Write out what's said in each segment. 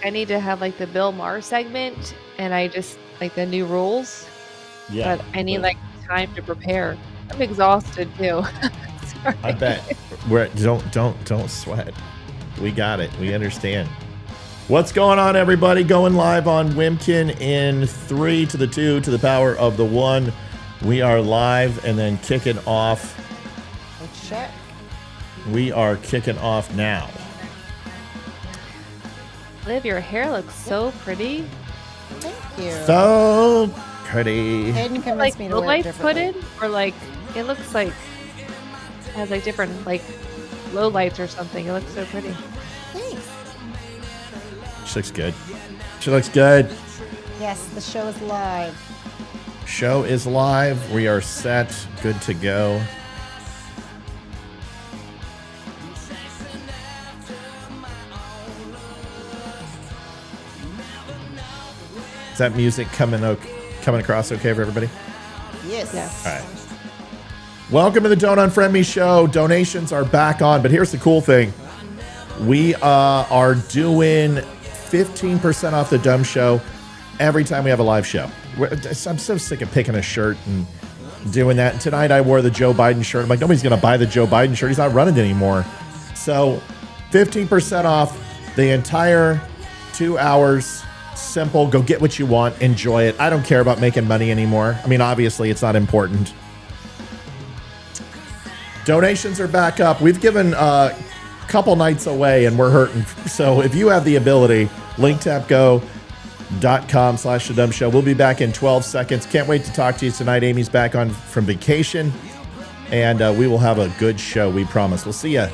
I need to have like the Bill Maher segment, and I just like the new rules. Yeah. But I need like time to prepare. I'm exhausted too. Sorry. I bet. Don't sweat. We got it. We understand. What's going on, everybody? Going live on Wimkin in 3 to the 2 to the power of the 1. We are live and then kicking off. Let's check. We are kicking off now. Liv, your hair looks so pretty. Thank you. So pretty. Hayden convinced Like me to low wear it lights differently. put in, or like it looks like it has like different like low lights or something. It looks so pretty. Thanks. She looks good. She looks good. Yes, the show is live. Show is live. We are set. Good to go. Is that music coming across okay for everybody? Yes. Yes. All right. Welcome to the Don't Unfriend Me show. Donations are back on, but here's the cool thing. We are doing 15% off the DUM show every time we have a live show. I'm so sick of picking a shirt and doing that. And tonight I wore the Joe Biden shirt. I'm like, nobody's going to buy the Joe Biden shirt. He's not running anymore. So 15% off the entire 2 hours. Simple. Go get what you want. Enjoy it. I don't care about making money anymore. I mean, obviously, it's not important. Donations are back up. We've given a couple nights away, and we're hurting. So if you have the ability, linktapgo.com/thedumb show. We'll be back in 12 seconds. Can't wait to talk to you tonight. Amy's back on from vacation, and we will have a good show, we promise. We'll see you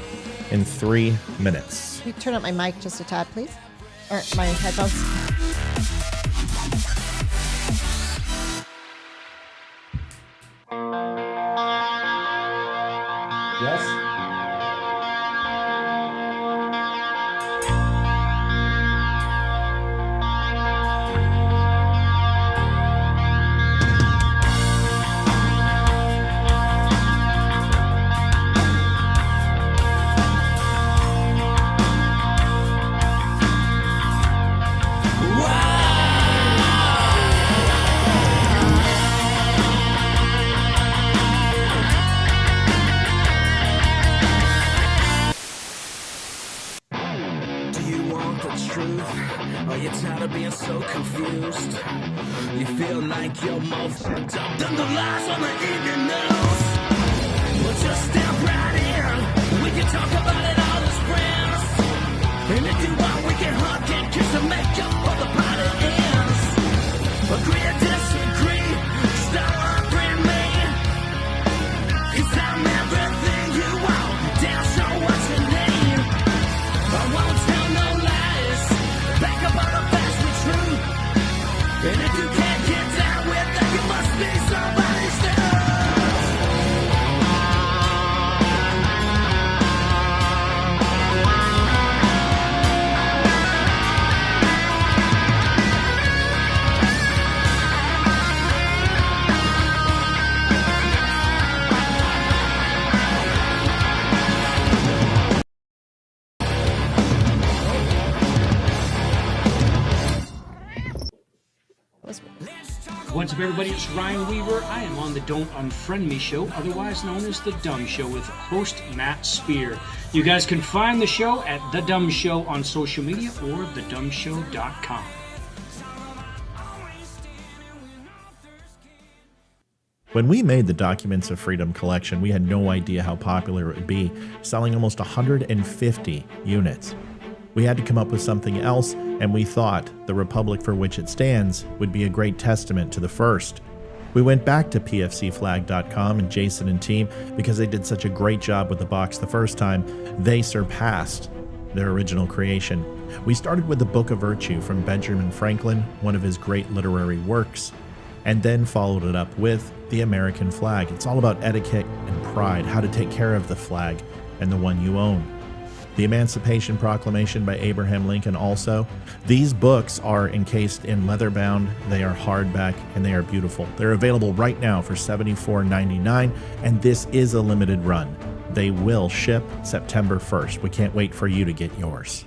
in 3 minutes. Can you turn up my mic just a tad, please? Or my headphones? Yes? So confused, you feel like you're more fucked up than the lies on the evening news. Well, just step right in. We can talk about it all as friends. And if you want, we can hug and kiss and make up for the party ends. Agree or disagree, stop offering me. 'Cause I'm everything you want, damn sure what you need. I won't tell no lies, back up all the facts we true. And if you can't get down with that, you must be somebody's stuff. What's up, everybody? It's Ryan Weaver. I am on the Don't Unfriend Me show, otherwise known as The Dumb Show, with host Matt Spear. You guys can find the show at The Dumb Show on social media or thedumbshow.com. When we made the Documents of Freedom collection, we had no idea how popular it would be, selling almost 150 units. We had to come up with something else, and we thought the Republic for which it stands would be a great testament to the first. We went back to pfcflag.com and Jason and team because they did such a great job with the box the first time. They surpassed their original creation. We started with the Book of Virtue from Benjamin Franklin, one of his great literary works, and then followed it up with the American flag. It's all about etiquette and pride, how to take care of the flag and the one you own. The Emancipation Proclamation by Abraham Lincoln also. These books are encased in leather bound, they are hardback, and they are beautiful. They're available right now for $74.99, and this is a limited run. They will ship September 1st. We can't wait for you to get yours.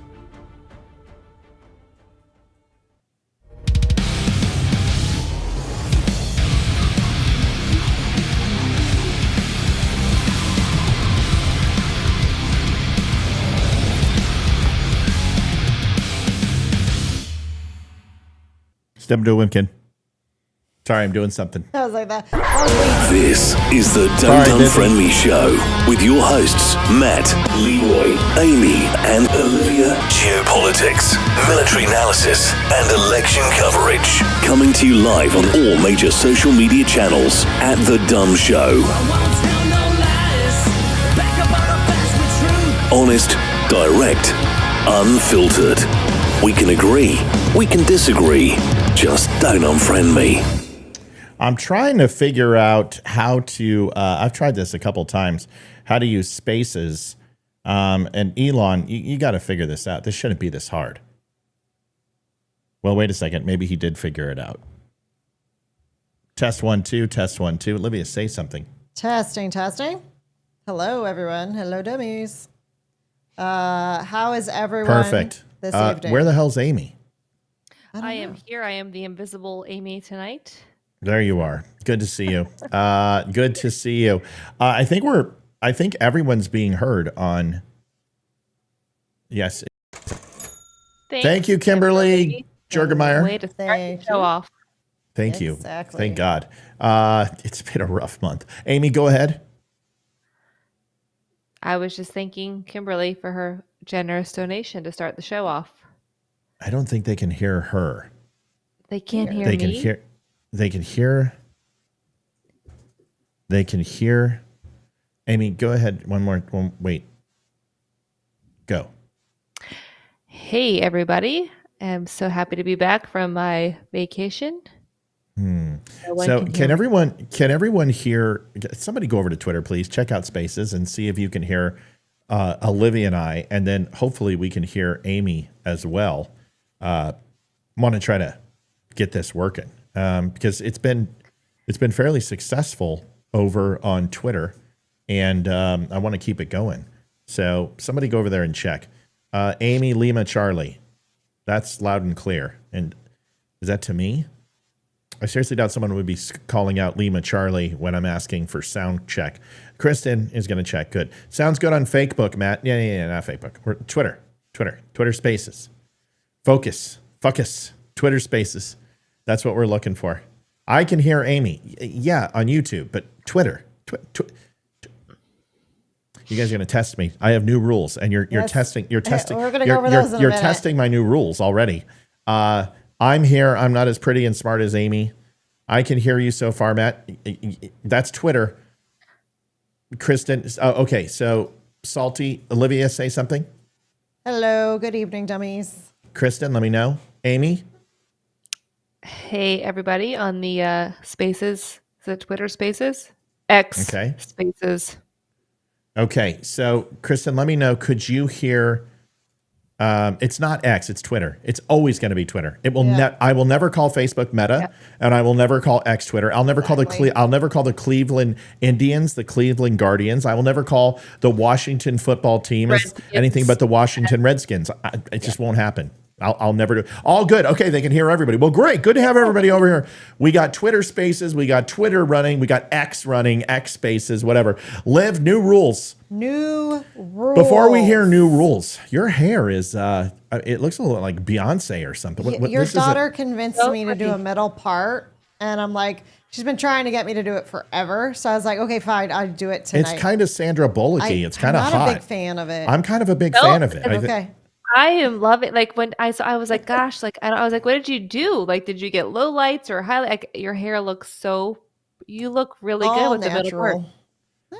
Step into a Wimkin. Sorry, I'm doing something. I was like that. Oh, This is the Sorry, Don't busy. Unfriend Me Show with your hosts, Matt, Leroy, Amy, and Olivia. Geopolitics, military analysis, and election coverage. Coming to you live on all major social media channels at The DUM Show. Honest, direct, unfiltered. We can agree, we can disagree. Just don't unfriend me. I'm trying to figure out how to, I've tried this a couple times, how to use spaces. And Elon, you got to figure this out. This shouldn't be this hard. Well, wait a second. Maybe he did figure it out. Test 1, 2, test 1, 2. Olivia, say something. testing. Hello, everyone. Hello, dummies. How is everyone Perfect. this evening? Where the hell's Amy? I am here. I am the invisible Amy tonight. There you are. Good to see you. Good to see you. I think everyone's being heard on. Yes. Thank you, Kimberly Jurgemeyer. Way to start Thank the show you. off. Thank you. Exactly. Thank God. It's been a rough month. Amy, go ahead. I was just thanking Kimberly for her generous donation to start the show off. I don't think they can hear her. They can't hear They me. can hear. They can hear. They can hear. Amy, go ahead. Wait. Go. Hey, everybody. I'm so happy to be back from my vacation. No one So can can hear me. everyone hear? Somebody go over to Twitter, please. Check out Spaces and see if you can hear Olivia and I, and then hopefully we can hear Amy as well. Want to try to get this working because it's been fairly successful over on Twitter, and I want to keep it going. So somebody go over there and check. Amy Lima Charlie, that's loud and clear. And is that to me? I seriously doubt someone would be calling out Lima Charlie when I'm asking for sound check. Kristen is going to check. Good. Sounds good on Facebook, Matt. Yeah, not Facebook. We're Twitter Spaces. Focus. Twitter Spaces. That's what we're looking for. I can hear Amy. Yeah, on YouTube, but Twitter. You guys are going to test me. I have new rules, and you're Yes. testing. You're testing. We're gonna go over those in a You're minute. testing my new rules already. I'm here. I'm not as pretty and smart as Amy. I can hear you so far, Matt. That's Twitter. Kristen. Okay, so Salty. Olivia, say something. Hello, good evening, dummies. Kristen, let me know. Amy. Hey, everybody on the Spaces. Is it Twitter Spaces? X Okay. Spaces. Okay, so Kristen, let me know. Could you hear? It's not X, it's Twitter. It's always going to be Twitter. It will. Yeah. I will never call Facebook Meta, and I will never call X Twitter. I'll never call I'll never call the Cleveland Indians the Cleveland Guardians. I will never call the Washington football team as Redskins. anything but the Washington Redskins. It just won't happen. I'll never do. All good. Okay, they can hear everybody. Well, great. Good to have everybody over here. We got Twitter Spaces. We got Twitter running. We got X running. X Spaces. Whatever. Liv, new rules. New rules. Before we hear new rules, your hair is, it looks a little like Beyonce or something. Your this is a- daughter convinced So me to do pretty. a middle part, and I'm like, she's been trying to get me to do it forever. So I was like, okay, fine, I'll do it tonight. it's kind of Sandra Bullocky. It's kind of I'm hot. not a big fan of it. I'm kind of a big No, fan of it. I thi- okay. I am loving like when I saw I was like, gosh, like I was like, what did you do? Like, did you get low lights or highlight? Like, your hair looks so. You look really good All with the middle part. natural.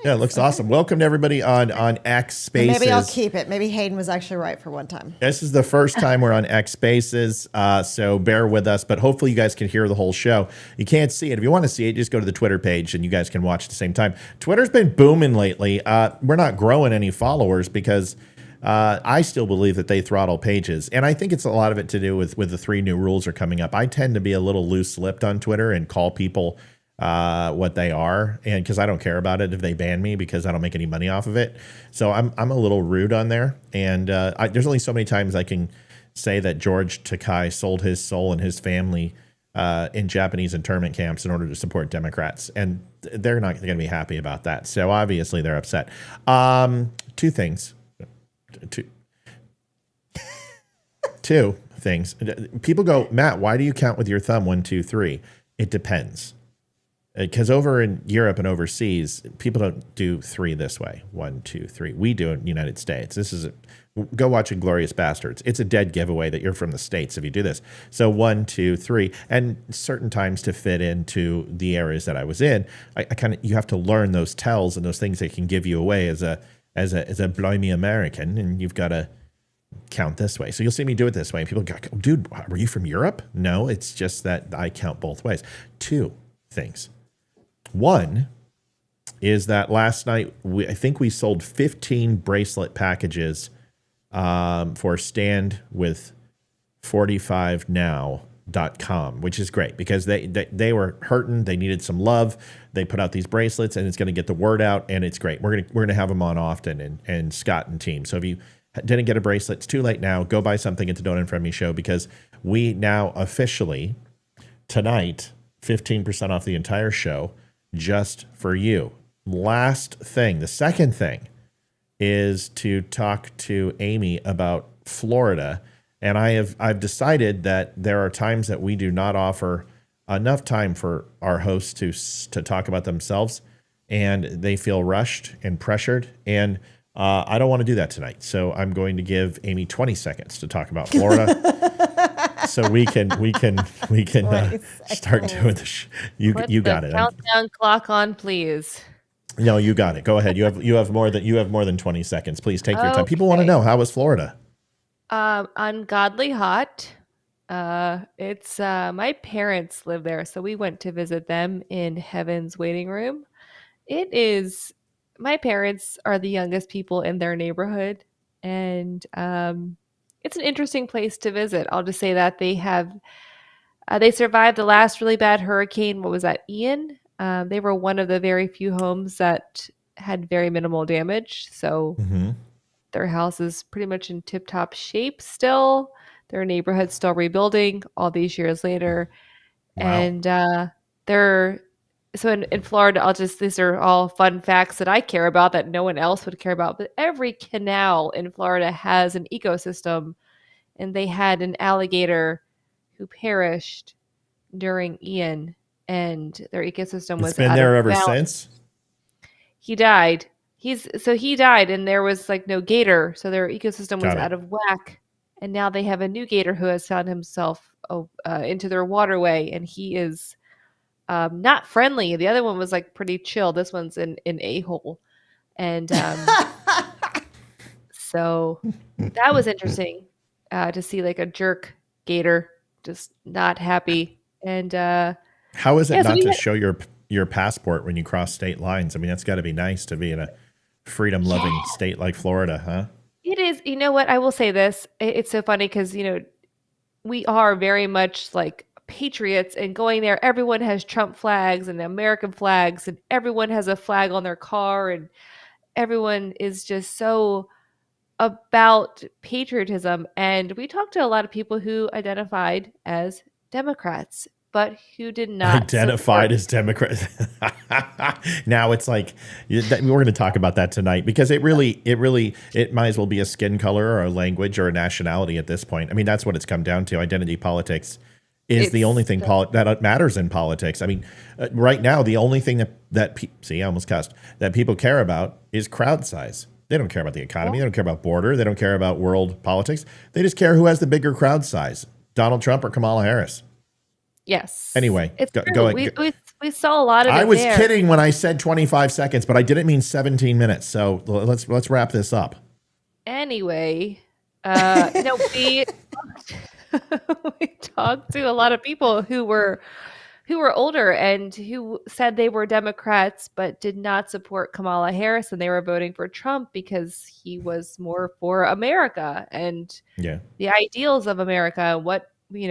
Yeah, it looks awesome. Welcome to everybody on X Spaces. Maybe I'll keep it. Maybe Hayden was actually right for one time. This is the first time we're on X Spaces, so bear with us. But hopefully you guys can hear the whole show. You can't see it. If you want to see it, just go to the Twitter page and you guys can watch at the same time. Twitter's been booming lately. We're not growing any followers because I still believe that they throttle pages. And I think it's a lot of it to do with the 3 new rules are coming up. I tend to be a little loose-lipped on Twitter and call people what they are, and because I don't care about it if they ban me because I don't make any money off of it. So I'm a little rude on there, and there's only so many times I can say that George Takai sold his soul and his family in Japanese internment camps in order to support Democrats, and they're not going to be happy about that. So obviously they're upset. 2 things. Two. things. People go, Matt, why do you count with your thumb 1, 2, 3? It depends. Because over in Europe and overseas, people don't do 3 this way. 1, 2, 3. We do in the United States. Go watch Inglourious Bastards. It's a dead giveaway that you're from the States if you do this. So 1, 2, 3, and certain times to fit into the areas that I was in, you have to learn those tells and those things that can give you away as a blimey American, and you've got to count this way. So you'll see me do it this way. And people go, dude, were you from Europe? No, it's just that I count both ways. 2 things. One is that last night, I think we sold 15 bracelet packages for Stand with 45now.com, which is great because they were hurting. They needed some love. They put out these bracelets and it's going to get the word out, and it's great. We're going to have them on often, and Scott and team. So if you didn't get a bracelet, it's too late now. Go buy something at the Don't Unfriend Me show, because we now officially tonight 15% off the entire show just for you. Last thing, the second thing is to talk to Amy about Florida. And I've decided that there are times that we do not offer enough time for our hosts to talk about themselves, and they feel rushed and pressured. And I don't want to do that tonight. So I'm going to give Amy 20 seconds to talk about Florida. So we can start doing the you got it. Countdown clock on, please. No, you got it. Go ahead. You have more than 20 seconds. Please take your time. People want to know, how was Florida? Ungodly hot. It's my parents live there, so we went to visit them in Heaven's waiting room. My parents are the youngest people in their neighborhood, and it's an interesting place to visit. I'll just say that they survived the last really bad hurricane. What was that, Ian? They were one of the very few homes that had very minimal damage. So their house is pretty much in tip-top shape still. Their neighborhood's still rebuilding all these years later. Wow. And in Florida, these are all fun facts that I care about that no one else would care about. But every canal in Florida has an ecosystem, and they had an alligator who perished during Ian, and their ecosystem was been there ever since. He died. He died, and there was like no gator, so their ecosystem was out of whack. And now they have a new gator who has found himself into their waterway, and he is not friendly. The other one was like pretty chill. This one's an a-hole, and so that was interesting to see, like a jerk gator just not happy. And how is it not to show your passport when you cross state lines? I mean, that's got to be nice to be in a freedom-loving state like Florida, huh? It is. You know what? I will say this. It's so funny because, we are very much like patriots, and going there, everyone has Trump flags and American flags, and everyone has a flag on their car, and everyone is just so about patriotism. And we talked to a lot of people who identified as Democrats, but who did not identified as Democrats. Now it's like, we're going to talk about that tonight, because it might as well be a skin color or a language or a nationality at this point. I mean, that's what it's come down to. Identity politics is the only thing that matters in politics. I mean, right now, the only thing I almost cussed, that people care about is crowd size. They don't care about the economy. They don't care about border. They don't care about world politics. They just care who has the bigger crowd size, Donald Trump or Kamala Harris. Yes. Anyway, go ahead. We saw a lot of it. I was kidding when I said 25 seconds, but I didn't mean 17 minutes. So let's wrap this up. Anyway, we we talked to a lot of people who were older and who said they were Democrats but did not support Kamala Harris, and they were voting for Trump because he was more for America and the ideals of America, what we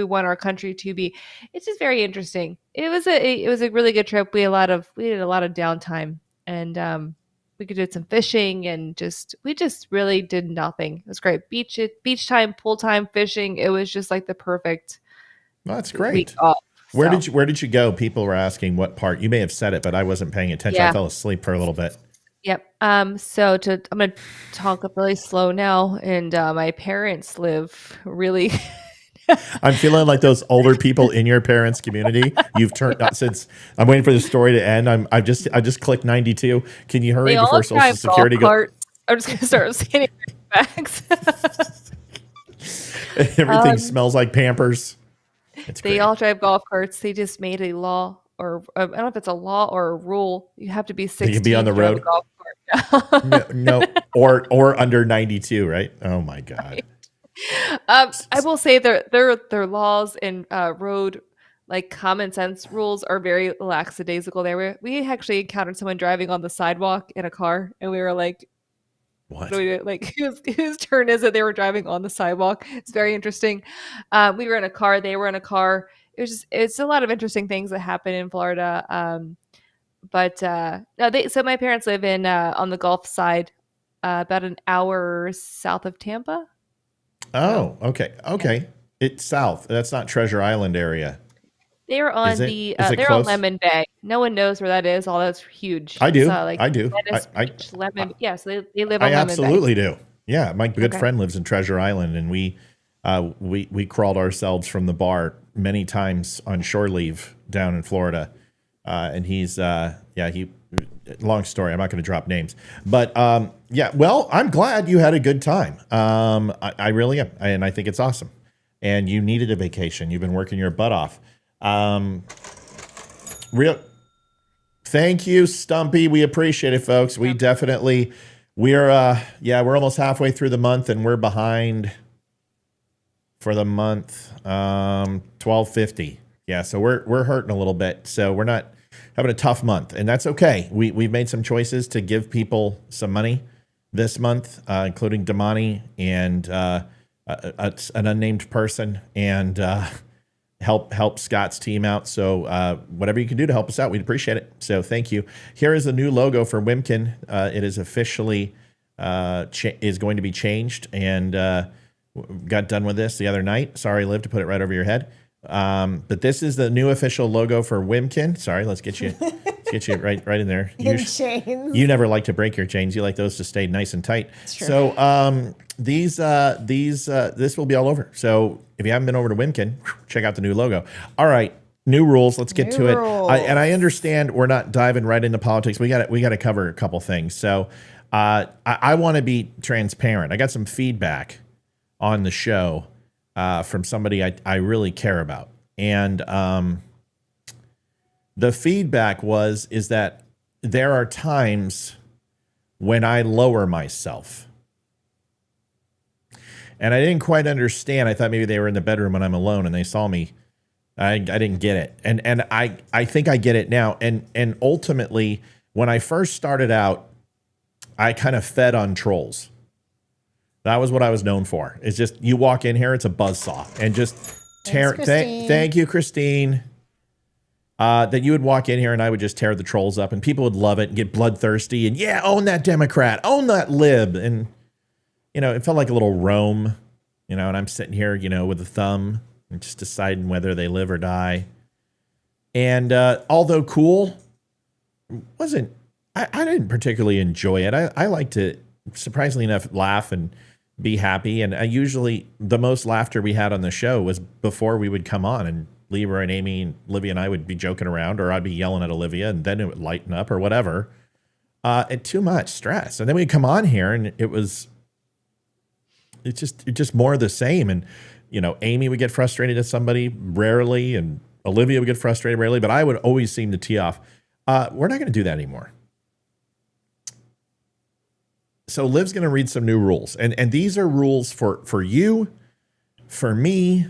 want our country to be. It's just very interesting. It was a really good trip. We did a lot of downtime, and we could do some fishing, and we just really did nothing. It was great. Beach time, pool time, fishing. It was just like the perfect. Well, that's great. Week off. Where did you go? People were asking what part. You may have said it, but I wasn't paying attention. I fell asleep for a little bit. Yep. I'm gonna talk up really slow now, and my parents live really. I'm feeling like those older people in your parents' community. You've turned since I'm waiting for the story to end. I just clicked 92. Can you hurry They all before Social drive golf Security go? carts. I'm just gonna start saying facts. Everything um, smells like Pampers. It's they great. all drive golf carts. They just made a law, or I don't know if it's a law or a rule. You have to be They can be on 16 the to drive a road. golf cart. No, no, or under 92, right? Oh my God. Right. I will say their laws and road like common sense rules are very lackadaisical. We actually encountered someone driving on the sidewalk in a car, and we were like, "What do What? we do? Like, whose turn is it?" They were driving on the sidewalk. It's very interesting. We were in a car. They were in a car. It's a lot of interesting things that happen in Florida. But no, so my parents live in on the Gulf side, about an hour south of Tampa. So Oh, okay. yeah. Okay. It's south. That's not Treasure Island area. They're Is on it? Is it they're on close? Lemon Bay. No one knows where that is, although it's huge. I It's do. like I do. Venice I, Beach, Lemon. Yeah, so they live I on Lemon Bay. absolutely do. Yeah, my good Okay. friend lives in Treasure Island, and we crawled ourselves from the bar many times on shore leave down in Florida. And he's yeah, he long story. I'm not going to drop names, but yeah. Well, I'm glad you had a good time. I really am, and I think it's awesome. And you needed a vacation. You've been working your butt off. Um, real. Thank you, Stumpy. We appreciate it, folks. We definitely we're yeah, we're almost halfway through the month and we're behind for the month 1250. Yeah, so we're hurting a little bit. So we're not having a tough month, and that's okay. We've made some choices to give people some money this month, including Damani and an unnamed person, and help Scott's team out. So whatever you can do to help us out, we'd appreciate it. So thank you. Here is the new logo for Wimkin. It is officially is going to be changed, and got done with this the other night. Sorry, Liv, to put it right over your head. But this is the new official logo for Wimkin. Sorry, let's get you right in there. In chains. You never like to break your chains. You like those to stay nice and tight. True. So this will be all over. So if you haven't been over to Wimkin, check out the new logo. All right, new rules. Let's get New to it. rules. And I understand we're not diving right into politics. We got to cover a couple things. So I want to be transparent. I got some feedback on the show from somebody I really care about, and the feedback is that there are times when I lower myself. And I didn't quite understand. I thought maybe they were in the bedroom when I'm alone and they saw me. I didn't get it. And I think I get it now. And ultimately, when I first started out, I kind of fed on trolls. That was what I was known for. It's just, you walk in here, it's a buzzsaw. And just tear. Christine. Thank you, Christine. That you would walk in here and I would just tear the trolls up and people would love it and get bloodthirsty and yeah, own that Democrat, own that lib. And, it felt like a little Rome, and I'm sitting here, with a thumb and just deciding whether they live or die. And although cool, I didn't particularly enjoy it. I like to, surprisingly enough, laugh and be happy. And I usually, the most laughter we had on the show was before we would come on, and Libra and Amy and Olivia and I would be joking around, or I'd be yelling at Olivia and then it would lighten up or whatever. And too much stress. And then we'd come on here and it's just more of the same. And, Amy would get frustrated at somebody rarely, and Olivia would get frustrated rarely, but I would always seem to tee off. We're not going to do that anymore. So Liv's going to read some new rules, and these are rules for you, for me,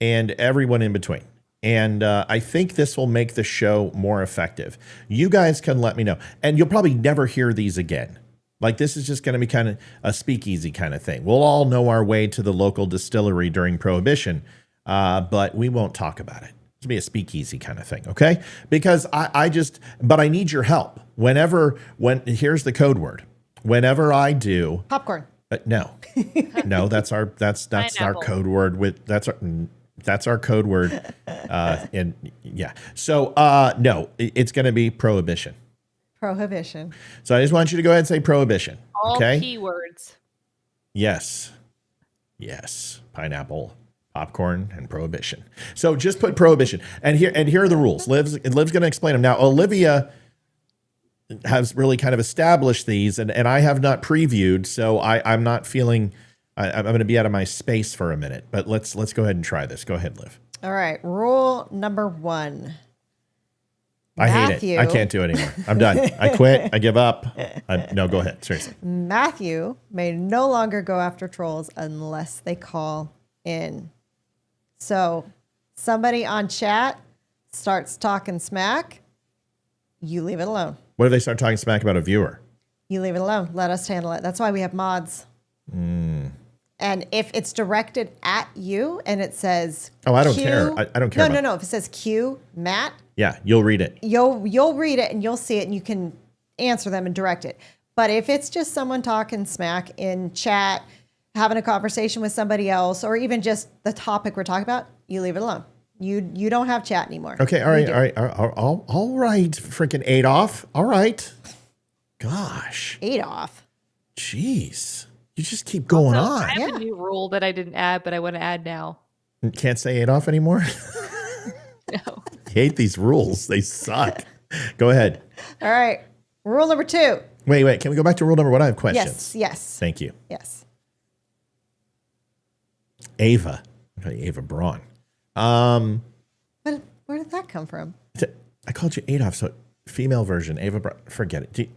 and everyone in between. And I think this will make the show more effective. You guys can let me know, and you'll probably never hear these again. Like, this is just going to be kind of a speakeasy kind of thing. We'll all know our way to the local distillery during Prohibition, but we won't talk about it. It's be a speakeasy kind of thing, okay? Because but I need your help. Here's the code word. Whenever I do Popcorn. no, that's our Pineapple. code word. That's our code word. And yeah, so no, it's going to be Prohibition. Prohibition. So I just want you to go ahead and say prohibition. All Okay. keywords. Yes. Yes. Pineapple, popcorn, and prohibition. So just put prohibition. And here are the rules. Liv's going to explain them. Now, Olivia has really kind of established these, and I have not previewed, so I'm not feeling I'm going to be out of my space for a minute. But let's go ahead and try this. Go ahead, Liv. All right. Rule number 1. I hate it. I can't do it anymore. I'm done. I quit. I give up. No, go ahead. Seriously. Matthew may no longer go after trolls unless they call in. So somebody on chat starts talking smack, you leave it alone. What if they start talking smack about a viewer? You leave it alone. Let us handle it. That's why we have mods. And if it's directed at you and it says Oh, I don't Q, care. I don't care. No. If it says Q, Matt, Yeah, you'll read it. you'll read it and you'll see it and you can answer them and direct it. But if it's just someone talking smack in chat, having a conversation with somebody else, or even just the topic we're talking about, you leave it alone. You don't have chat anymore. Okay, all right. All right, freaking Adolf. All right. Gosh. Adolf. Jeez. You just keep going So on. I have a new rule that I didn't add, but I want to add now. Can't say Adolf anymore? No. I hate these rules. They suck. Go ahead. All right. Rule number 2. Wait. Can we go back to rule number 1? I have questions. Yes. Thank you. Yes. Ava. Okay, Ava Braun. But where did that come from? I called you Adolf, so female version. Ava Braun. Forget it.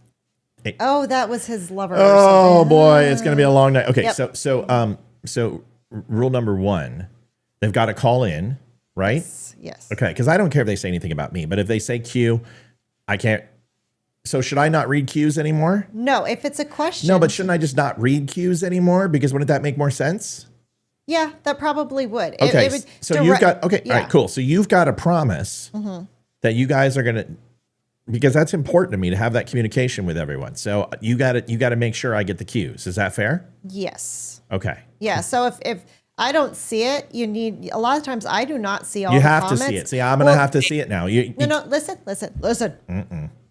Oh, that was his lover. Or Oh something. boy, it's gonna be a long night. Okay, Yep. so rule number 1, they've got to call in, right? Yes. Okay, because I don't care if they say anything about me, but if they say Q, I can't. So should I not read Qs anymore? No, if it's a question. No, but shouldn't I just not read Qs anymore? Because wouldn't that make more sense? Yeah, that probably would. Okay, It would so you've got all yeah. right, cool. So you've got a promise that you guys are gonna, because that's important to me to have that communication with everyone. So you got to make sure I get the Qs. Is that fair? Yes. Okay. Yeah. So if I don't see it, you need a lot of times I do not see all You the have comments. to see it. See, I'm gonna have to see it now. No, listen.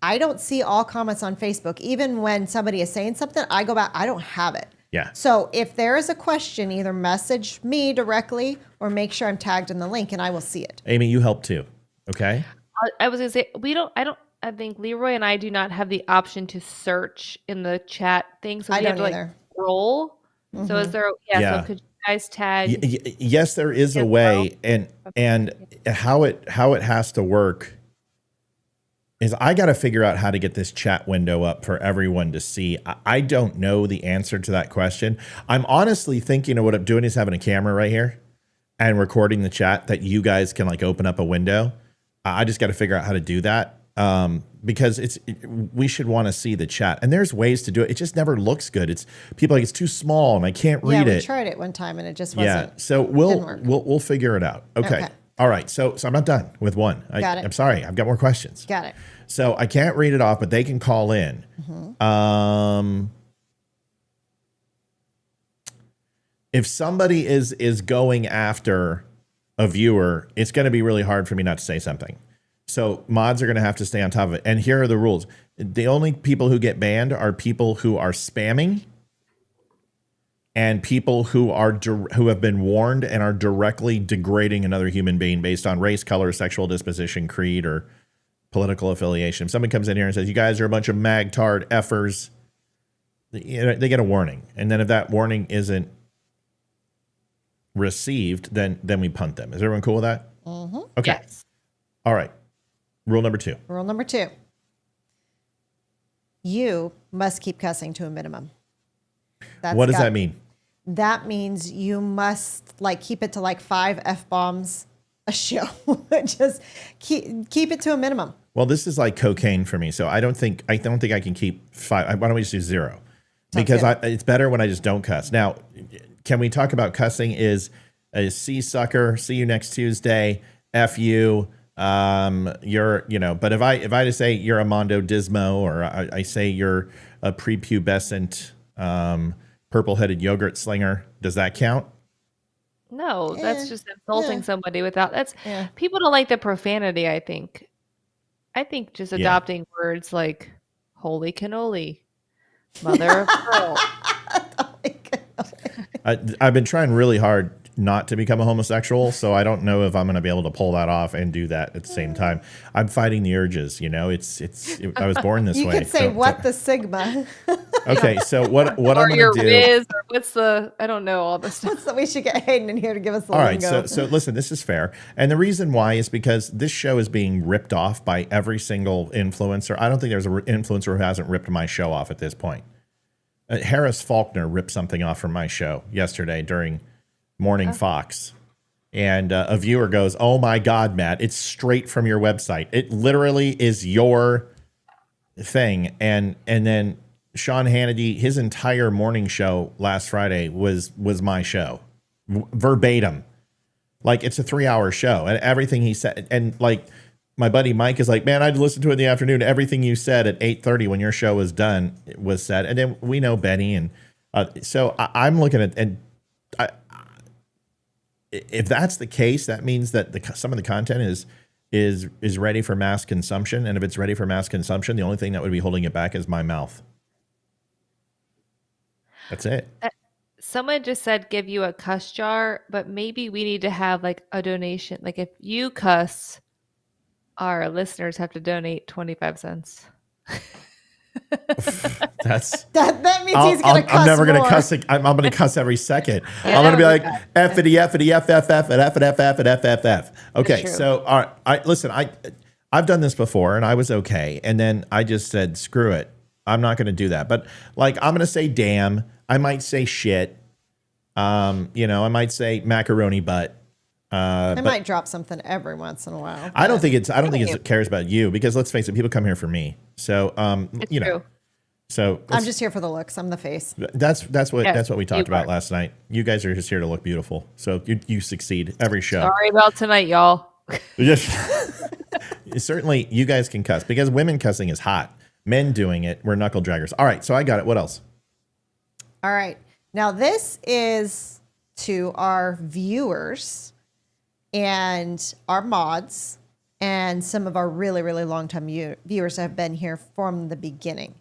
I don't see all comments on Facebook. Even when somebody is saying something, I go back, I don't have it. Yeah. So if there is a question, either message me directly or make sure I'm tagged in the link and I will see it. Amy, you help too. Okay. I was gonna say I think Leroy and I do not have the option to search in the chat thing, so I we have to don't like either. scroll. So is there? Yeah. So could you guys tag? Yes, there is a As way, and how it has to work is I got to figure out how to get this chat window up for everyone to see. I don't know the answer to that question. I'm honestly thinking of what I'm doing is having a camera right here and recording the chat that you guys can like open up a window. I just got to figure out how to do that because we should want to see the chat, and there's ways to do it. It just never looks good. It's people like it's too small and I can't read we it. tried it one time and it just wasn't. Yeah, so didn't work. we'll figure it out. Okay. All right. So I'm not done with one. Got it. I'm sorry. I've got more questions. Got it. So I can't read it off, but they can call in. If somebody is going after a viewer, it's going to be really hard for me not to say something. So mods are going to have to stay on top of it. And here are the rules. The only people who get banned are people who are spamming and people who have been warned and are directly degrading another human being based on race, color, sexual disposition, creed, or political affiliation. If somebody comes in here and says, you guys are a bunch of magtard effers, they get a warning. And then if that warning isn't received, then we punt them. Is everyone cool with that? Okay. Yes. All right. Rule number 2. Rule number 2. You must keep cussing to a minimum. What does that mean? That means you must keep it to 5 F-bombs a show. Just keep it to a minimum. Well, this is like cocaine for me, so I don't think I can keep 5. Why don't we just do 0? Because it's better when I just don't cuss. Now, can we talk about cussing? Is see sucker, see you next Tuesday, F you. But if I just say you're a Mondo Dismo, or I say you're a prepubescent purple-headed yogurt slinger, does that count? No, that's just insulting somebody without. People don't like the profanity. I think just adopting words like Holy cannoli. Mother of pearl. I've been trying really hard not to become a homosexual, so I don't know if I'm going to be able to pull that off and do that at the same time. I'm fighting the urges, you know. I was born this You way. could say what the sigma. Okay, so what I'm Or going your to do? Riz, or what's the, I don't know all this stuff. What's that? We should get Hayden in here to give us the All right, lingo. so listen, this is fair, and the reason why is because this show is being ripped off by every single influencer. I don't think there's an influencer who hasn't ripped my show off at this point. Harris Faulkner ripped something off from my show yesterday during Morning Fox. And a viewer goes, "Oh my God, Matt, it's straight from your website. It literally is your thing." And then Sean Hannity, his entire morning show last Friday was my show, verbatim. Like, it's a 3-hour show, and everything he said, and like my buddy Mike is like, "Man, I'd listen to it in the afternoon. Everything you said at 8:30 when your show was done was said." And then we know Benny, and so I'm looking at, and if that's the case, that means that some of the content is ready for mass consumption. And if it's ready for mass consumption, the only thing that would be holding it back is my mouth. That's it. Someone just said give you a cuss jar, but maybe we need to have like a donation. Like if you cuss, our listeners have to donate 25 cents. That's that means he's going to cuss I'm never going to more. cuss. I'm going to cuss every second. Yeah, I'm going to be that like would be F-itty, F-itty, F-F-F, and F-F-F, and F-F-F. Okay, true. so all right, listen, I've done this before, and I was okay. And then I just said, screw it. I'm not going to do that. But like, I'm going to say damn. I might say shit. I might say macaroni butt. I might drop something every once in a while. I don't think it cares about you, because let's face it, people come here for me. So, It's you know, true. so I'm just here for the looks. I'm the face. that's what we talked you about are. last night. You guys are just here to look beautiful. So you succeed every show. Sorry about tonight, y'all. Certainly you guys can cuss, because women cussing is hot. Men doing it, we're knuckle draggers. All right. So I got it. What else? All right. Now, this is to our viewers and our mods and some of our really, really long-time viewers that have been here from the beginning.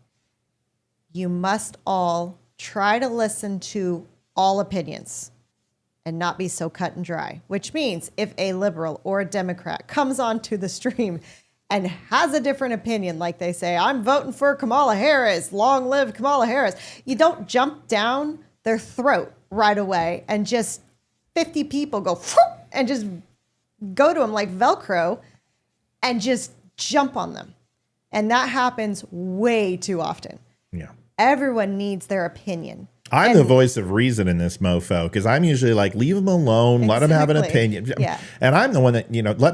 You must all try to listen to all opinions and not be so cut and dry, which means if a liberal or a Democrat comes onto the stream and has a different opinion, like they say, "I'm voting for Kamala Harris, long live Kamala Harris," you don't jump down their throat right away and just 50 people go and just go to them like Velcro and just jump on them. And that happens way too often. Yeah. Everyone needs their opinion. I'm the voice of reason in this mofo, because I'm usually like, leave them alone, let them have an Exactly. opinion. Yeah. And I'm the one that, let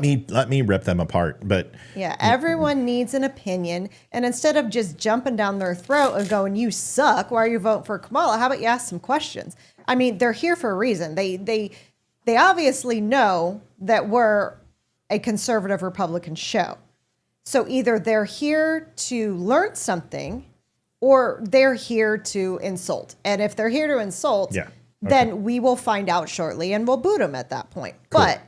me rip them apart. But Yeah, everyone needs an opinion. And instead of just jumping down their throat and going, "You suck, why are you voting for Kamala?" How about you ask some questions? I mean, they're here for a reason. They obviously know that we're a conservative Republican show. So either they're here to learn something or they're here to insult. And if they're here to insult, Yeah. Okay. then we will find out shortly and we'll boot them at that point. Cool. But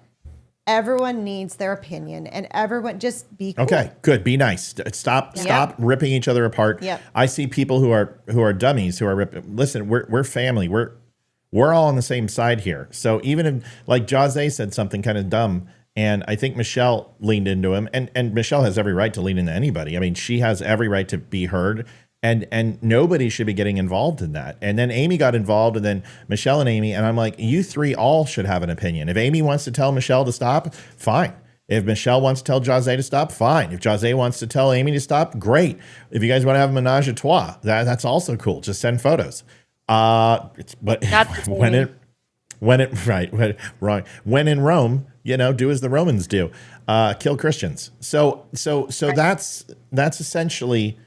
everyone needs their opinion, and everyone just be cool. okay, good. Be nice. Stop ripping each other apart. Yep. I see people who are dummies who are ripping. Listen, we're family. We're all on the same side here. So even if, like, Jose said something kind of dumb, and I think Michelle leaned into him, and Michelle has every right to lean into anybody. I mean, she has every right to be heard, and nobody should be getting involved in that. And then Amy got involved, and then Michelle and Amy, and I'm like, you three all should have an opinion. If Amy wants to tell Michelle to stop, fine. If Michelle wants to tell Jose to stop, fine. If Jose wants to tell Amy to stop, great. If you guys want to have a menage a trois, that's also cool. Just send photos. But when in Rome, do as the Romans do, kill Christians. So that's essentially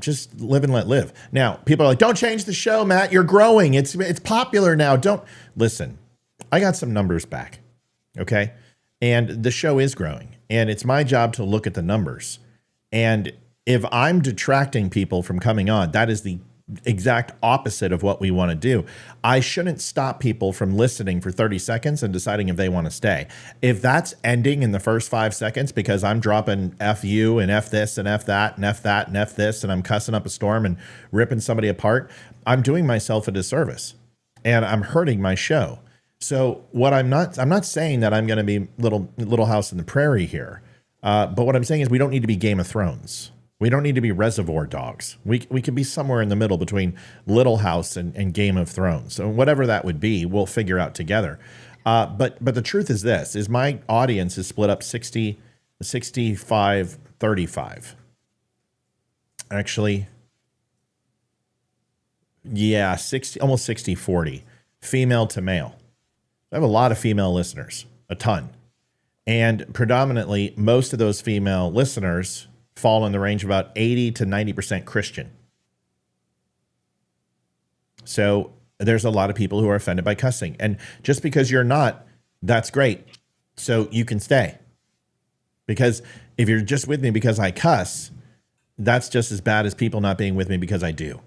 just live and let live. Now, people are like, "Don't change the show, Matt. You're growing. It's popular now. Don't listen." I got some numbers back, okay, and the show is growing, and it's my job to look at the numbers. And if I'm detracting people from coming on, that is the exact opposite of what we want to do. I shouldn't stop people from listening for 30 seconds and deciding if they want to stay. If that's ending in the first 5 seconds because I'm dropping F you and F this and F that and F that and F this and I'm cussing up a storm and ripping somebody apart, I'm doing myself a disservice and I'm hurting my show. So what I'm not saying that I'm going to be little house in the prairie here. But what I'm saying is we don't need to be Game of Thrones. We don't need to be Reservoir Dogs. We can be somewhere in the middle between Little House and Game of Thrones. So whatever that would be, we'll figure out together. But the truth is this, is my audience is split up 60, 65, 35. Actually, yeah, 60, almost 60, 40, female to male. I have a lot of female listeners, a ton. And predominantly, most of those female listeners fall in the range of about 80 to 90% Christian. So there's a lot of people who are offended by cussing. And just because you're not, that's great. So you can stay. Because if you're just with me because I cuss, that's just as bad as people not being with me because I do.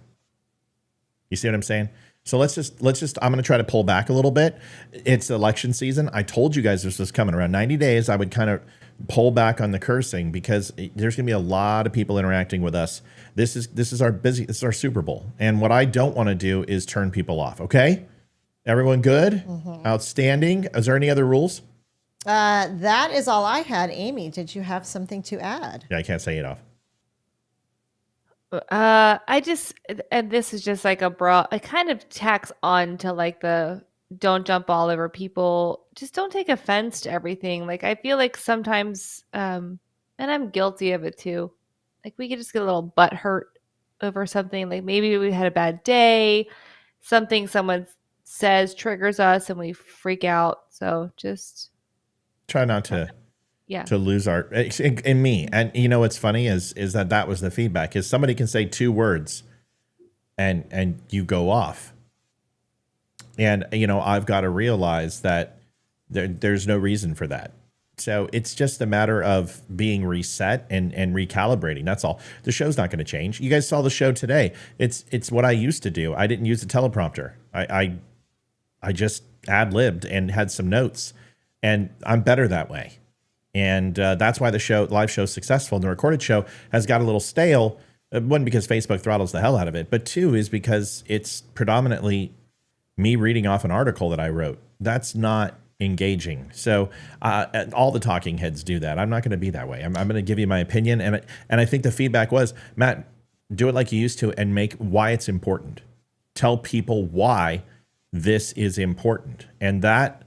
You see what I'm saying? So let's just, I'm going to try to pull back a little bit. It's election season. I told you guys this was coming around 90 days. I would kind of pull back on the cursing because there's going to be a lot of people interacting with us. This is our Super Bowl. And what I don't want to do is turn people off. Okay. Everyone good? Mm-hmm. Outstanding. Is there any other rules? That is all I had. Amy, did you have something to add? Yeah, I can't say it off. And this is just like it kind of tacks on to like the don't jump all over people. Just don't take offense to everything. Like, I feel like sometimes, and I'm guilty of it too. Like, we could just get a little butt hurt over something. Like, maybe we had a bad day, something someone says triggers us and we freak out. So just try not to. Yeah. To lose our in me. And you know what's funny is that was the feedback is somebody can say 2 words and you go off. And you know, I've got to realize that there's no reason for that. So it's just a matter of being reset and recalibrating. That's all. The show's not going to change. You guys saw the show today. It's what I used to do. I didn't use a teleprompter. I just ad-libbed and had some notes, and I'm better that way. And that's why the live show is successful. And the recorded show has got a little stale. One, because Facebook throttles the hell out of it. But 2 is because it's predominantly me reading off an article that I wrote. That's not engaging. So all the talking heads do that. I'm not going to be that way. I'm going to give you my opinion. And I think the feedback was, Matt, do it like you used to and make why it's important. Tell people why this is important. And that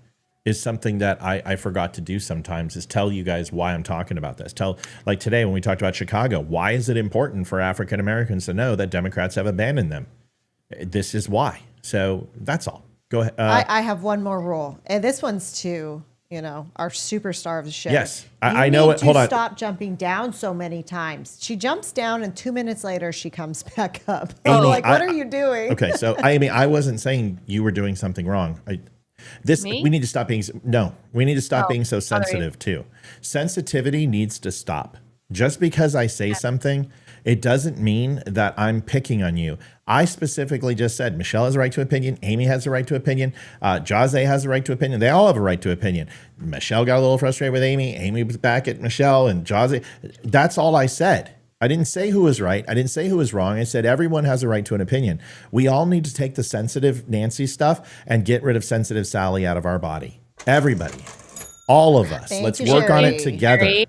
is something that I forgot to do sometimes, is tell you guys why I'm talking about this. Like today when we talked about Chicago, why is it important for African Americans to know that Democrats have abandoned them? This is why. So that's all. Go ahead. I have one more rule. And this one's to, our superstar of the show. Yes, I know it. Hold on. Stop jumping down so many times. She jumps down and 2 minutes later she comes back up. Amy, what are you doing? Okay, so Amy, I wasn't saying you were doing something wrong. We need to stop being being so sensitive too. Sensitivity needs to stop. Just because I say something, it doesn't mean that I'm picking on you. I specifically just said Michelle has a right to opinion. Amy has a right to opinion. Jaze has a right to opinion. They all have a right to opinion. Michelle got a little frustrated with Amy. Amy was back at Michelle and Jaze. That's all I said. I didn't say who was right. I didn't say who was wrong. I said everyone has a right to an opinion. We all need to take the sensitive Nancy stuff and get rid of sensitive Sally out of our body. Everybody. All of us. Let's work on it together.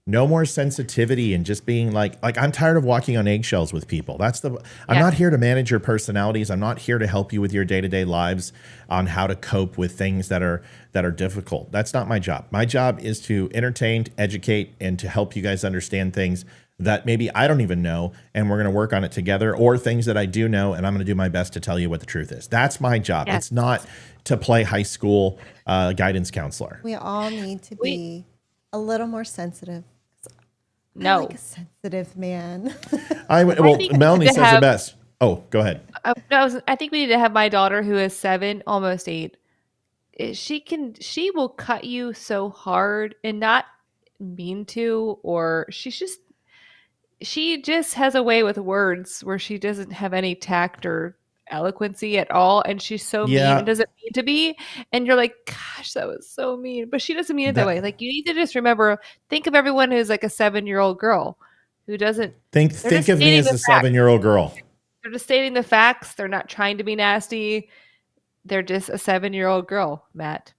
No more sensitivity and just being like I'm tired of walking on eggshells with people. I'm not here to manage your personalities. I'm not here to help you with your day-to-day lives on how to cope with things that are difficult. That's not my job. My job is to entertain, to educate, and to help you guys understand things that maybe I don't even know, and we're going to work on it together, or things that I do know, and I'm going to do my best to tell you what the truth is. That's my job. Yes. It's not to play high school guidance counselor. We all need to be a little more sensitive. No. I'm like a sensitive man. Melanie says it best. Oh, go ahead. I think we need to have my daughter, who is 7, almost 8. She will cut you so hard and not mean to, or she's just, she just has a way with words where she doesn't have any tact or eloquency at all, and she's so mean and Yeah, doesn't mean to be, and you're like, gosh, that was so mean, but she doesn't mean it that way. that Like, you need to just remember, think of everyone who's like a 7-year-old girl who doesn't, they're think just of me stating as the a facts. 7-year-old girl. They're just stating the facts. They're not trying to be nasty. They're just a 7-year-old girl, Matt.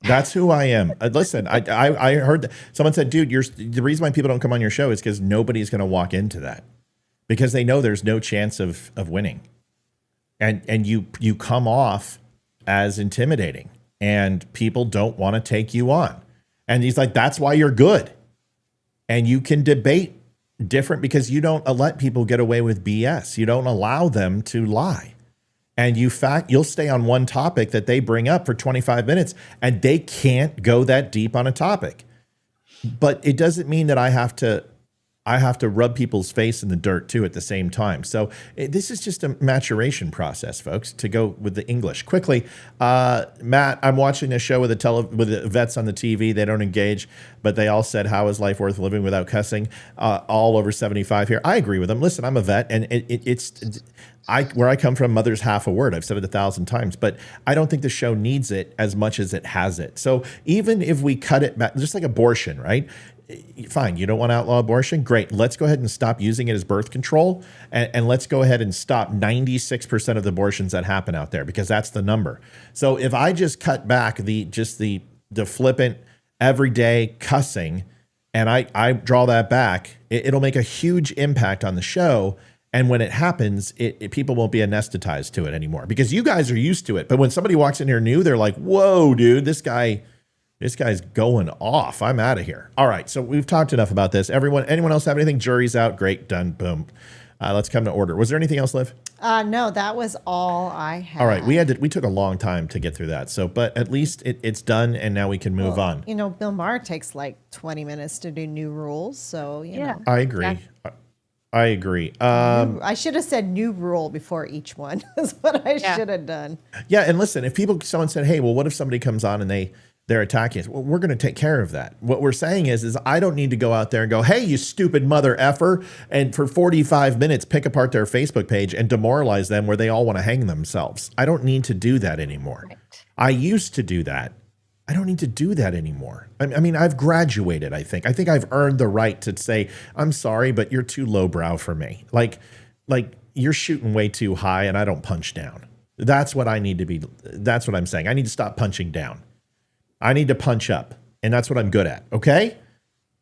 That's who I am. Listen, I heard that someone said, dude, the reason why people don't come on your show is because nobody's going to walk into that because they know there's no chance of winning. And you come off as intimidating and people don't want to take you on. And he's like, that's why you're good. And you can debate different because you don't let people get away with BS. You don't allow them to lie. And you'll stay on one topic that they bring up for 25 minutes and they can't go that deep on a topic. But it doesn't mean that I have to rub people's face in the dirt too at the same time. So this is just a maturation process, folks, to go with the English. Quickly, Matt, I'm watching a show with the vets on the TV. They don't engage, but they all said, how is life worth living without cussing? All over 75 here. I agree with them. Listen, I'm a vet, and where I come from, mother's half a word. I've said it 1,000 times, but I don't think the show needs it as much as it has it. So even if we cut it back, just like abortion, right? Fine, you don't want to outlaw abortion? Great. Let's go ahead and stop using it as birth control, and let's go ahead and stop 96% of the abortions that happen out there, because that's the number. So if I just cut back the flippant, everyday cussing, and I draw that back, it'll make a huge impact on the show. And when it happens, people won't be anesthetized to it anymore because you guys are used to it. But when somebody walks in here new, they're like, whoa, dude, this guy's going off. I'm out of here. All right. So we've talked enough about this. Anyone else have anything? Jury's out. Great. Done. Boom. Let's come to order. Was there anything else, Liv? No, that was all I had. All right. We took a long time to get through that. So, but at least it's done and now we can move on. You know, Bill Maher takes like 20 minutes to do new rules. So, you know. I agree. Yeah. I agree. I should have said new rule before each one is what I should have done. Yeah. And listen, if someone said, hey, well, what if somebody comes on and they're attacking us? Well, we're going to take care of that. What we're saying is I don't need to go out there and go, hey, you stupid mother effer, and for 45 minutes pick apart their Facebook page and demoralize them where they all want to hang themselves. I don't need to do that anymore. Right. I used to do that. I don't need to do that anymore. I mean, I've graduated, I think. I think I've earned the right to say, I'm sorry, but you're too lowbrow for me. Like you're shooting way too high and I don't punch down. That's what I need to be. That's what I'm saying. I need to stop punching down. I need to punch up, and that's what I'm good at. Okay?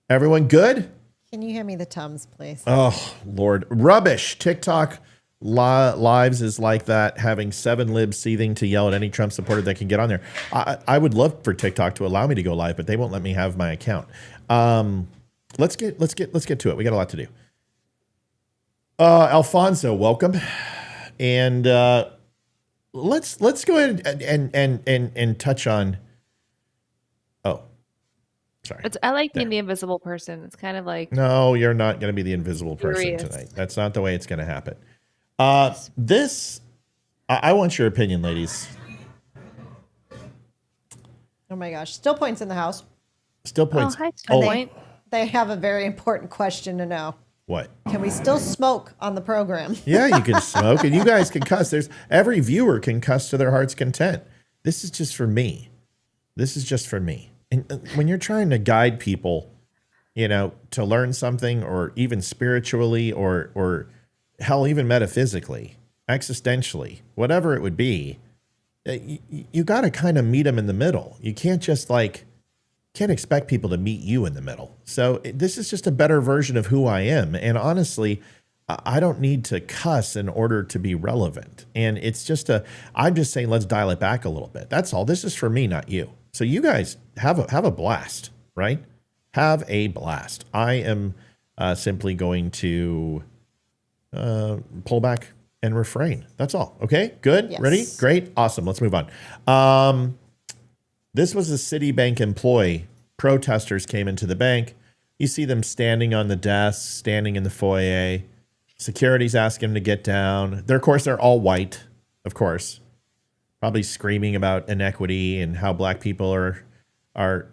Everyone good? Can you hand me the Tums, please? Oh, Lord. Rubbish. TikTok lives is like that, having 7 libs seething to yell at any Trump supporter that can get on there. I would love for TikTok to allow me to go live, but they won't let me have my account. Let's get to it. We got a lot to do. Alfonso, welcome. And let's go ahead and touch on. Oh, sorry. I like being the invisible person. It's kind of like, no, you're not going to be the invisible person curious. tonight. That's not the way it's going to happen. I want your opinion, ladies. Oh my gosh. Still Point's in the house. Still Points. Oh, hi, Still Point. They have a very important question to know. What? Can we still smoke on the program? Yeah, you can smoke, and you guys can cuss. Every viewer can cuss to their heart's content. This is just for me. And when you're trying to guide people, to learn something, or even spiritually, or hell, even metaphysically, existentially, whatever it would be, you got to kind of meet them in the middle. You can't just can't expect people to meet you in the middle. So this is just a better version of who I am. And honestly, I don't need to cuss in order to be relevant. And I'm just saying, let's dial it back a little bit. That's all. This is for me, not you. So you guys have a blast, right? Have a blast. I am simply going to pull back and refrain. That's all. Okay, good. Yes. Ready? Great. Awesome. Let's move on. This was a Citibank employee. Protesters came into the bank. You see them standing on the desk, standing in the foyer. Security's asking them to get down. Of course, they're all white, of course. Probably screaming about inequity and how black people are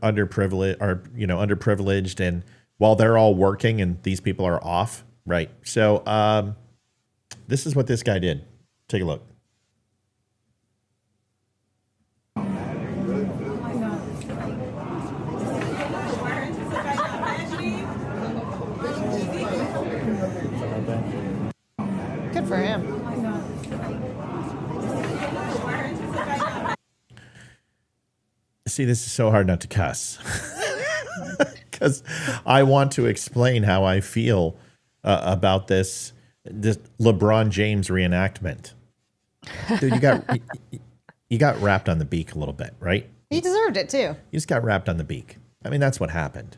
underprivileged, and while they're all working and these people are off, Right. So this is what this guy did. Take a look. Good for him. See, this is so hard not to cuss. Because I want to explain how I feel about this LeBron James reenactment. Dude, you got wrapped on the beak a little bit, right? He deserved it too. You just got wrapped on the beak. I mean, that's what happened.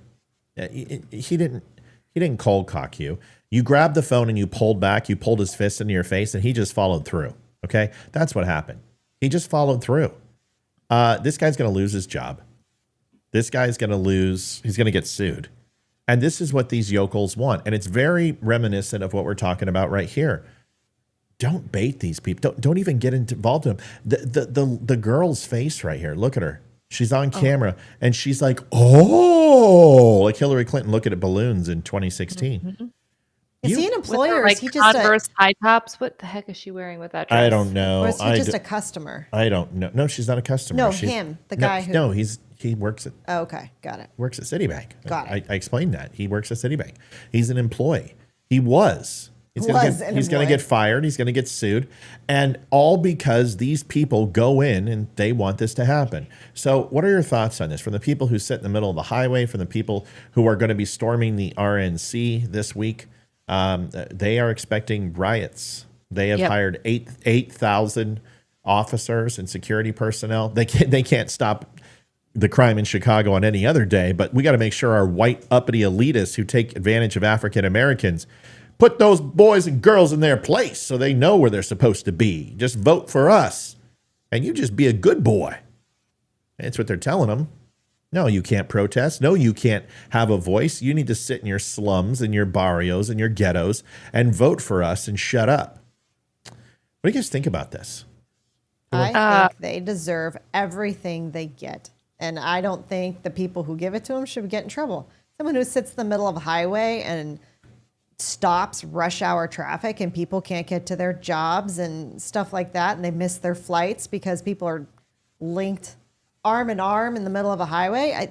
He didn't cold cock you. You grabbed the phone and you pulled back. You pulled his fist into your face, and he just followed through. Okay, that's what happened. He just followed through. This guy's going to lose his job. This guy's going to lose. He's going to get sued. And this is what these yokels want. And it's very reminiscent of what we're talking about right here. Don't bait these people. Don't even get involved in them. The girl's face right here. Look at her. She's on camera and she's like, oh, like Hillary Clinton looking at balloons in 2016. Mm-hmm. Is he an With employer? her, Or like is he just Converse high tops? What the heck is she wearing with that dress? I don't know. or is he just a customer? I don't know. No, she's not a customer. No, She's, him, the guy who. No, he works at Oh, okay, got it. Citibank. Got it. I explained that. He works at Citibank. He's an employee. He was. He's going to employee. get fired. He's going to get sued. And all because these people go in and they want this to happen. So what are your thoughts on this? From the people who sit in the middle of the highway, from the people who are going to be storming the RNC this week, they are expecting riots. They have hired 8,000 officers and security personnel. They can't stop the crime in Chicago on any other day, but we got to make sure our white uppity elitists who take advantage of African Americans put those boys and girls in their place so they know where they're supposed to be. Just vote for us, and you just be a good boy. That's what they're telling them. No, you can't protest. No, you can't have a voice. You need to sit in your slums and your barrios and your ghettos and vote for us and shut up. What do you guys think about this? I think they deserve everything they get. And I don't think the people who give it to them should get in trouble. Someone who sits in the middle of a highway and stops rush hour traffic and people can't get to their jobs and stuff like that, and they miss their flights because people are linked arm in arm in the middle of a highway.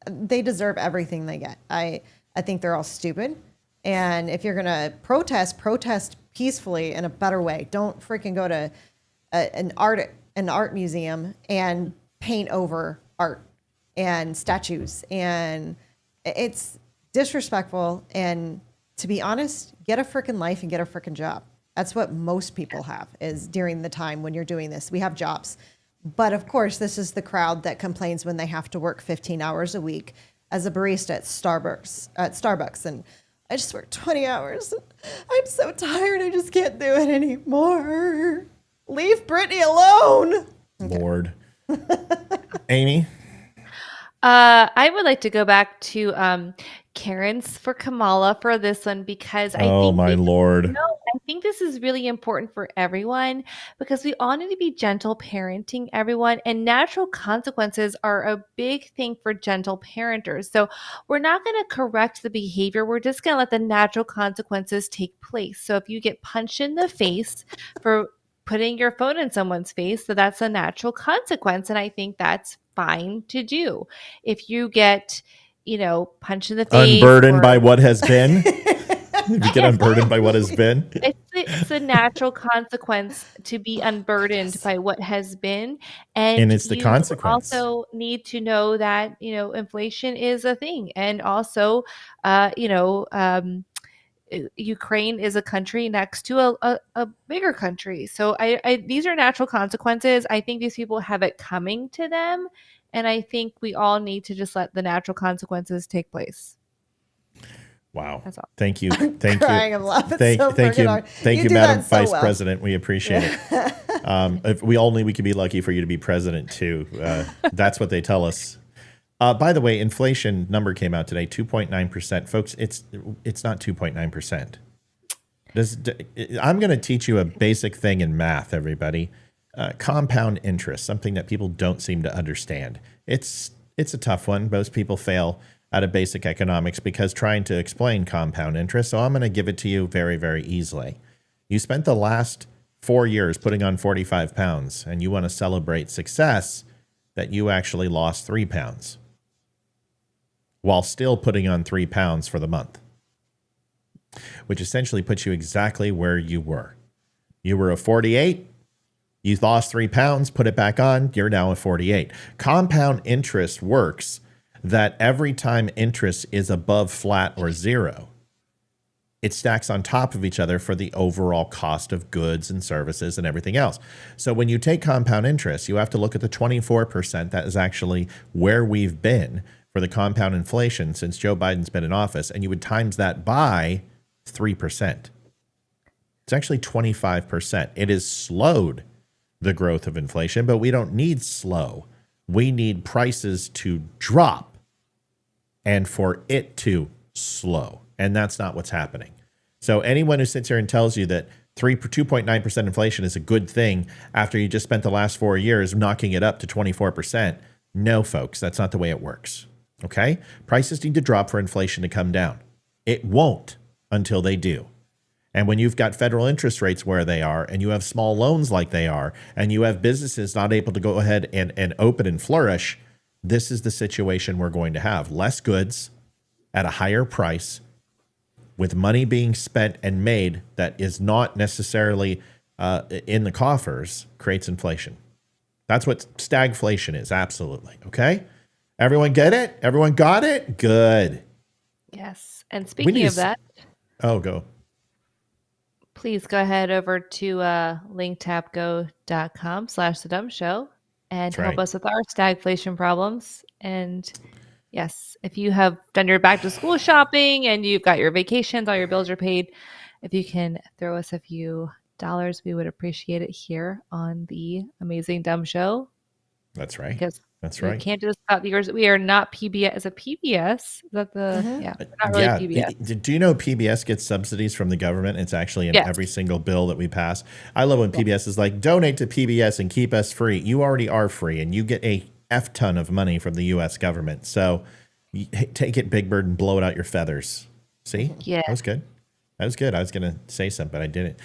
They deserve everything they get. I think they're all stupid. And if you're going to protest peacefully in a better way. Don't freaking go to an art museum and paint over art and statues. And it's disrespectful. And to be honest, get a freaking life and get a freaking job. That's what most people have, is during the time when you're doing this. We have jobs. But of course, this is the crowd that complains when they have to work 15 hours a week as a barista at Starbucks. And I just work 20 hours. I'm so tired. I just can't do it anymore. Leave Brittany alone. Lord. Amy? I would like to go back to Karen's for Kamala for this one, because I think this is really important for everyone, because we all need to be gentle parenting everyone, and natural consequences are a big thing for gentle parenters. So we're not going to correct the behavior. We're just going to let the natural consequences take place. So if you get punched in the face for putting your phone in someone's face, so that's a natural consequence. And I think that's fine to do. If you get, punched in the face. Unburdened by what has been. If you get unburdened by what has been. It's a natural consequence to be unburdened by what has been. And it's the consequence. You also need to know that, inflation is a thing. And also, Ukraine is a country next to a bigger country. So these are natural consequences. I think these people have it coming to them. And I think we all need to just let the natural consequences take place. Wow. That's all. Thank you. I'm crying. I'm laughing so thank you. hard. Thank you, do Madam that so Vice well. President. We appreciate it. If we only we could be lucky for you to be president too. That's what they tell us. By the way, inflation number came out today, 2.9%. Folks, it's not 2.9%. I'm going to teach you a basic thing in math, everybody. Compound interest, something that people don't seem to understand. It's a tough one. Most people fail. out of basic economics because trying to explain compound interest. So I'm going to give it to you very, very easily. You spent the last 4 years putting on 45 pounds and you want to celebrate success that you actually lost 3 pounds while still putting on 3 pounds for the month, which essentially puts you exactly where you were. You were a 48. You lost 3 pounds, put it back on. You're now a 48. Compound interest works that every time interest is above flat or zero, it stacks on top of each other for the overall cost of goods and services and everything else. So when you take compound interest, you have to look at the 24%. That is actually where we've been for the compound inflation since Joe Biden's been in office. And you would times that by 3%. It's actually 25%. It has slowed the growth of inflation, but we don't need slow. We need prices to drop and for it to slow. And that's not what's happening. So anyone who sits here and tells you that 2.9% inflation is a good thing after you just spent the last 4 years knocking it up to 24%, no, folks, that's not the way it works. Okay? Prices need to drop for inflation to come down. It won't until they do. And when you've got federal interest rates where they are, and you have small loans like they are, and you have businesses not able to go ahead and open and flourish, this is the situation we're going to have. Less goods at a higher price with money being spent and made that is not necessarily in the coffers creates inflation. That's what stagflation is, absolutely. Okay? Everyone get it? Everyone got it? Good. Yes. And speaking of that, oh, go. Please go ahead over to linktapgo.com/thedumbshow and help us with our stagflation problems. And yes, if you have done your back to school shopping and you've got your vacations, all your bills are paid, if you can throw us a few dollars, we would appreciate it here on the Amazing Dumb Show. That's right. Because that's right. We can't do this without the yours. We are not PBS. Is it PBS? Is that the yeah? Not really PBS. Do you know PBS gets subsidies from the government? It's actually in every single bill that we pass. I love when PBS is like, donate to PBS and keep us free. You already are free, and you get a F ton of money from the U.S. government. So take it, Big Bird, and blow it out your feathers. See? Yeah. That was good. That was good. I was going to say something, but I didn't.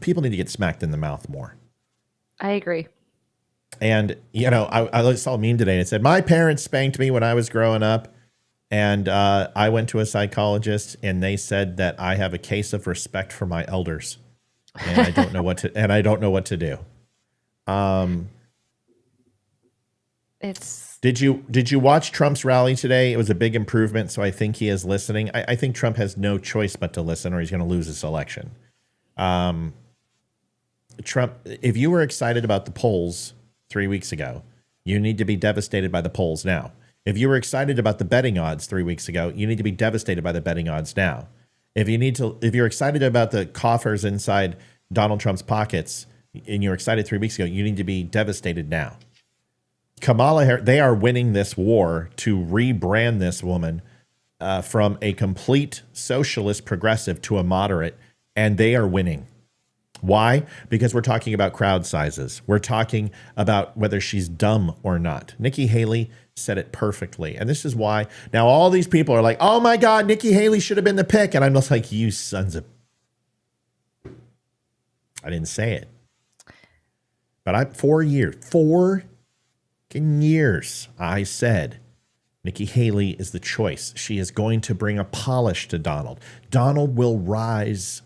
People need to get smacked in the mouth more. I agree. And, you know, I saw a meme today and it said, my parents spanked me when I was growing up. And I went to a psychologist and they said that I have a case of respect for my elders. And I don't know what to do. Did you watch Trump's rally today? It was a big improvement. So I think he is listening. I think Trump has no choice but to listen or he's going to lose this election. Trump, if you were excited about the polls 3 weeks ago, you need to be devastated by the polls now. If you were excited about the betting odds 3 weeks ago, you need to be devastated by the betting odds now. If you're excited about the coffers inside Donald Trump's pockets and you're excited 3 weeks ago, you need to be devastated now. Kamala Harris, they are winning this war to rebrand this woman from a complete socialist progressive to a moderate, and they are winning. Why? Because we're talking about crowd sizes. We're talking about whether she's dumb or not. Nikki Haley said it perfectly. And this is why now all these people are like, oh my God, Nikki Haley should have been the pick. And I'm just like, you sons of... I didn't say it. But 4 years, I said Nikki Haley is the choice. She is going to bring a polish to Donald. Donald will rise.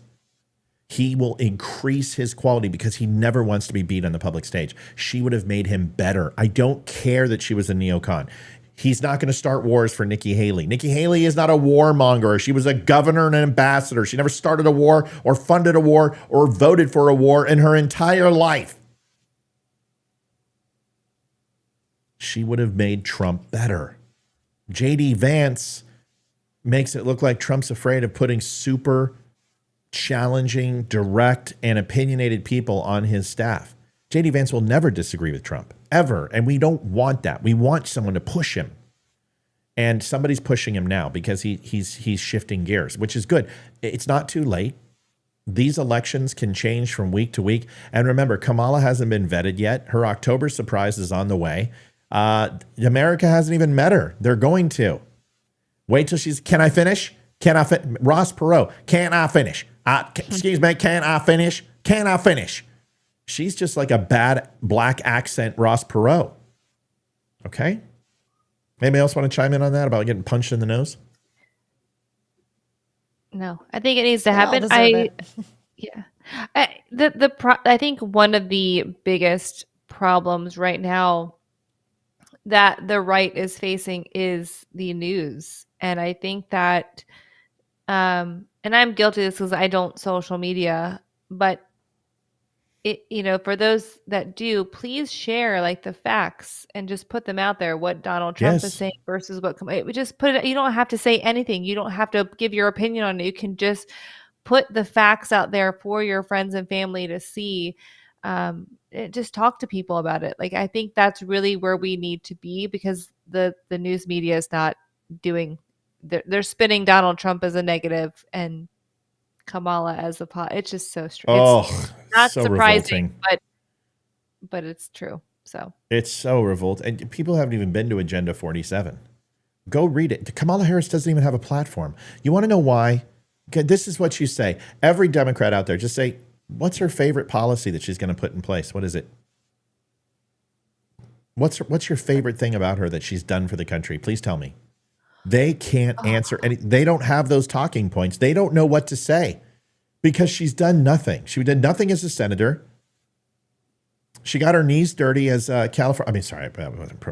He will increase his quality because he never wants to be beat on the public stage. She would have made him better. I don't care that she was a neocon. He's not going to start wars for Nikki Haley. Nikki Haley is not a warmonger. She was a governor and an ambassador. She never started a war or funded a war or voted for a war in her entire life. She would have made Trump better. JD Vance makes it look like Trump's afraid of putting super challenging, direct, and opinionated people on his staff. JD Vance will never disagree with Trump, ever. And we don't want that. We want someone to push him. And somebody's pushing him now because he's shifting gears, which is good. It's not too late. These elections can change from week to week. And remember, Kamala hasn't been vetted yet. Her October surprise is on the way. America hasn't even met her. They're going to. Wait till she's, can I finish? Ross Perot, can I finish? Excuse me, can I finish? Can I finish? She's just like a bad black accent Ross Perot. Okay? Anybody else want to chime in on that about getting punched in the nose? No, I think it needs to happen. deserve it. Yeah. I think one of the biggest problems right now that the right is facing is the news. And I think that, and I'm guilty of this because I don't social media, but for those that do, please share like the facts and just put them out there. What Donald Trump is Yes. saying versus we just put it. You don't have to say anything. You don't have to give your opinion on it. You can just put the facts out there for your friends and family to see. Just talk to people about it. Like I think that's really where we need to be because the news media is not doing. They're spinning Donald Trump as a negative and Kamala as a pot. It's just so strange. Oh, It's not so surprising, revolting. but it's true. So It's so revolting. And people haven't even been to Agenda 47. Go read it. Kamala Harris doesn't even have a platform. You want to know why? Okay, this is what you say. Every Democrat out there, just say, what's her favorite policy that she's going to put in place? What is it? What's your favorite thing about her that she's done for the country? Please tell me. They can't answer any. They don't have those talking points. They don't know what to say because she's done nothing. She did nothing as a senator. She got her knees dirty as California. I mean, sorry, that wasn't.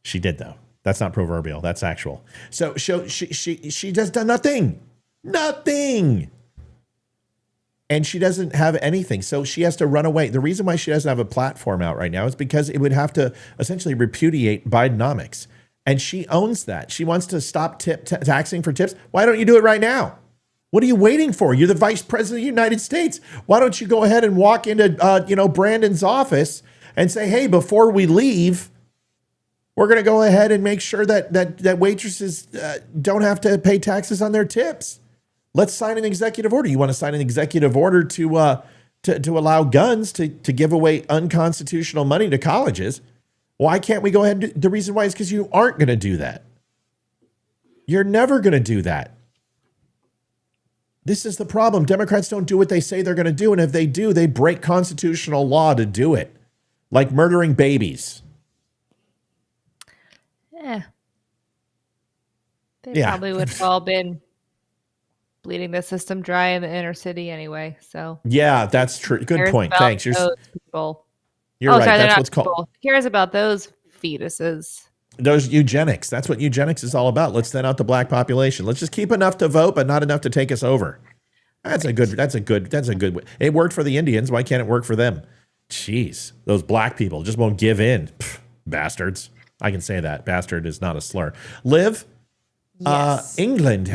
She did though. That's not proverbial. That's actual. So she just done nothing, and she doesn't have anything. So she has to run away. The reason why she doesn't have a platform out right now is because it would have to essentially repudiate Bidenomics. And she owns that. She wants to stop taxing for tips. Why don't you do it right now? What are you waiting for? You're the vice president of the United States. Why don't you go ahead and walk into Brandon's office and say, hey, before we leave, we're going to go ahead and make sure that waitresses don't have to pay taxes on their tips. Let's sign an executive order. You want to sign an executive order to allow guns to give away unconstitutional money to colleges? Why can't we go ahead and do? The reason why is because you aren't going to do that. You're never going to do that. This is the problem. Democrats don't do what they say they're going to do. And if they do, they break constitutional law to do it. Like murdering babies. They probably would have all been bleeding the system dry in the inner city anyway. So yeah, that's true. Good cares point. about Thanks. those people. You're right. Sorry, That's they're what's not called people. Who cares about those fetuses? those eugenics. That's what eugenics is all about. Let's thin out the black population. Let's just keep enough to vote, but not enough to take us over. That's a good way. It worked for the Indians. Why can't it work for them? Jeez, those black people just won't give in. Pfft, bastards. I can say that. Bastard is not a slur. Liv, Yes. England's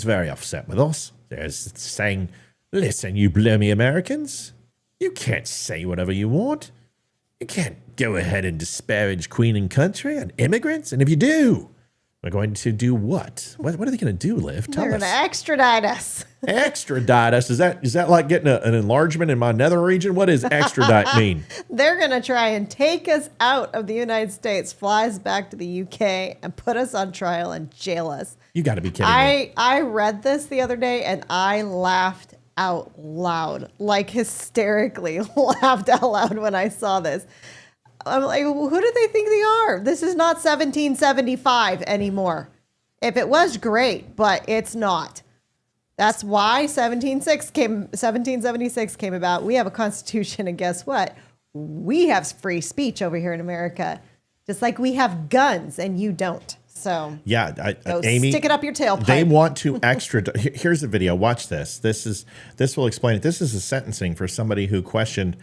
very upset with us. They're saying, listen, you blurmy Americans, you can't say whatever you want. You can't go ahead and disparage Queen and country and immigrants. And if you do, we're going to do what? What are they going to do, Liv? Tell They're us. going to extradite us. Extradite us. Is that like getting an enlargement in my nether region? What does extradite mean? They're going to try and take us out of the United States, fly us back to the UK, and put us on trial and jail us. You got to be kidding me. I read this the other day and I laughed out loud, like hysterically laughed out loud when I saw this. I'm like, who do they think they are? This is not 1775 anymore. If it was, great, but it's not. That's why 1776 came about. We have a constitution, and guess what? We have free speech over here in America, just like we have guns, and you don't. So Yeah, go Amy, stick it up your tailpipe. They want to extradite. Here's the video. Watch this. This will explain it. This is a sentencing for somebody who questioned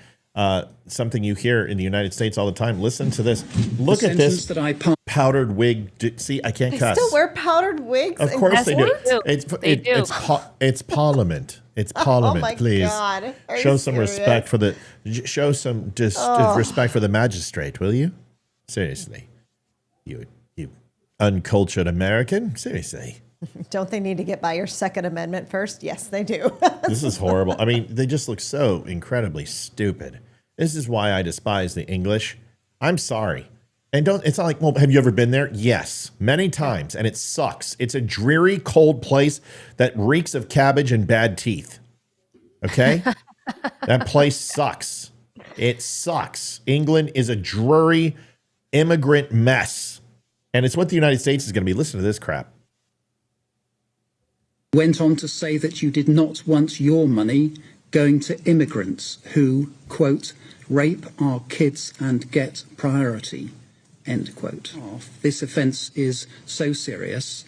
something you hear in the United States all the time. Listen to this. Look at this powdered wig. See, I can't They cuss. still wear powdered wigs. Of in course they do. court? They do. It's Parliament. It's Parliament. Oh my Please God. Are you show some serious? respect for the respect for the magistrate, will you? Seriously, you uncultured American. Seriously. Don't they need to get by your Second Amendment first? Yes, they do. This is horrible. I mean, they just look so incredibly stupid. This is why I despise the English. I'm sorry. And it's not like, well, have you ever been there? Yes, many times. And it sucks. It's a dreary, cold place that reeks of cabbage and bad teeth. Okay? That place sucks. It sucks. England is a dreary immigrant mess. And it's what the United States is going to be. Listen to this crap. Went on to say that you did not want your money going to immigrants who, quote, rape our kids and get priority, end quote. This offence is so serious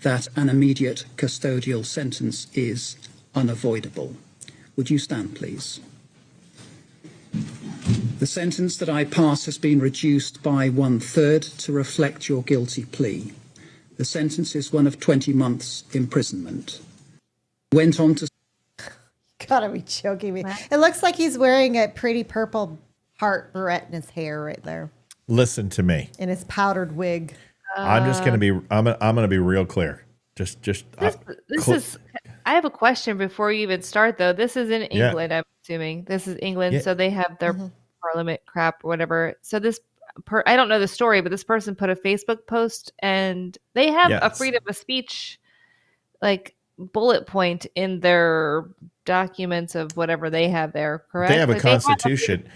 that an immediate custodial sentence is unavoidable. Would you stand, please? The sentence that I pass has been reduced by 1/3 to reflect your guilty plea. The sentence is one of 20 months imprisonment. Went on to... Gotta be joking me. It looks like he's wearing a pretty purple heart barrette in his hair right there. Listen to me. In his powdered wig. I'm just going to be, I'm going to be real clear. I have a question before you even start, though. This is in England, I'm assuming. This is England, so they have their parliament crap or whatever. So I don't know the story, but this person put a Facebook post, and they have a freedom of speech, like, bullet point in their documents of whatever they have there, correct? They have a constitution.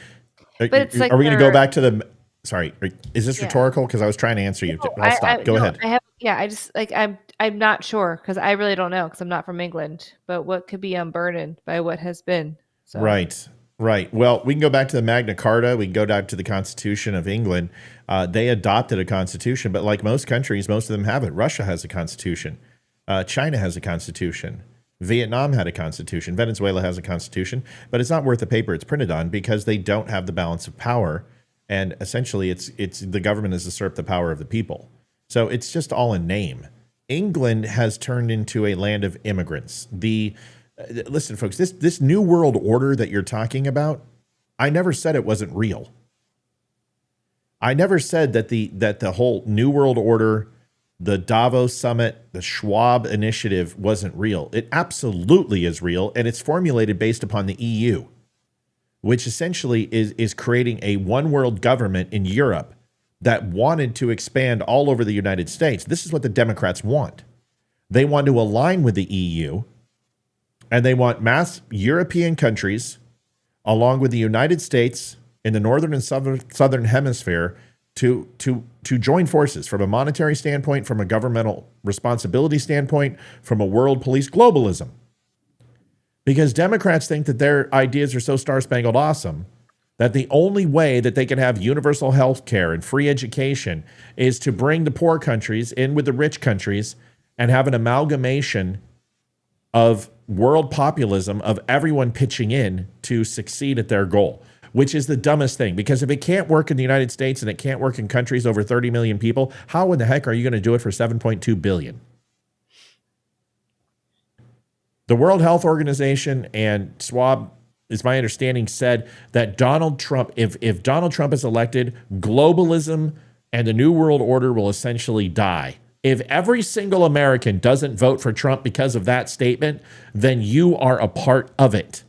But it's like, are we going to go back to the... Sorry, is this rhetorical? Because I was trying to answer you. I'll stop. Go ahead. I just like I'm not sure because I really don't know because I'm not from England. But what could be unburdened by what has been? So. Right. Well, we can go back to the Magna Carta. We can go back to the Constitution of England. They adopted a constitution, but like most countries, most of them have it. Russia has a constitution. China has a constitution. Vietnam had a constitution. Venezuela has a constitution, but it's not worth the paper it's printed on because they don't have the balance of power. And essentially, it's the government has usurped the power of the people. So it's just all in name. England has turned into a land of immigrants. Listen, folks, this new world order that you're talking about, I never said it wasn't real. I never said that the whole new world order, the Davos summit, the Schwab initiative wasn't real. It absolutely is real, and it's formulated based upon the EU. Which essentially is creating a one world government in Europe that wanted to expand all over the United States. This is what the Democrats want. They want to align with the EU, and they want mass European countries, along with the United States in the northern and southern hemisphere, to join forces from a monetary standpoint, from a governmental responsibility standpoint, from a world police globalism. Because Democrats think that their ideas are so star-spangled awesome that the only way that they can have universal health care and free education is to bring the poor countries in with the rich countries and have an amalgamation of world populism of everyone pitching in to succeed at their goal, which is the dumbest thing. Because if it can't work in the United States and it can't work in countries over 30 million people, how in the heck are you going to do it for 7.2 billion? The World Health Organization and Schwab, is my understanding, said that Donald Trump, if Donald Trump is elected, globalism and the New World Order will essentially die. If every single American doesn't vote for Trump because of that statement, then you are a part of it.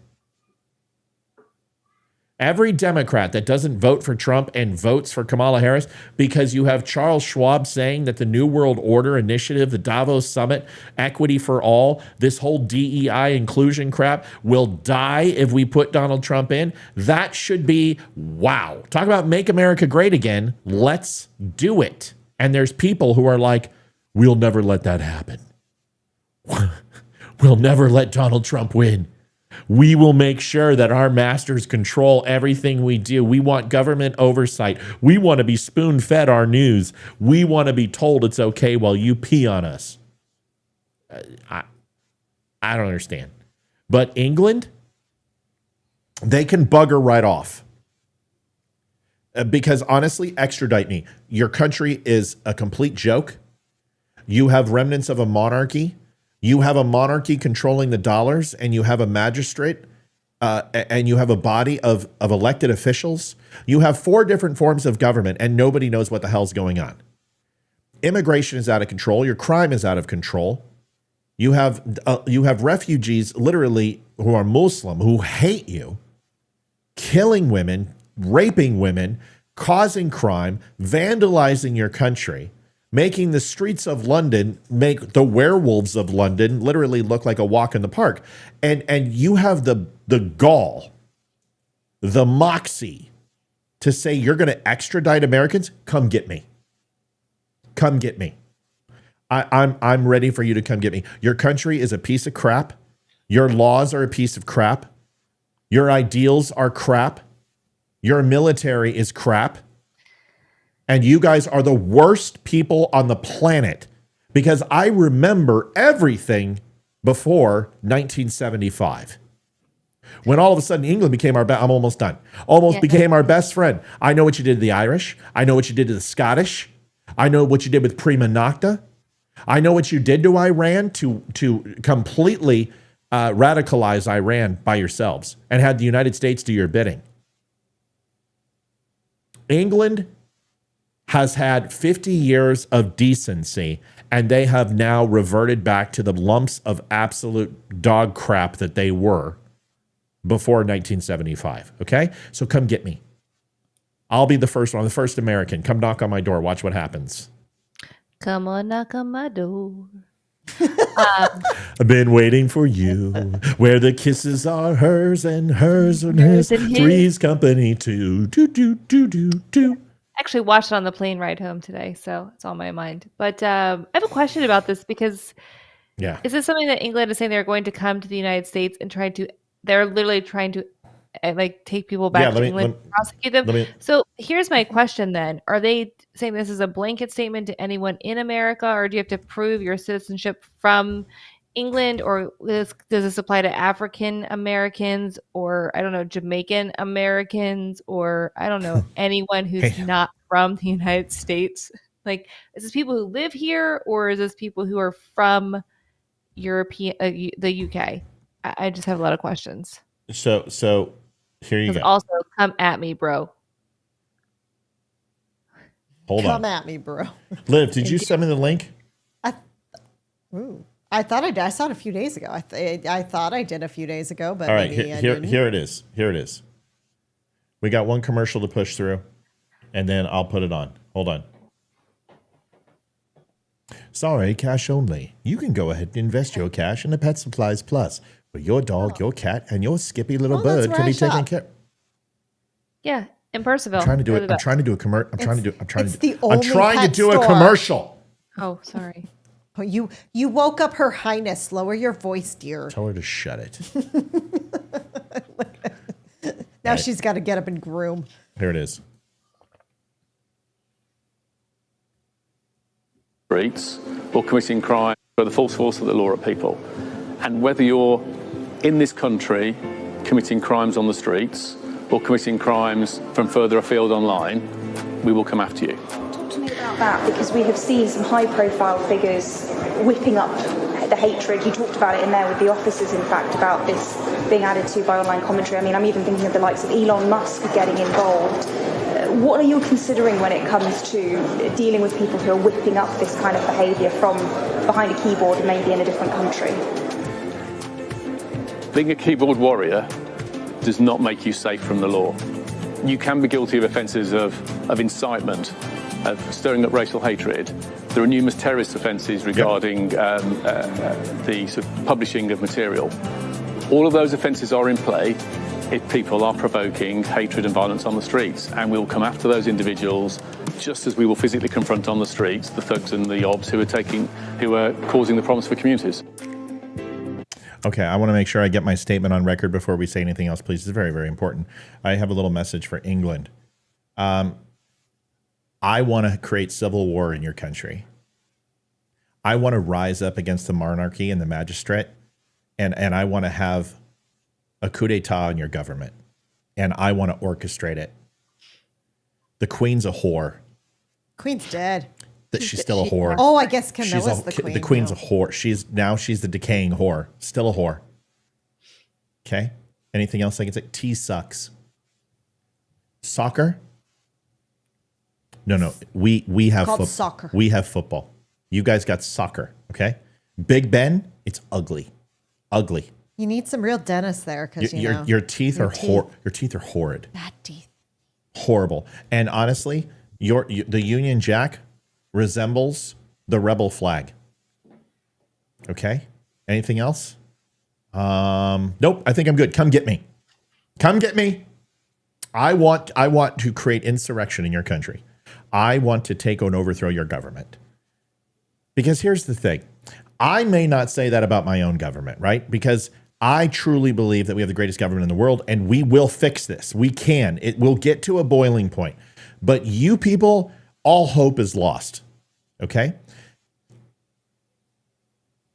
Every Democrat that doesn't vote for Trump and votes for Kamala Harris because you have Charles Schwab saying that the New World Order initiative, the Davos Summit, equity for all, this whole DEI inclusion crap will die if we put Donald Trump in, that should be, wow. Talk about make America great again. Let's do it. And there's people who are like, we'll never let that happen. We'll never let Donald Trump win. We will make sure that our masters control everything we do. We want government oversight. We want to be spoon-fed our news. We want to be told it's okay while you pee on us. I don't understand. But England, they can bugger right off. Because honestly, extradite me. Your country is a complete joke. You have remnants of a monarchy. You have a monarchy controlling the dollars, and you have a magistrate, and you have a body of elected officials. You have 4 different forms of government, and nobody knows what the hell's going on. Immigration is out of control. Your crime is out of control. You have refugees, literally, who are Muslim, who hate you, killing women, raping women, causing crime, vandalizing your country, making the streets of London, make the werewolves of London literally look like a walk in the park. And you have the gall, the moxie to say you're going to extradite Americans? Come get me. Come get me. I'm ready for you to come get me. Your country is a piece of crap. Your laws are a piece of crap. Your ideals are crap. Your military is crap. And you guys are the worst people on the planet, because I remember everything before 1975. When all of a sudden England became our I'm almost done. Became our best friend. I know what you did to the Irish. I know what you did to the Scottish. I know what you did with Prima Nocta. I know what you did to Iran to completely radicalize Iran by yourselves and had the United States do your bidding. England has had 50 years of decency, and they have now reverted back to the lumps of absolute dog crap that they were before 1975. Okay? So come get me. I'll be the first one, the first American. Come knock on my door. Watch what happens. Come on, knock on my door. I've been waiting for you, where the kisses are hers and hers and hers. Three's company too. Do, do, do, do, do. Actually watched it on the plane ride home today, so it's on my mind. But I have a question about this, because is this something that England is saying they're going to come to the United States and they're literally trying to take people back to England and prosecute them? So here's my question then. Are they saying this is a blanket statement to anyone in America, or do you have to prove your citizenship from England, or does this apply to African Americans, or I don't know, Jamaican Americans, or I don't know, anyone who's not from the United States? Like, is this people who live here, or is this people who are from European, the UK? I just have a lot of questions. So here you go. Also, come at me, bro. Come at me, bro. Liv, did you send me the link? I thought I saw it a few days ago. I thought I did a few days ago, but all right, maybe here it is. Here it is. We got one commercial to push through, and then I'll put it on. Hold on. Sorry, cash only. You can go ahead and invest your cash in the Pet Supplies Plus, where your dog, your cat, and your skippy little bird can be taken care of. Yeah, in Percival. I'm trying to do it. I'm trying to do a commercial. I'm trying to do store. A commercial. Oh, sorry. Oh, you woke up Her Highness. Lower your voice, dear. Tell her to shut it. Now she's got to get up and groom. Here it is. Streets or committing crime for the false force of the law at people. And whether you're in this country committing crimes on the streets or committing crimes from further afield online, we will come after you. Talk to me about that, because we have seen some high-profile figures whipping up the hatred. You talked about it in there with the officers, in fact, about this being added to by online commentary. I mean, I'm even thinking of the likes of Elon Musk getting involved. What are you considering when it comes to dealing with people who are whipping up this kind of behaviour from behind a keyboard and maybe in a different country? Being a keyboard warrior does not make you safe from the law. You can be guilty of offences of incitement, of stirring up racial hatred. There are numerous terrorist offences regarding the sort of publishing of material. All of those offences are in play if people are provoking hatred and violence on the streets, and we'll come after those individuals just as we will physically confront on the streets the thugs and the obs who are causing the problems for communities. Okay, I want to make sure I get my statement on record before we say anything else, please. It's very, very important. I have a little message for England. I want to create civil war in your country. I want to rise up against the monarchy and the magistrate, and I want to have a coup d'etat in your government, and I want to orchestrate it. The Queen's a whore. Queen's dead. She's still a whore. Oh, I guess Camilla's the queen. The Queen's a whore. She's the decaying whore. Still a whore. Okay. Anything else I can say? Tea sucks. Soccer? No. We have soccer. We have football. You guys got soccer. Okay. Big Ben, it's ugly. Ugly. You need some real dentists there, because your teeth are horrid. Bad teeth. Horrible. And honestly, the Union Jack resembles the rebel flag. Okay. Anything else? Nope. I think I'm good. Come get me. Come get me. I want to create insurrection in your country. I want to take and overthrow your government. Because here's the thing. I may not say that about my own government, right? Because I truly believe that we have the greatest government in the world, and we will fix this. We can. It will get to a boiling point. But you people, all hope is lost. Okay?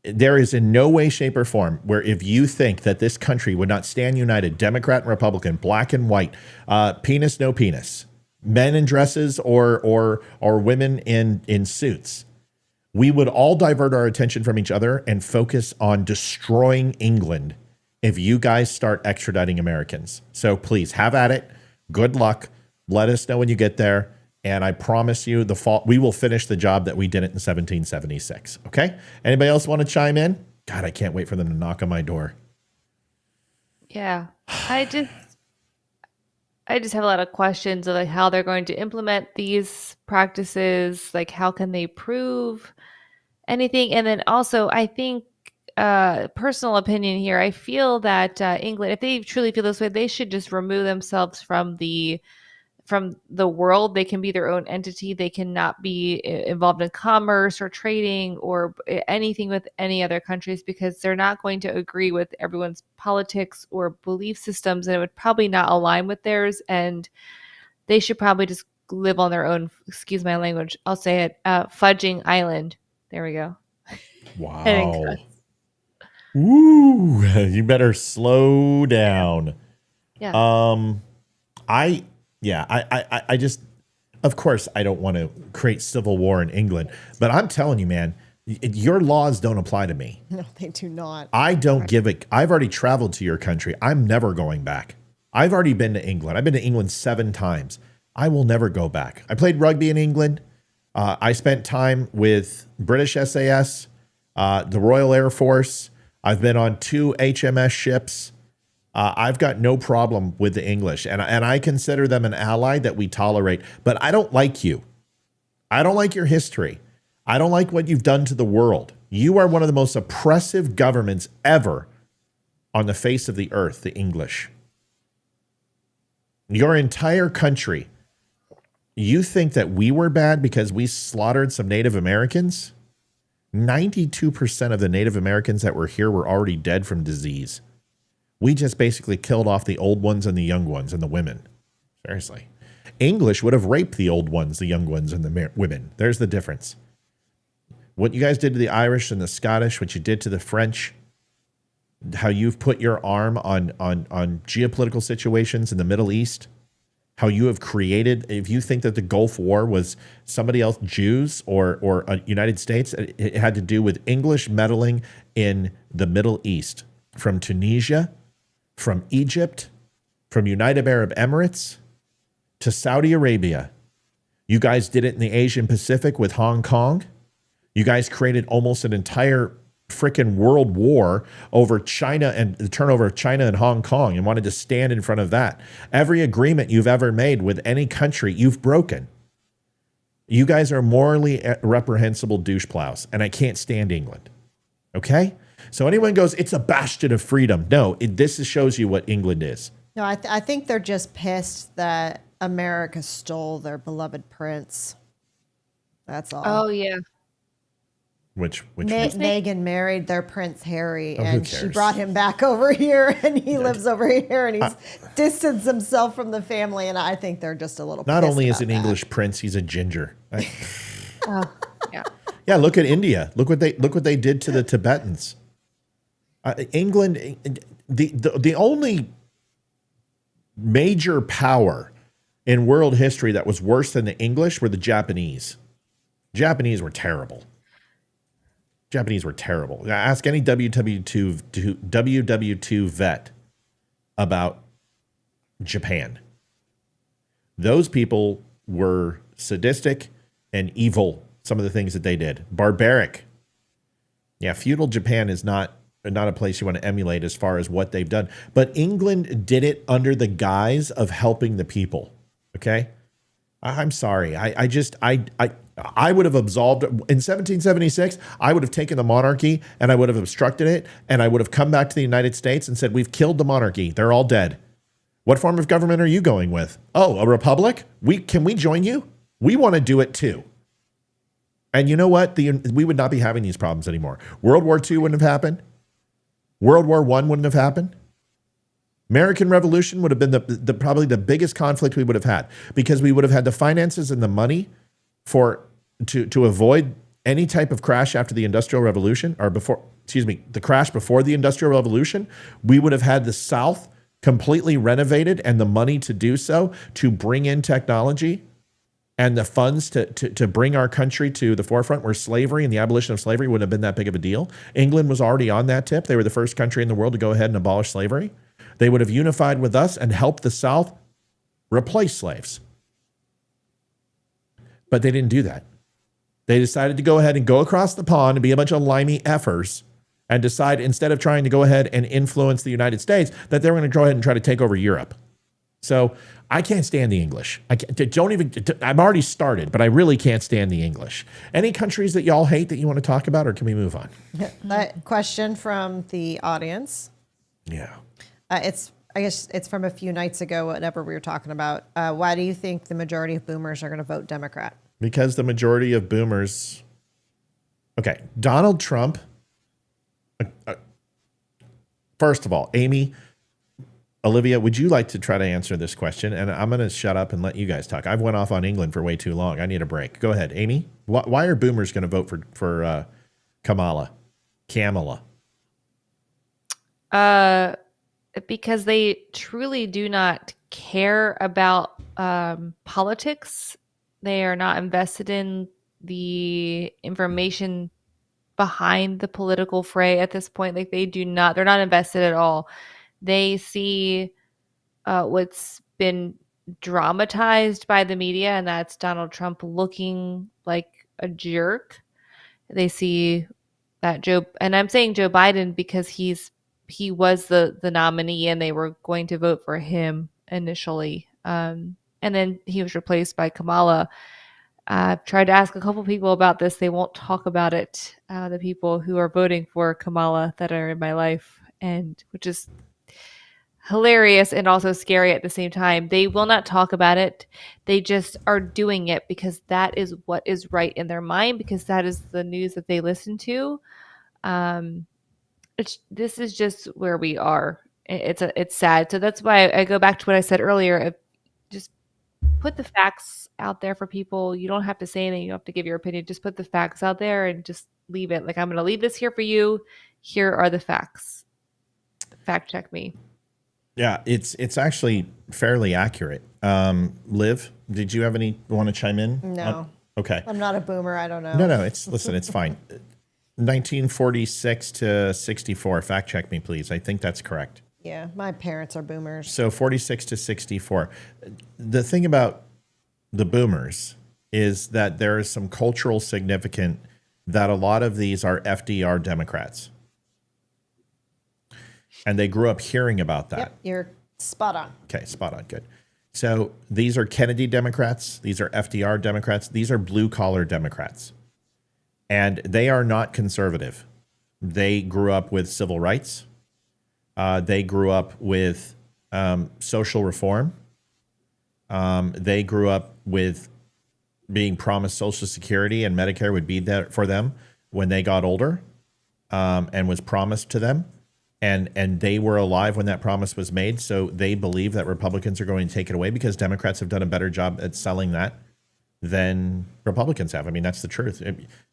There is in no way, shape, or form where if you think that this country would not stand united, Democrat and Republican, black and white, penis, no penis, men in dresses or women in suits, we would all divert our attention from each other and focus on destroying England if you guys start extraditing Americans. So please have at it. Good luck. Let us know when you get there. And I promise you we will finish the job that we did it in 1776. Okay. Anybody else want to chime in? God, I can't wait for them to knock on my door. Yeah. I just have a lot of questions of like how they're going to implement these practices. Like, how can they prove anything? And then also, I think, personal opinion here, I feel that England, if they truly feel this way, they should just remove themselves from the world. They can be their own entity. They cannot be involved in commerce or trading or anything with any other countries, because they're not going to agree with everyone's politics or belief systems, and it would probably not align with theirs. And they should probably just live on their own, excuse my language, I'll say it, fudging island. There we go. Wow. Ooh, you better slow down. Yeah. I just, of course, I don't want to create civil war in England, but I'm telling you, man, your laws don't apply to me. No, they do not. I don't give it. I've already traveled to your country. I'm never going back. I've already been to England. I've been to England 7 times. I will never go back. I played rugby in England. I spent time with British SAS, the Royal Air Force. I've been on 2 HMS ships. I've got no problem with the English, and I consider them an ally that we tolerate. But I don't like you. I don't like your history. I don't like what you've done to the world. You are one of the most oppressive governments ever on the face of the earth, the English. Your entire country. You think that we were bad because we slaughtered some Native Americans? 92% of the Native Americans that were here were already dead from disease. We just basically killed off the old ones and the young ones and the women. Seriously. English would have raped the old ones, the young ones, and the women. There's the difference. What you guys did to the Irish and the Scottish, what you did to the French, how you've put your arm on geopolitical situations in the Middle East, how you have created, if you think that the Gulf War was somebody else, Jews or United States, it had to do with English meddling in the Middle East, from Tunisia, from Egypt, from United Arab Emirates to Saudi Arabia. You guys did it in the Asian Pacific with Hong Kong. You guys created almost an entire freaking world war over China and the turnover of China and Hong Kong, and wanted to stand in front of that. Every agreement you've ever made with any country, you've broken. You guys are morally reprehensible douche plows, and I can't stand England. Okay? So anyone goes, it's a bastion of freedom. No, this shows you what England is. No, I think they're just pissed that America stole their beloved prince. That's all. Oh, yeah. Which Meghan married their Prince Harry, who and she cares? brought him back over here, and he lives over here, and he's distanced himself from the family, and I think they're just a little Not pissed only is about an that. English prince, he's a ginger. Yeah. Yeah, look at India. Look what they did to the Tibetans. England, the only major power in world history that was worse than the English were the Japanese. Japanese were terrible. Japanese were terrible. Ask any WW2 vet about Japan. Those people were sadistic and evil. Some of the things that they did, barbaric. Yeah, feudal Japan is not a place you want to emulate as far as what they've done. But England did it under the guise of helping the people. Okay. I'm sorry. I would have absolved in 1776. I would have taken the monarchy and I would have obstructed it. And I would have come back to the United States and said, we've killed the monarchy. They're all dead. What form of government are you going with? Oh, a republic? Can we join you? We want to do it too. And you know what? We would not be having these problems anymore. World War II wouldn't have happened. World War I wouldn't have happened. American Revolution would have been the probably the biggest conflict we would have had, because we would have had the finances and the money to avoid any type of crash after the Industrial Revolution, or the crash before the Industrial Revolution. We would have had the South completely renovated and the money to do so, to bring in technology and the funds to bring our country to the forefront, where slavery and the abolition of slavery wouldn't have been that big of a deal. England was already on that tip. They were the first country in the world to go ahead and abolish slavery. They would have unified with us and helped the South replace slaves. But they didn't do that. They decided to go ahead and go across the pond and be a bunch of limey effers, and decide, instead of trying to go ahead and influence the United States, that they were going to go ahead and try to take over Europe. So I can't stand the English. I'm already started, but I really can't stand the English. Any countries that y'all hate that you want to talk about, or can we move on? That question from the audience. Yeah. I guess it's from a few nights ago, whatever we were talking about. Why do you think the majority of boomers are going to vote Democrat? Because the majority of boomers... Okay, Donald Trump... First of all, Amy, Olivia, would you like to try to answer this question? And I'm going to shut up and let you guys talk. I've went off on England for way too long. I need a break. Go ahead, Amy. Why are boomers going to vote for Kamala? Because they truly do not care about politics. They are not invested in the information behind the political fray at this point. Like, they're not invested at all. They see what's been dramatized by the media, and that's Donald Trump looking like a jerk. They see that and I'm saying Joe Biden because he was the nominee and they were going to vote for him initially. And then he was replaced by Kamala. I've tried to ask a couple people about this. They won't talk about it. The people who are voting for Kamala that are in my life, and which is hilarious and also scary at the same time. They will not talk about it. They just are doing it because that is what is right in their mind, because that is the news that they listen to. This is just where we are. It's sad. So that's why I go back to what I said earlier. Just put the facts out there for people. You don't have to say anything. You don't have to give your opinion. Just put the facts out there and just leave it. Like, I'm going to leave this here for you. Here are the facts. Fact check me. Yeah, it's actually fairly accurate. Liv, did you want to chime in? No. Okay. I'm not a boomer. I don't know. No, listen, it's fine. 1946 to 64. Fact check me, please. I think that's correct. Yeah, my parents are boomers. So 46 to 64. The thing about the boomers is that there is some cultural significance that a lot of these are FDR Democrats. And they grew up hearing about that. Yep, you're spot on. Okay, spot on. Good. So these are Kennedy Democrats. These are FDR Democrats. These are blue-collar Democrats. And they are not conservative. They grew up with civil rights. They grew up with social reform. They grew up with being promised Social Security and Medicare would be there for them when they got older, and was promised to them. And they were alive when that promise was made. So they believe that Republicans are going to take it away because Democrats have done a better job at selling that than Republicans have. I mean, that's the truth.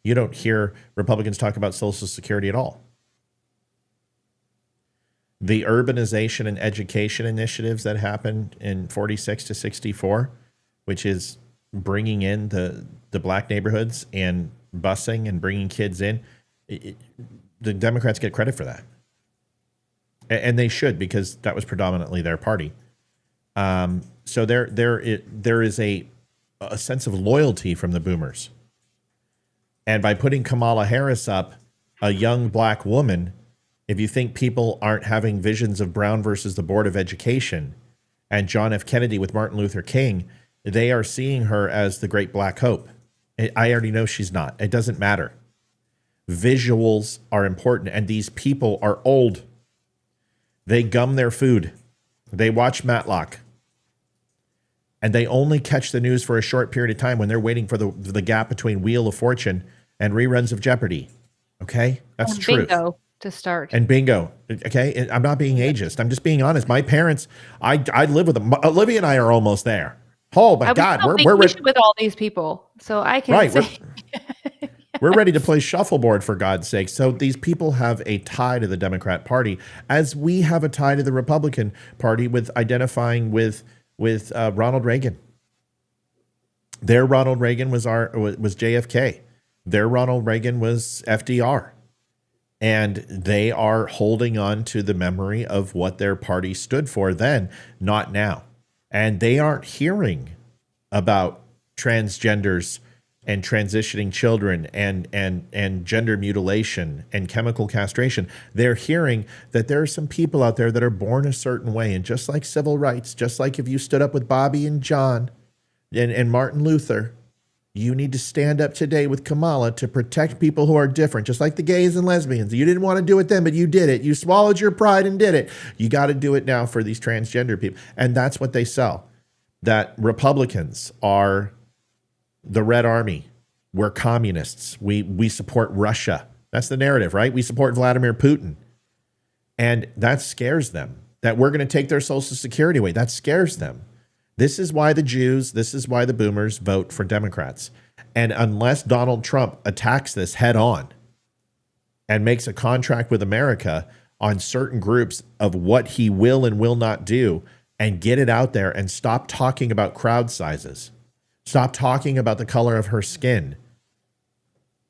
You don't hear Republicans talk about Social Security at all. The urbanization and education initiatives that happened in 46 to 64, which is bringing in the black neighborhoods and busing and bringing kids in, the Democrats get credit for that. And they should, because that was predominantly their party. So there is a sense of loyalty from the boomers. And by putting Kamala Harris up, a young black woman, if you think people aren't having visions of Brown versus the Board of Education and John F. Kennedy with Martin Luther King, They are seeing her as the great black hope. I already know she's not. It doesn't matter. Visuals are important, and these people are old. They gum their food. They watch Matlock. And they only catch the news for a short period of time when they're waiting for the gap between Wheel of Fortune and reruns of Jeopardy. Okay? That's the truth. Bingo to start. And bingo. Okay? And I'm not being ageist. I'm just being honest. My parents, I live with them. Olivia and I are almost there. Oh my God. We're ready with all these people. So I can right, say. We're ready to play shuffleboard, for God's sake. So these people have a tie to the Democrat Party, as we have a tie to the Republican Party with identifying with Ronald Reagan. Their Ronald Reagan was JFK. Their Ronald Reagan was FDR. And they are holding on to the memory of what their party stood for then, not now. And they aren't hearing about transgenders and transitioning children and gender mutilation and chemical castration. They're hearing that there are some people out there that are born a certain way. And just like civil rights, just like if you stood up with Bobby and John and Martin Luther, you need to stand up today with Kamala to protect people who are different, just like the gays and lesbians. You didn't want to do it then, but you did it. You swallowed your pride and did it. You got to do it now for these transgender people. And that's what they sell, that Republicans are the Red Army. We're communists. We support Russia. That's the narrative, right? We support Vladimir Putin. And that scares them, that we're going to take their Social Security away. That scares them. This is why the Jews, this is why the boomers vote for Democrats. And unless Donald Trump attacks this head on and makes a contract with America on certain groups of what he will and will not do, and get it out there and stop talking about crowd sizes, stop talking about the color of her skin,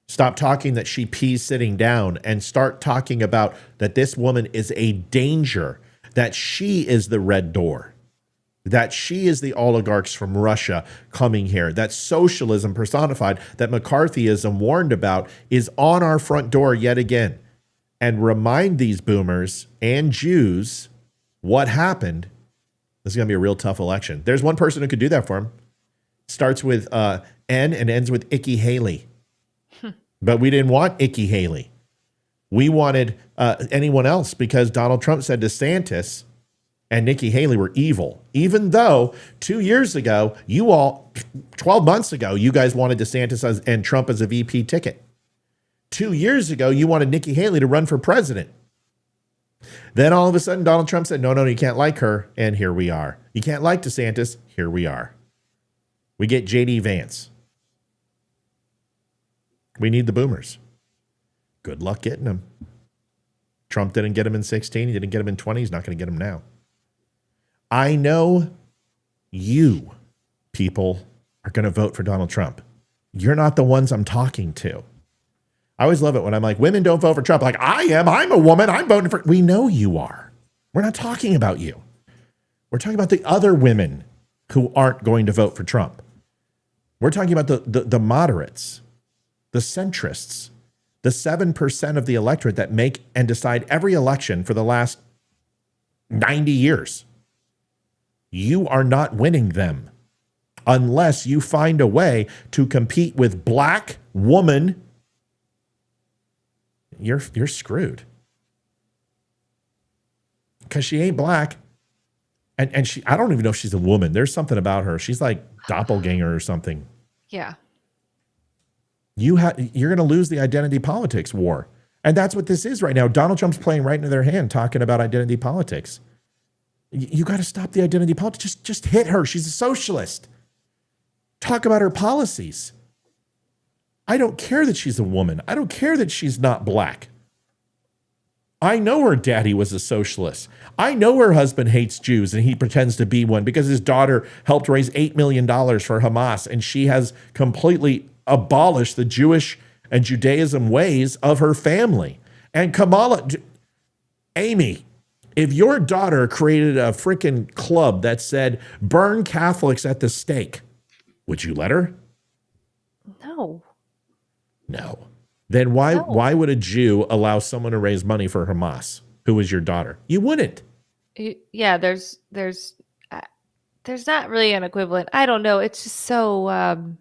stop talking that she pees sitting down, and start talking about that this woman is a danger, that she is the red door, that she is the oligarchs from Russia coming here, that socialism personified, that McCarthyism warned about, is on our front door yet again. And remind these boomers and Jews what happened. This is going to be a real tough election. There's one person who could do that for him. Starts with N and ends with Icky Haley. But we didn't want Icky Haley. We wanted anyone else, because Donald Trump said DeSantis and Nikki Haley were evil. Even though 2 years ago, 12 months ago, you guys wanted DeSantis and Trump as a VP ticket. 2 years ago, you wanted Nikki Haley to run for president. Then all of a sudden, Donald Trump said, no, you can't like her. And here we are. You can't like DeSantis. Here we are. We get JD Vance. We need the boomers. Good luck getting them. Trump didn't get him in 16. He didn't get him in 20. He's not going to get him now. I know you people are going to vote for Donald Trump. You're not the ones I'm talking to. I always love it when I'm like, women don't vote for Trump. Like, I am. I'm a woman. I'm voting for. We know you are. We're not talking about you. We're talking about the other women who aren't going to vote for Trump. We're talking about the moderates, the centrists, the 7% of the electorate that make and decide every election for the last 90 years. You are not winning them unless you find a way to compete with black woman. You're screwed. Because she ain't black. And she, I don't even know if she's a woman. There's something about her. She's like doppelganger or something. Yeah. You're going to lose the identity politics war. And that's what this is right now. Donald Trump's playing right into their hand, talking about identity politics. You got to stop the identity politics. Just hit her. She's a socialist. Talk about her policies. I don't care that she's a woman. I don't care that she's not black. I know her daddy was a socialist. I know her husband hates Jews and he pretends to be one because his daughter helped raise $8 million for Hamas, and she has completely abolished the Jewish and Judaism ways of her family. And Kamala, Amy, if your daughter created a freaking club that said burn Catholics at the stake, would you let her? No. No. Then why would a Jew allow someone to raise money for Hamas, who is your daughter? You wouldn't. Yeah, there's there's not really an equivalent. I don't know. It's just so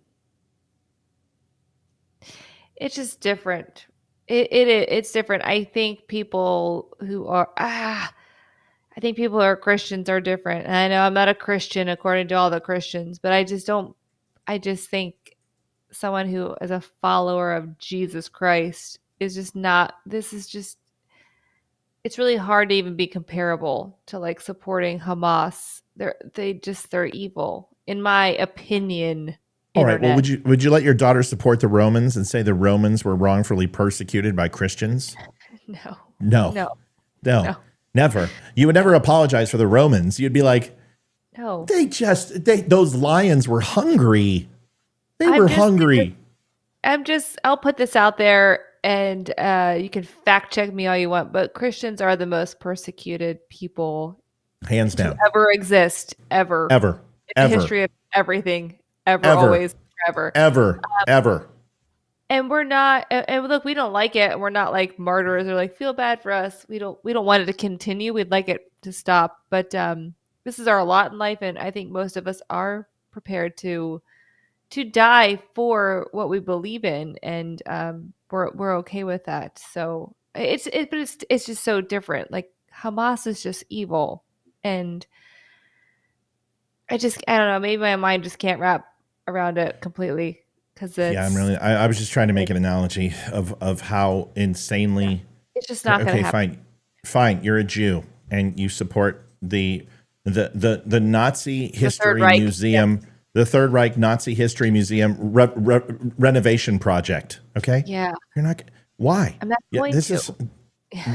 it's just different. It's different. I think people who are I think people who are Christians are different. And I know I'm not a Christian according to all the Christians, but I just don't. I just think someone who is a follower of Jesus Christ is just not. This is just. It's really hard to even be comparable to like supporting Hamas. They're evil, in my opinion. All right. Well, Internet. would you let your daughter support the Romans and say the Romans were wrongfully persecuted by Christians? No. No. No. No. No. Never. You would never apologize for the Romans. You'd be like, No. those lions were hungry. They were hungry. I'll put this out there, and you can fact check me all you want, but Christians are the most persecuted people Hands to down. ever exist, ever. Ever. In the Ever. history of everything, ever, Ever. always, forever. Ever. And we're not, and look, we don't like it, and we're not like martyrs or like feel bad for us. We don't want it to continue. We'd like it to stop, but this is our lot in life, and I think most of us are prepared to die for what we believe in, and we're okay with that. So it's just so different. Like Hamas is just evil, and I don't know. Maybe my mind just can't wrap around it completely because Yeah, I was just trying to make an analogy of how insanely. It's just not going to happen. Fine. You're a Jew and you support the Nazi History Reich, Museum, the Third Reich Nazi History Museum renovation project. Okay. Yeah. You're not. Why? I'm not going to.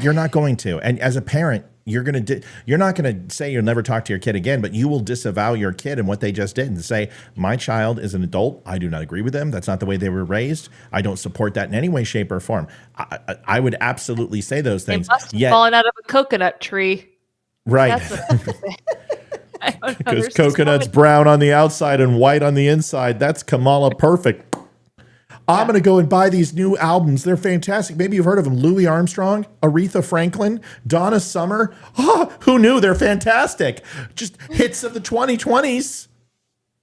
You're not going to. And as a parent, you're not going to say you'll never talk to your kid again, but you will disavow your kid and what they just did and say, my child is an adult. I do not agree with them. That's not the way they were raised. I don't support that in any way, shape, or form. I would absolutely say those things. They must have fallen out of a coconut tree. Right. Because coconut's brown on the outside and white on the inside. That's Kamala perfect. I'm going to go and buy these new albums. They're fantastic. Maybe you've heard of them. Louis Armstrong, Aretha Franklin, Donna Summer. Oh, who knew? They're fantastic. Just hits of the 2020s.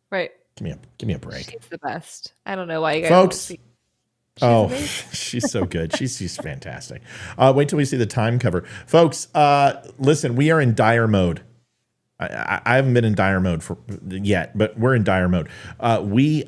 Right. Give me a break. She's the best. I don't know why you guys Folks. don't see. She's so good. She's fantastic. Wait till we see the time cover. Folks, listen, we are in dire mode. I haven't been in dire mode yet, but we're in dire mode. We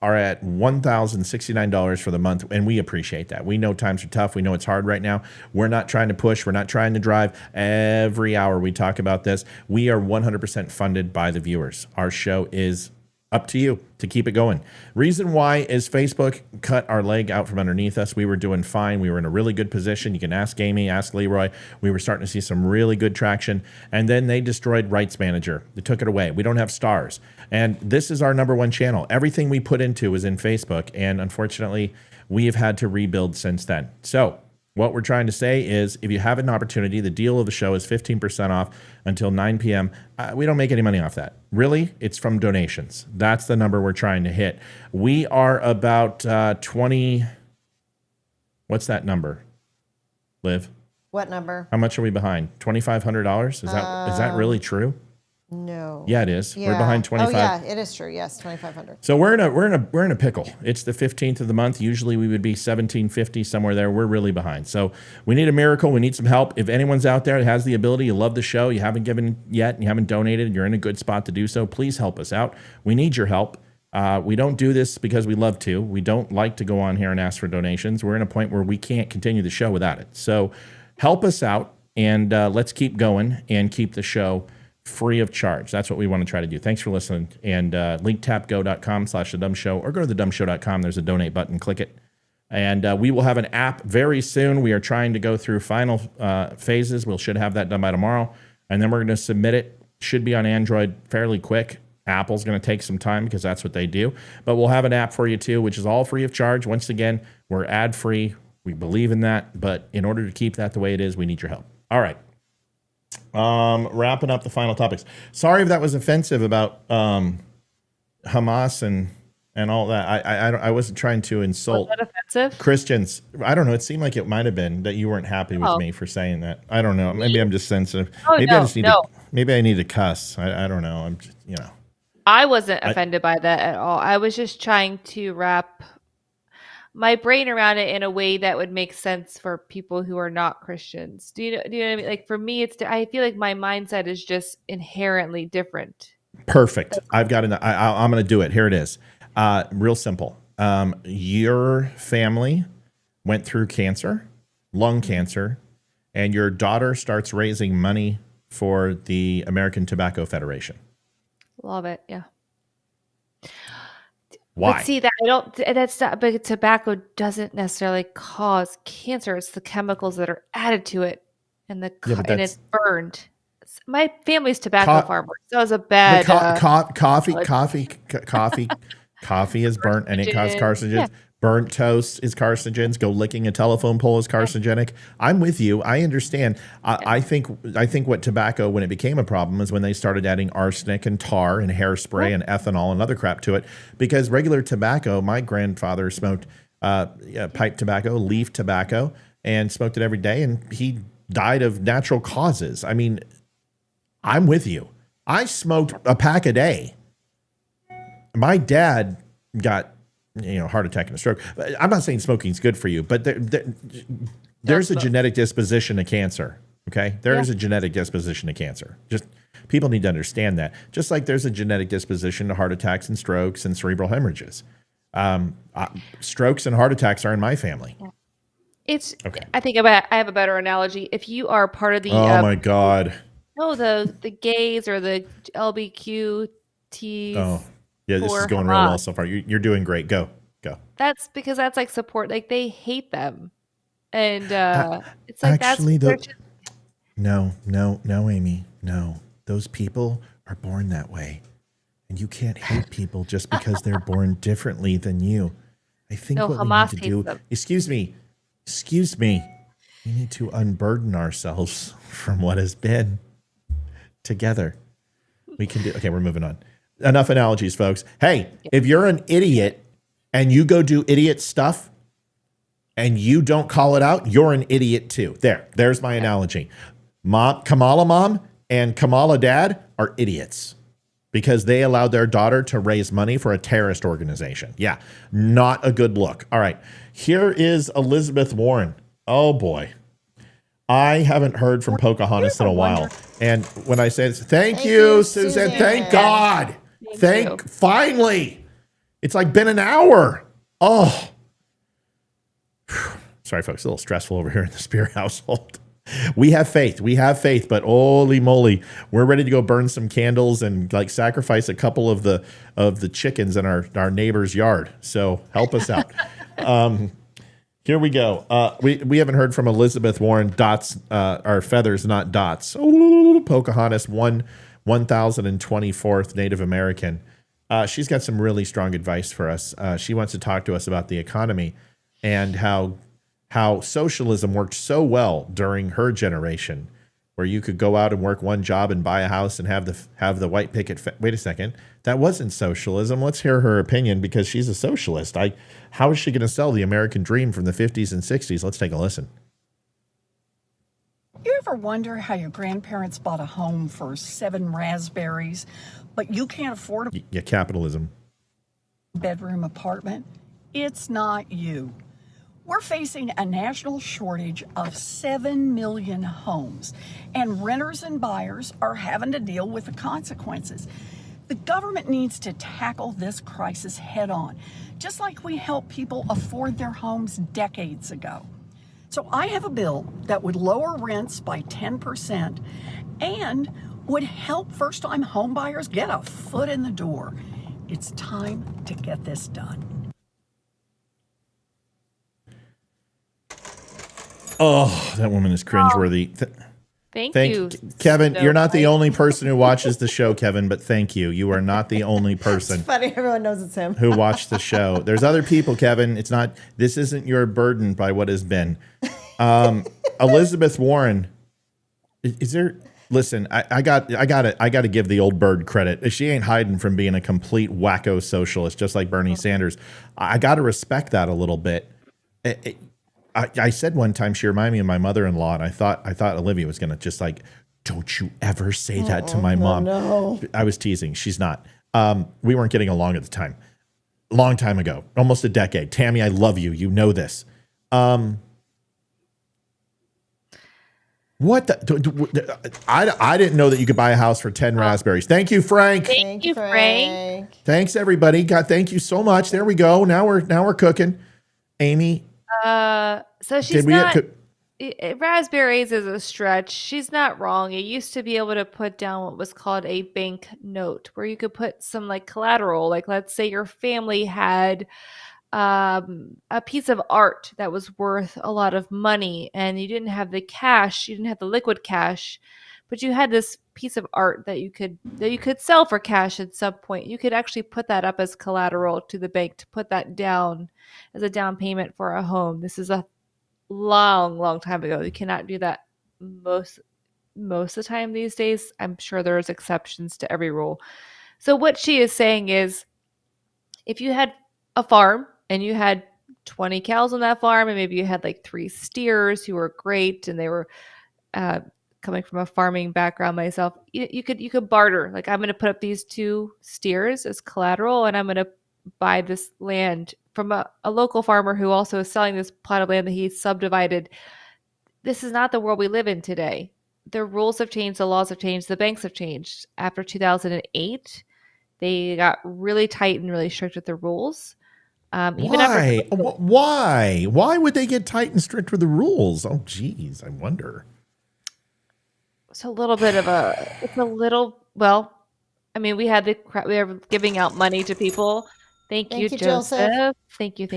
are at $1,069 for the month, and we appreciate that. We know times are tough. We know it's hard right now. We're not trying to push. We're not trying to drive. Every hour we talk about this. We are 100% funded by the viewers. Our show is up to you to keep it going. Reason why is Facebook cut our leg out from underneath us. We were doing fine. We were in a really good position. You can ask Amy, ask Leroy. We were starting to see some really good traction. And then they destroyed Rights Manager. They took it away. We don't have stars. And this is our number one channel. Everything we put into is in Facebook. And unfortunately, we have had to rebuild since then. So what we're trying to say is if you have an opportunity, the deal of the show is 15% off until 9 p.m. We don't make any money off that. Really, it's from donations. That's the number we're trying to hit. We are about 20. What's that number, Liv? What number? How much are we behind? $2,500? Is that really true? No. Yeah, it is. Yeah. We're behind 25. Oh yeah, it is true. Yes, 2,500. So we're in a pickle. It's the 15th of the month. Usually we would be 1750 somewhere there. We're really behind. So we need a miracle. We need some help. If anyone's out there that has the ability, you love the show, you haven't given yet, and you haven't donated, you're in a good spot to do so. Please help us out. We need your help. We don't do this because we love to. We don't like to go on here and ask for donations. We're in a point where we can't continue the show without it. So help us out, and let's keep going and keep the show free of charge. That's what we want to try to do. Thanks for listening. And linktapgo.com/thedumbshow, or go to thedumbshow.com. There's a donate button. Click it. And we will have an app very soon. We are trying to go through final phases. We should have that done by tomorrow. And then we're going to submit it. Should be on Android fairly quick. Apple's going to take some time because that's what they do. But we'll have an app for you too, which is all free of charge. Once again, we're ad free. We believe in that. But in order to keep that the way it is, we need your help. All right. Wrapping up the final topics. Sorry if that was offensive about Hamas and all that. I wasn't trying to insult. Was that offensive? Christians. I don't know. It seemed like it might have been that you weren't happy with me for saying that. I don't know. Maybe I'm just sensitive. Oh, Maybe no, I just need no. to. maybe I need to cuss. I don't know. I'm just, I wasn't offended by that at all. I was just trying to wrap my brain around it in a way that would make sense for people who are not Christians. Do you know what I mean? Like for me, I feel like my mindset is just inherently different. Perfect. I've got I'm going to do it. Here it is. Real simple. Your family went through cancer, lung cancer, and your daughter starts raising money for the American Tobacco Federation. Love it. Yeah. Why? But see that that's not, but tobacco doesn't necessarily cause cancer. It's the chemicals that are added to it and and it's burned. My family's tobacco farmers. That was a bad coffee is burnt and it causes carcinogens. Yeah. Burnt toast is carcinogens. Go licking a telephone pole is carcinogenic. I'm with you. I understand. I think what tobacco, when it became a problem, is when they started adding arsenic and tar and hairspray and ethanol and other crap to it. Because regular tobacco, my grandfather smoked pipe tobacco, leaf tobacco, and smoked it every day, and he died of natural causes. I mean, I'm with you. I smoked a pack a day. My dad got heart attack and a stroke. I'm not saying smoking is good for you, but there's a genetic disposition to cancer. Okay, there is a genetic disposition to cancer. Just people need to understand that. Just like there's a genetic disposition to heart attacks and strokes and cerebral hemorrhages. Strokes and heart attacks are in my family. It's okay. I think I have a better analogy. If you are part of the my God. No, the gays or the LBQTs. Oh. Yeah, this is going real well so far. You're doing great. Go. That's because that's like support. Like they hate them, and it's like actually no, Amy, no. Those people are born that way, and you can't hate people just because they're born differently than you. I think what Hamas we need to do. them. Excuse me. We need to unburden ourselves from what has been. Together, we can do. Okay, we're moving on. Enough analogies, folks. Hey, if you're an idiot and you go do idiot stuff and you don't call it out, you're an idiot too. There's my analogy. Kamala mom and Kamala dad are idiots because they allowed their daughter to raise money for a terrorist organization. Yeah, not a good look. All right, here is Elizabeth Warren. Oh boy. I haven't heard from Pocahontas in a while. And when I say thank you, Susan, thank God. Finally. It's like been an hour. Oh. Sorry, folks. A little stressful over here in the Spear household. We have faith, but holy moly, we're ready to go burn some candles and like sacrifice a couple of the chickens in our neighbor's yard. So help us out. Here we go. We haven't heard from Elizabeth Warren. Dots are feathers, not dots. Ooh, Pocahontas, 1024th Native American. She's got some really strong advice for us. She wants to talk to us about the economy and how socialism worked so well during her generation, where you could go out and work one job and buy a house and have the white picket. Wait a second, that wasn't socialism. Let's hear her opinion because she's a socialist. How is she going to sell the American dream from the 50s and 60s? Let's take a listen. You ever wonder how your grandparents bought a home for 7 raspberries, but you can't afford a capitalism bedroom apartment? It's not you. We're facing a national shortage of 7 million homes, and renters and buyers are having to deal with the consequences. The government needs to tackle this crisis head on, just like we helped people afford their homes decades ago. So I have a bill that would lower rents by 10% and would help first-time homebuyers get a foot in the door. It's time to get this done. Oh, that woman is cringeworthy. Thank you, Kevin. You're not the only person who watches the show, Kevin, but thank you. You are not the only person. It's funny. Everyone knows it's him. Who watched the show. There's other people, Kevin. This isn't your burden by what has been. Elizabeth Warren, is there, listen, I got to give the old bird credit. She ain't hiding from being a complete wacko socialist, just like Bernie Sanders. I got to respect that a little bit. I said one time she reminded me of my mother-in-law, and I thought Olivia was going to just like Don't you ever say that to my mom. No. I was teasing. She's not. We weren't getting along at the time. Long time ago, almost a decade. Tammy, I love you. You know this. What the? I didn't know that you could buy a house for 10 raspberries. Thank you, Frank. Thank you, Frank. Thanks, everybody. God, thank you so much. There we go. Now we're cooking. Amy, So she's raspberries is a stretch. She's not wrong. You used to be able to put down what was called a bank note, where you could put some like collateral. Like, let's say your family had a piece of art that was worth a lot of money, and you didn't have the cash, you didn't have the liquid cash, but you had this piece of art that you could sell for cash at some point. You could actually put that up as collateral to the bank to put that down as a down payment for a home. This is a long time ago. You cannot do that most of the time these days. I'm sure there's exceptions to every rule. So what she is saying is, if you had a farm and you had 20 cows on that farm, and maybe you had like 3 steers who were great, and they were coming from a farming background myself, you could barter. Like, I'm going to put up these 2 steers as collateral, and I'm going to buy this land from a local farmer who also is selling this plot of land that he subdivided. This is not the world we live in today. The rules have changed, the laws have changed, the banks have changed. After 2008, they got really tight and really strict with the rules. Why? Why? Why would they get tight and strict with the rules? Oh, geez, I wonder. It's a little bit of well, I mean, we were giving out money to people. Thank you, Joseph. Thank you.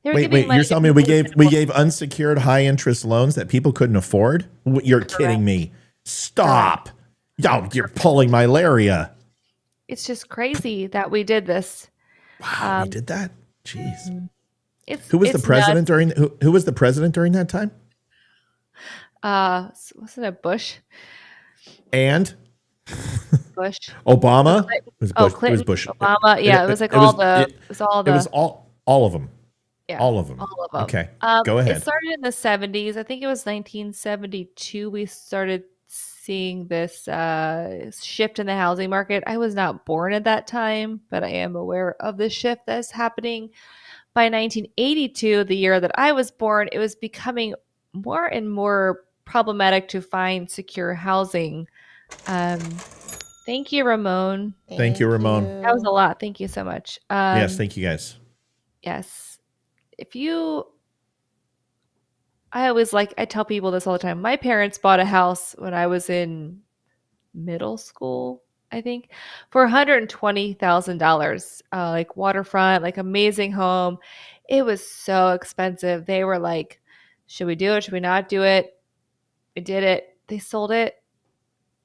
Wait, you're telling me we gave unsecured high interest loans that people couldn't afford? You're kidding me. Stop. Oh, you're pulling my Laria. It's just crazy that we did this. Wow, we did that? Jeez. Who was the president who was the president during that time? Wasn't it Bush? And Bush. Obama? It was Bush. Clinton, It was Bush. Obama. Yeah, it was like all of them. Yeah, all of them. Okay, go ahead. It started in the 70s. I think it was 1972. We started seeing this shift in the housing market. I was not born at that time, but I am aware of the shift that's happening. By 1982, the year that I was born, it was becoming more and more problematic to find secure housing. Thank you, Ramon. Thank you, Ramon. That was a lot. Thank you so much. Yes, thank you guys. Yes. I tell people this all the time. My parents bought a house when I was in middle school, I think, for $120,000. Like waterfront, like amazing home. It was so expensive. They were like, should we do it? Should we not do it? We did it. They sold it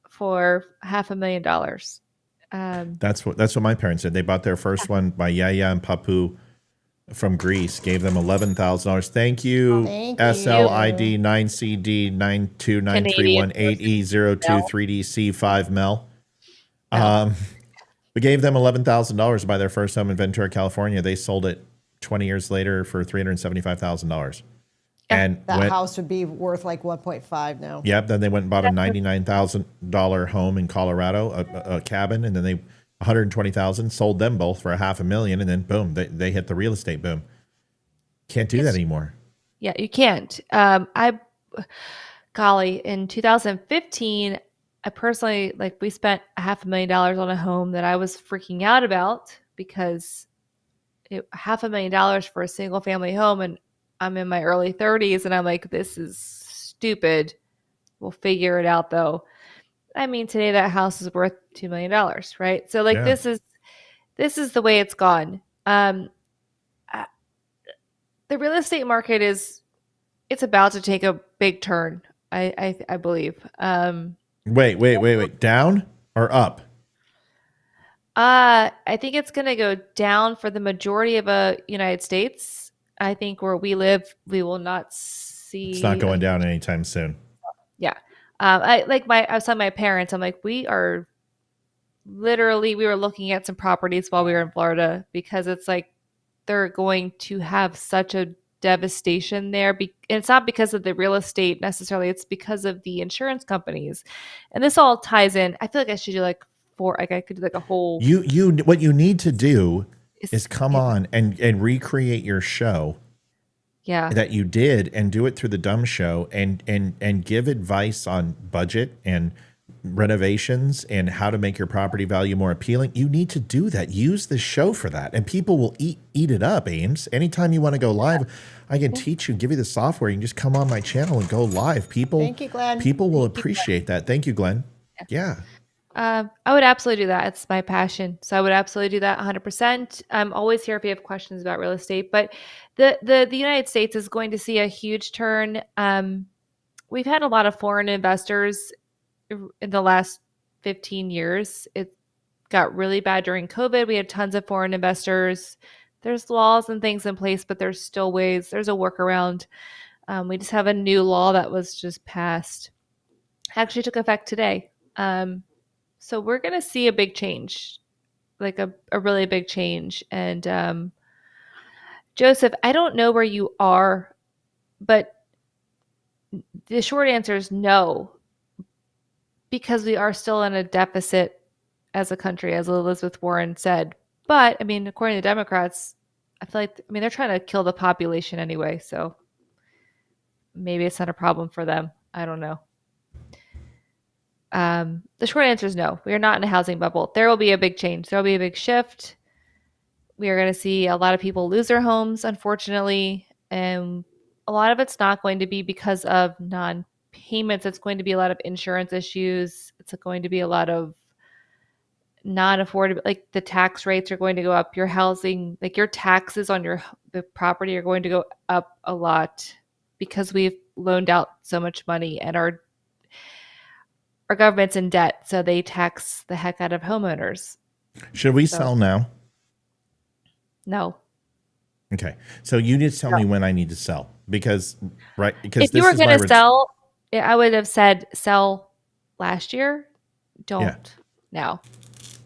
for $500,000. That's what my parents did. They bought their first one by Yaya and Papu from Greece, gave them $11,000. Thank you, SLID 9CD 9293188E023DC5 Mel. We gave them $11,000 to buy their first home in Ventura, California. They sold it 20 years later for $375,000. And that house would be worth like 1.5 now. Yep. Then they went and bought a $99,000 home in Colorado, a cabin, and then they $120,000, sold them both for $500,000, and then boom, they hit the real estate boom. Can't do that anymore. Yeah, you can't. In 2015, I personally, we spent $500,000 on a home that I was freaking out about, because $500,000 for a single family home, and I'm in my early 30s, and I'm like, this is stupid. We'll figure it out though. I mean, today that house is worth $2 million, right? So this is the way it's gone. The real estate market it's about to take a big turn. I believe. Wait. Down or up? I think it's going to go down for the majority of United States. I think where we live, we will not see. It's not going down anytime soon. Yeah. I was telling my parents, I'm like, we were looking at some properties while we were in Florida, because it's like they're going to have such a devastation there. And it's not because of the real estate necessarily. It's because of the insurance companies. And this all ties in. I feel like I should do like I could do like a whole. What you need to do is come yeah. on and recreate your show Yeah. that you did and do it through the Dumb Show and give advice on budget and renovations and how to make your property value more appealing. You need to do that. Use the show for that, and people will eat it up. Ames, anytime you want to go live, I can teach you, give you the software. You can just come on my channel and go live. Thank you, Glenn. People will appreciate that. Thank you, Glenn. Yeah. I would absolutely do that. It's my passion. So I would absolutely do that 100%. I'm always here if you have questions about real estate. But the United States is going to see a huge turn. We've had a lot of foreign investors in the last 15 years. It got really bad during COVID. We had tons of foreign investors. There's laws and things in place, but there's still ways. There's a workaround. We just have a new law that was just passed. Actually took effect today. So we're going to see a big change, like a really big change. And Joseph, I don't know where you are, but the short answer is no, because we are still in a deficit as a country, as Elizabeth Warren said. But, I mean, according to Democrats, I feel like, they're trying to kill the population anyway. So maybe it's not a problem for them. I don't know. The short answer is no. We are not in a housing bubble. There will be a big change. There will be a big shift. We are going to see a lot of people lose their homes, unfortunately. And a lot of it's not going to be because of non-payments. It's going to be a lot of insurance issues. It's going to be a lot of non-affordable, like the tax rates are going to go up. Your housing, like your taxes on the property are going to go up a lot because we've loaned out so much money and our government's in debt, so they tax the heck out of homeowners. Should we sell now? No. Okay. So you need to tell me when I need to sell because if you were going to sell, I would have said sell last year. Don't now.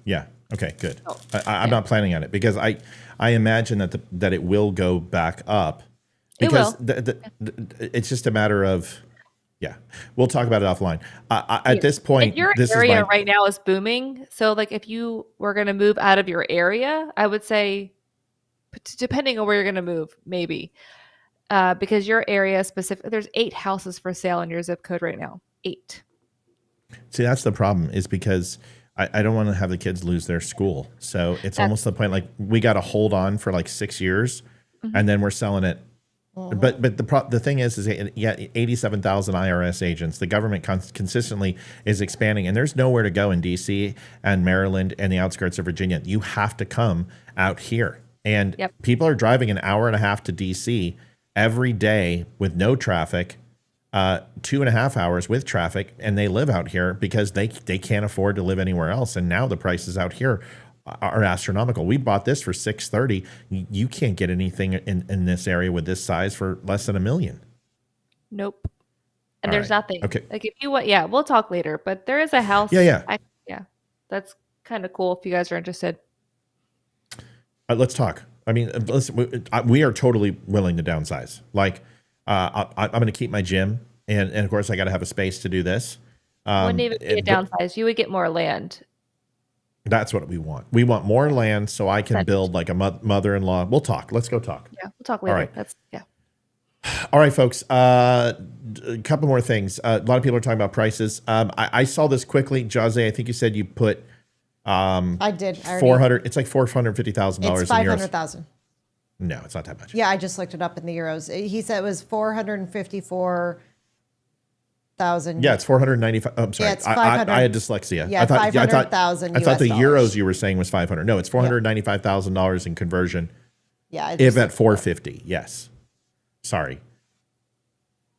Yeah. Okay, good. Oh, I'm not planning on it because I imagine that it will go back up because it's just a matter of. Yeah, we'll talk about it offline. At this point, your area right now is booming. So, like, if you were going to move out of your area, I would say, depending on where you're going to move, maybe, because your area specific. There's 8 houses for sale in your zip code right now. 8. See, that's the problem. Is because I don't want to have the kids lose their school. So it's almost the point like we got to hold on for like 6 years, and then we're selling it. But the thing is 87,000 IRS agents. The government consistently is expanding, and there's nowhere to go in D.C. and Maryland and the outskirts of Virginia. You have to come out here, and people are driving an hour and a half to D.C. every day with no traffic, 2.5 hours with traffic, and they live out here because they can't afford to live anywhere else. And now the prices out here are astronomical. We bought this for $630. You can't get anything in this area with this size for less than $1 million. Nope. And there's nothing. Okay. Like if you want, we'll talk later. But there is a house. Yeah. That's kind of cool if you guys are interested. Let's talk. I mean, listen, we are totally willing to downsize. Like, I'm going to keep my gym, and of course, I got to have a space to do this. Wouldn't even be a downsize. You would get more land. That's what we want. We want more land so I can build like a mother-in-law. We'll talk. Let's go talk. Yeah, we'll talk later. All right. All right, folks. A couple more things. A lot of people are talking about prices. I saw this quickly. Jose, I think you said you put. I did. 400. It's like $450,000. It's 500,000. No, it's not that much. Yeah, I just looked it up in the euros. He said it was 454,000. Yeah, it's 495. I'm sorry. Yeah, it's 500. I had dyslexia. Yeah, 500,000. I thought the euros you were saying was 500. No, it's $495,000 in conversion. Yeah. If at 450. Yes. Sorry.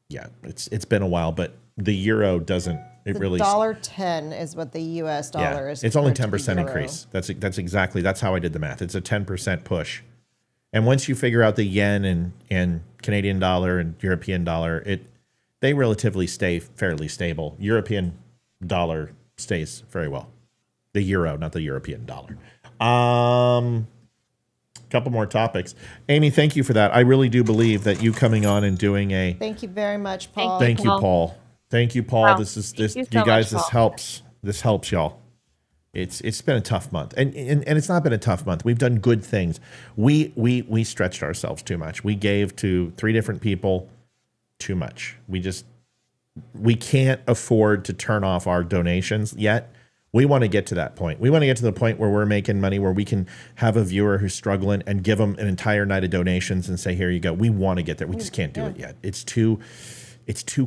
Yeah, it's been a while, but the euro doesn't. It really. $1.10 is what the U.S. dollar is. It's only 10% increase. That's how I did the math. It's a 10% push. And once you figure out the yen and Canadian dollar and European dollar, they relatively stay fairly stable. European dollar stays very well. The euro, not the European dollar. couple more topics. Amy, thank you for that. I really do believe that you coming on and doing a. Thank you very much, Paul. Thank you, Paul. Thank you, Paul. Wow. This is Thank this. you You, so guys, much, this Paul. helps. This helps y'all. It's been a tough month, and it's not been a tough month. We've done good things. We stretched ourselves too much. We gave to 3 different people too much. We can't afford to turn off our donations yet. We want to get to that point. We want to get to the point where we're making money, where we can have a viewer who's struggling and give them an entire night of donations and say, here you go. We want to get there. We just can't do it yet. It's too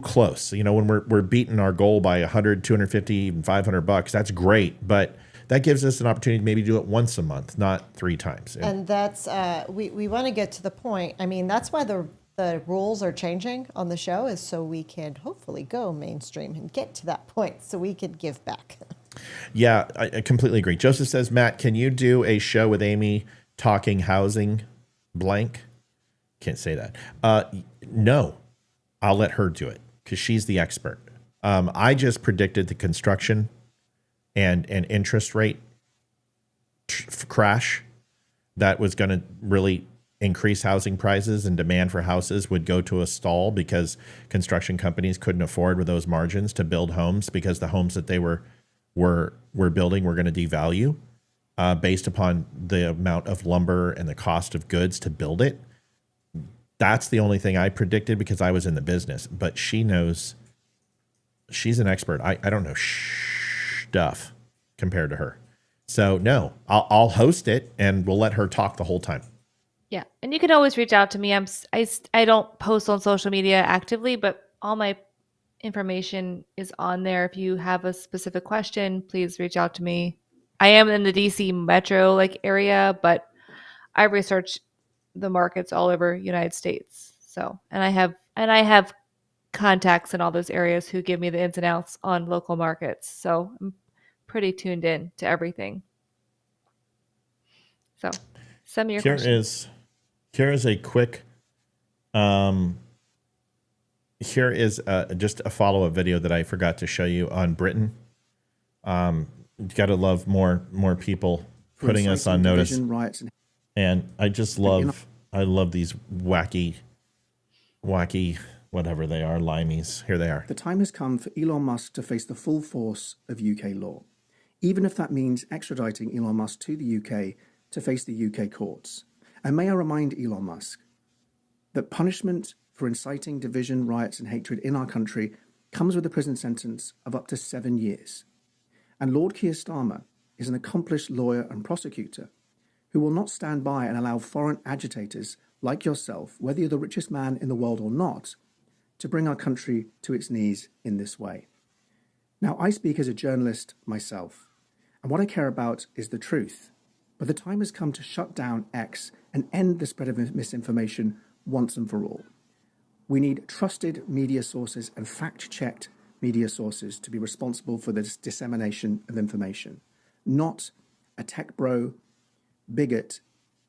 close. You know, when we're beating our goal by 100, 250, even $500, that's great. But that gives us an opportunity to maybe do it once a month, not 3 times. And that's, we want to get to the point. I mean, that's why the rules are changing on the show, is so we can hopefully go mainstream and get to that point so we can give back. Yeah, I completely agree. Joseph says, Matt, can you do a show with Amy talking housing blank? Can't say that. No, I'll let her do it because she's the expert. I just predicted the construction and interest rate crash that was going to really increase housing prices, and demand for houses would go to a stall because construction companies couldn't afford with those margins to build homes, because the homes that they were building were going to devalue based upon the amount of lumber and the cost of goods to build it. That's the only thing I predicted because I was in the business. But she knows, she's an expert. I don't know stuff compared to her. So no, I'll host it and we'll let her talk the whole time. Yeah, and you can always reach out to me. I don't post on social media actively, but all my information is on there. If you have a specific question, please reach out to me. I am in the DC metro area, but I research the markets all over United States. So, and I have contacts in all those areas who give me the ins and outs on local markets. So I'm pretty tuned in to everything. So send me your questions. Here is a quick, here is just a follow-up video that I forgot to show you on Britain. You got to love more people putting us on notice. And I love these wacky, whatever they are, limeys. Here they are. The time has come for Elon Musk to face the full force of UK law, even if that means extraditing Elon Musk to the UK to face the UK courts. And may I remind Elon Musk that punishment for inciting division, riots, and hatred in our country comes with a prison sentence of up to 7 years. And Lord Keir Starmer is an accomplished lawyer and prosecutor who will not stand by and allow foreign agitators like yourself, whether you're the richest man in the world or not, to bring our country to its knees in this way. Now, I speak as a journalist myself, and what I care about is the truth. But the time has come to shut down X and end the spread of misinformation once and for all. We need trusted media sources and fact-checked media sources to be responsible for this dissemination of information, not a tech bro bigot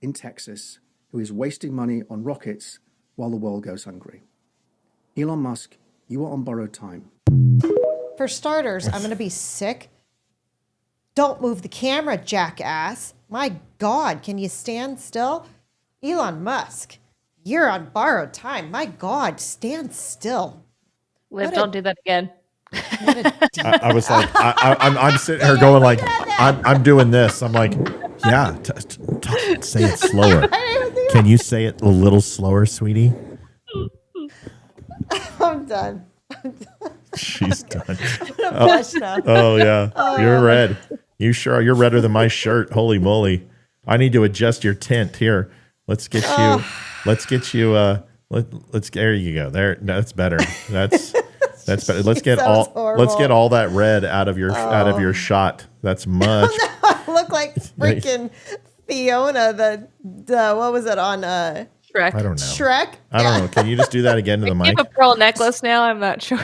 in Texas who is wasting money on rockets while the world goes hungry. Elon Musk, you are on borrowed time. For starters, I'm going to be sick. Don't move the camera, jackass. My God, can you stand still? Elon Musk, you're on borrowed time. My God, stand still. Liv, don't do that again. I was like, I'm sitting here going like, I'm doing this. I'm like, yeah, say it slower. Can you say it a little slower, sweetie? I'm done. She's done. Oh yeah, you're red. You sure are. You're redder than my shirt. Holy moly! I need to adjust your tint here. Let's get you. Let's get you. Let's. There you go. There. That's better. That's better. Let's get all. Horrible. Let's get all that red out of your shot. That's much. No, I look like freaking Fiona. The what was it on? Shrek. I don't know. Shrek. I don't know. Can you just do that again to the You mic? have a pearl necklace now. I'm not sure.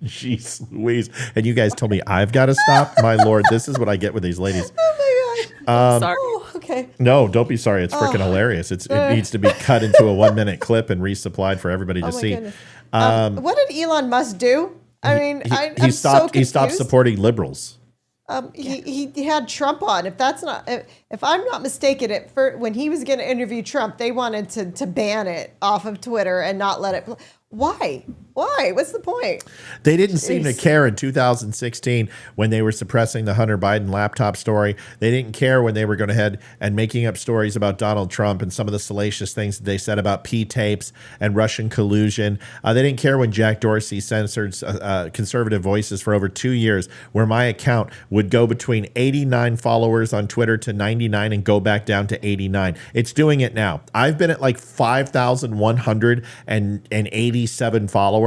Jeez Louise. And you guys told me I've got to stop? My Lord, this is what I get with these ladies. Oh my God. Sorry. Oh, okay. No, don't be sorry. It's freaking hilarious. It needs to be cut into a 1 minute clip and resupplied for everybody to see. What did Elon Musk do? I mean, he stopped supporting liberals. He had Trump on. If I'm not mistaken, when he was going to interview Trump, they wanted to ban it off of Twitter and not let it. Why? What's the point? They didn't seem to care in 2016 when they were suppressing the Hunter Biden laptop story. They didn't care when they were going ahead and making up stories about Donald Trump and some of the salacious things that they said about P tapes and Russian collusion. They didn't care when Jack Dorsey censored conservative voices for over 2 years, where my account would go between 89 followers on Twitter to 99 and go back down to 89. It's doing it now. I've been at like 5,187 followers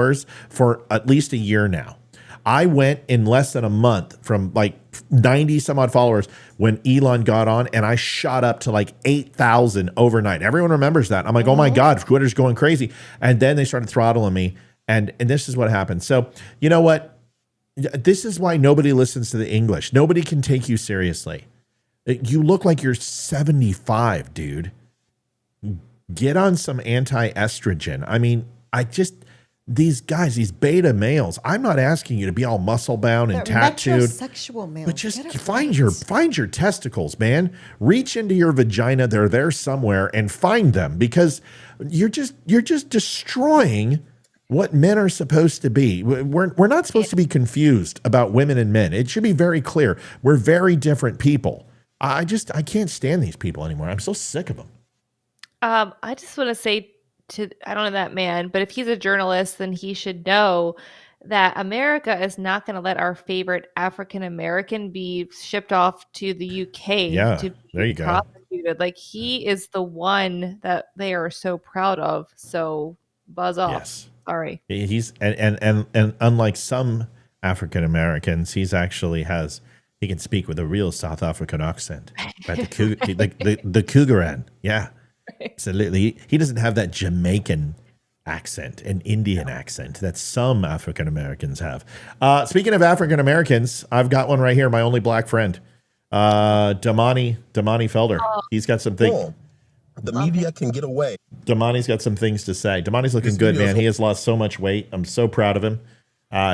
for at least a year now. I went in less than a month from like 90 some odd followers when Elon got on, and I shot up to like 8,000 overnight. Everyone remembers that. I'm like, oh my God, Twitter's going crazy. And then they started throttling me, and this is what happened. So you know what? This is why nobody listens to the English. Nobody can take you seriously. You look like you're 75, dude. Get on some anti-estrogen. I mean, these guys, these beta males, I'm not asking you to be all muscle bound and tattooed. Metrosexual males. But just find your testicles, man. Reach into your vagina. They're there somewhere, and find them, because you're just destroying what men are supposed to be. We're not supposed to be confused about women and men. It should be very clear. We're very different people. I can't stand these people anymore. I'm so sick of them. I just want to say I don't know that man, but if he's a journalist, then he should know that America is not going to let our favorite African American be shipped off to the UK to be prosecuted. Like, he is the one that they are so proud of. So buzz off. Yes. Sorry. He's and unlike some African Americans, he can speak with a real South African accent. Right? The Cougaran. Yeah. Absolutely. He doesn't have that Jamaican accent, an Indian accent that some African Americans have. Speaking of African Americans, I've got one right here, my only black friend, Damani Felder. He's got some things. The media can get away. Damani's got some things to say. Damani's looking good, man. He has lost so much weight. I'm so proud of him.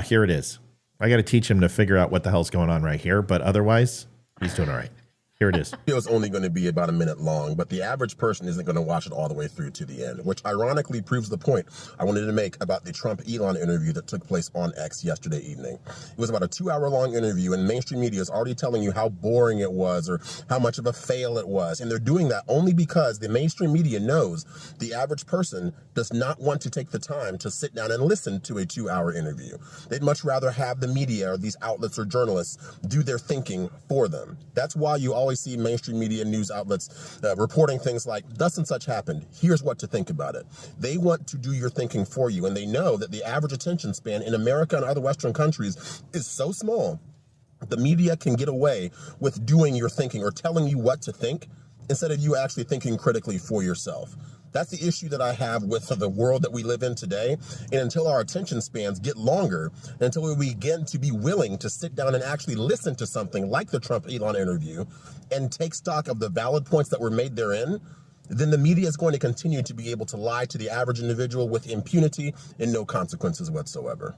Here it is. I got to teach him to figure out what the hell's going on right here, but otherwise, he's doing all right. Here it is. The video is only going to be about a minute long, but the average person isn't going to watch it all the way through to the end, which ironically proves the point I wanted to make about the Trump-Elon interview that took place on X yesterday evening. It was about a 2-hour-long interview, and mainstream media is already telling you how boring it was or how much of a fail it was. And they're doing that only because the mainstream media knows the average person does not want to take the time to sit down and listen to a 2-hour interview. They'd much rather have the media or these outlets or journalists do their thinking for them. That's why you always see mainstream media news outlets reporting things like, thus and such happened. Here's what to think about it. They want to do your thinking for you, and they know that the average attention span in America and other Western countries is so small. The media can get away with doing your thinking or telling you what to think instead of you actually thinking critically for yourself. That's the issue that I have with the world that we live in today. And until our attention spans get longer, until we begin to be willing to sit down and actually listen to something like the Trump-Elon interview and take stock of the valid points that were made therein, then the media is going to continue to be able to lie to the average individual with impunity and no consequences whatsoever.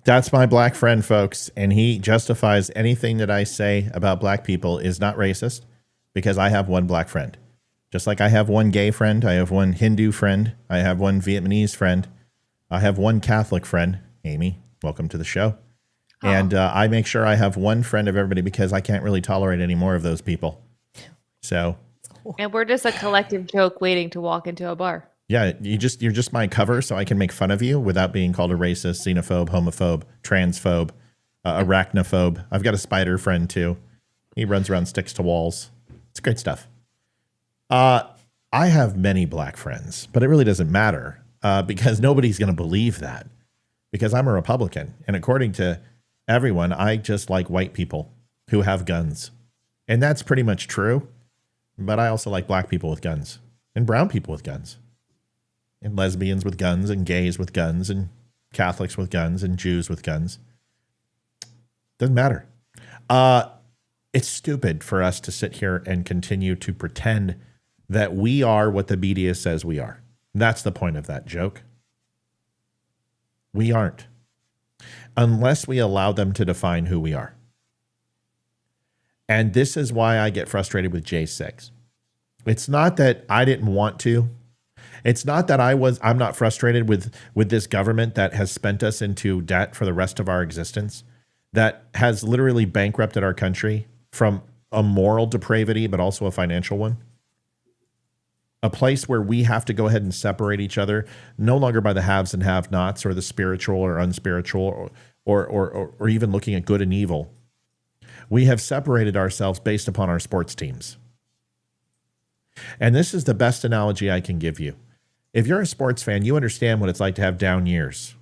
That's my black friend, folks, and he justifies anything that I say about black people is not racist, because I have one black friend. Just like I have one gay friend, I have one Hindu friend, I have one Vietnamese friend, I have one Catholic friend. Amy, welcome to the show. Oh. And I make sure I have one friend of everybody, because I can't really tolerate any more of those people. So, and we're just a collective joke waiting to walk into a bar. Yeah, you're just my cover, so I can make fun of you without being called a racist, xenophobe, homophobe, transphobe, arachnophobe. I've got a spider friend too. He runs around, sticks to walls. It's great stuff. I have many black friends, but it really doesn't matter because nobody's going to believe that, because I'm a Republican. And according to everyone, I just like white people who have guns. And that's pretty much true. But I also like black people with guns and brown people with guns and lesbians with guns and gays with guns and Catholics with guns and Jews with guns. Doesn't matter. It's stupid for us to sit here and continue to pretend that we are what the media says we are. That's the point of that joke. We aren't. Unless we allow them to define who we are. And this is why I get frustrated with J6. It's not that I didn't want to. It's not that I'm not frustrated with this government that has spent us into debt for the rest of our existence, that has literally bankrupted our country from a moral depravity, but also a financial one. A place where we have to go ahead and separate each other, no longer by the haves and have-nots or the spiritual or unspiritual or even looking at good and evil. We have separated ourselves based upon our sports teams. And this is the best analogy I can give you. If you're a sports fan, you understand what it's like to have down years.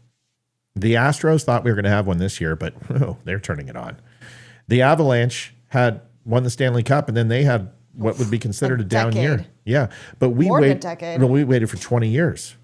The Astros thought we were going to have one this year, but they're turning it on. The Avalanche had won the Stanley Cup, and then they had what would be considered a down year. Yeah, but we waited for 20 years.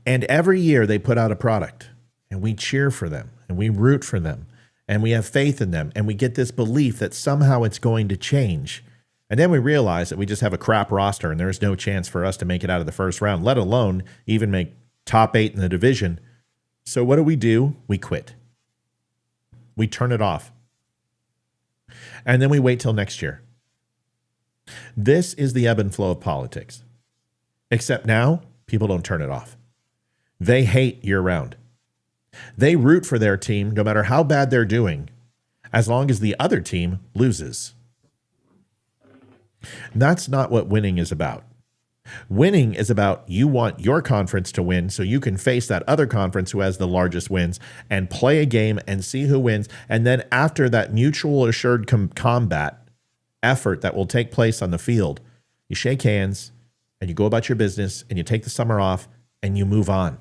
And every year they put out a product, and we cheer for them, and we root for them, and we have faith in them, and we get this belief that somehow it's going to change. And then we realize that we just have a crap roster and there's no chance for us to make it out of the first round, let alone even make top 8 in the division. So what do? We quit. We turn it off. And then we wait till next year. This is the ebb and flow of politics. Except now, people don't turn it off. They hate year-round. They root for their team no matter how bad they're doing, as long as the other team loses. That's not what winning is about. Winning is about you want your conference to win so you can face that other conference who has the largest wins and play a game and see who wins. And then after that mutual assured combat effort that will take place on the field, you shake hands and you go about your business and you take the summer off and you move on.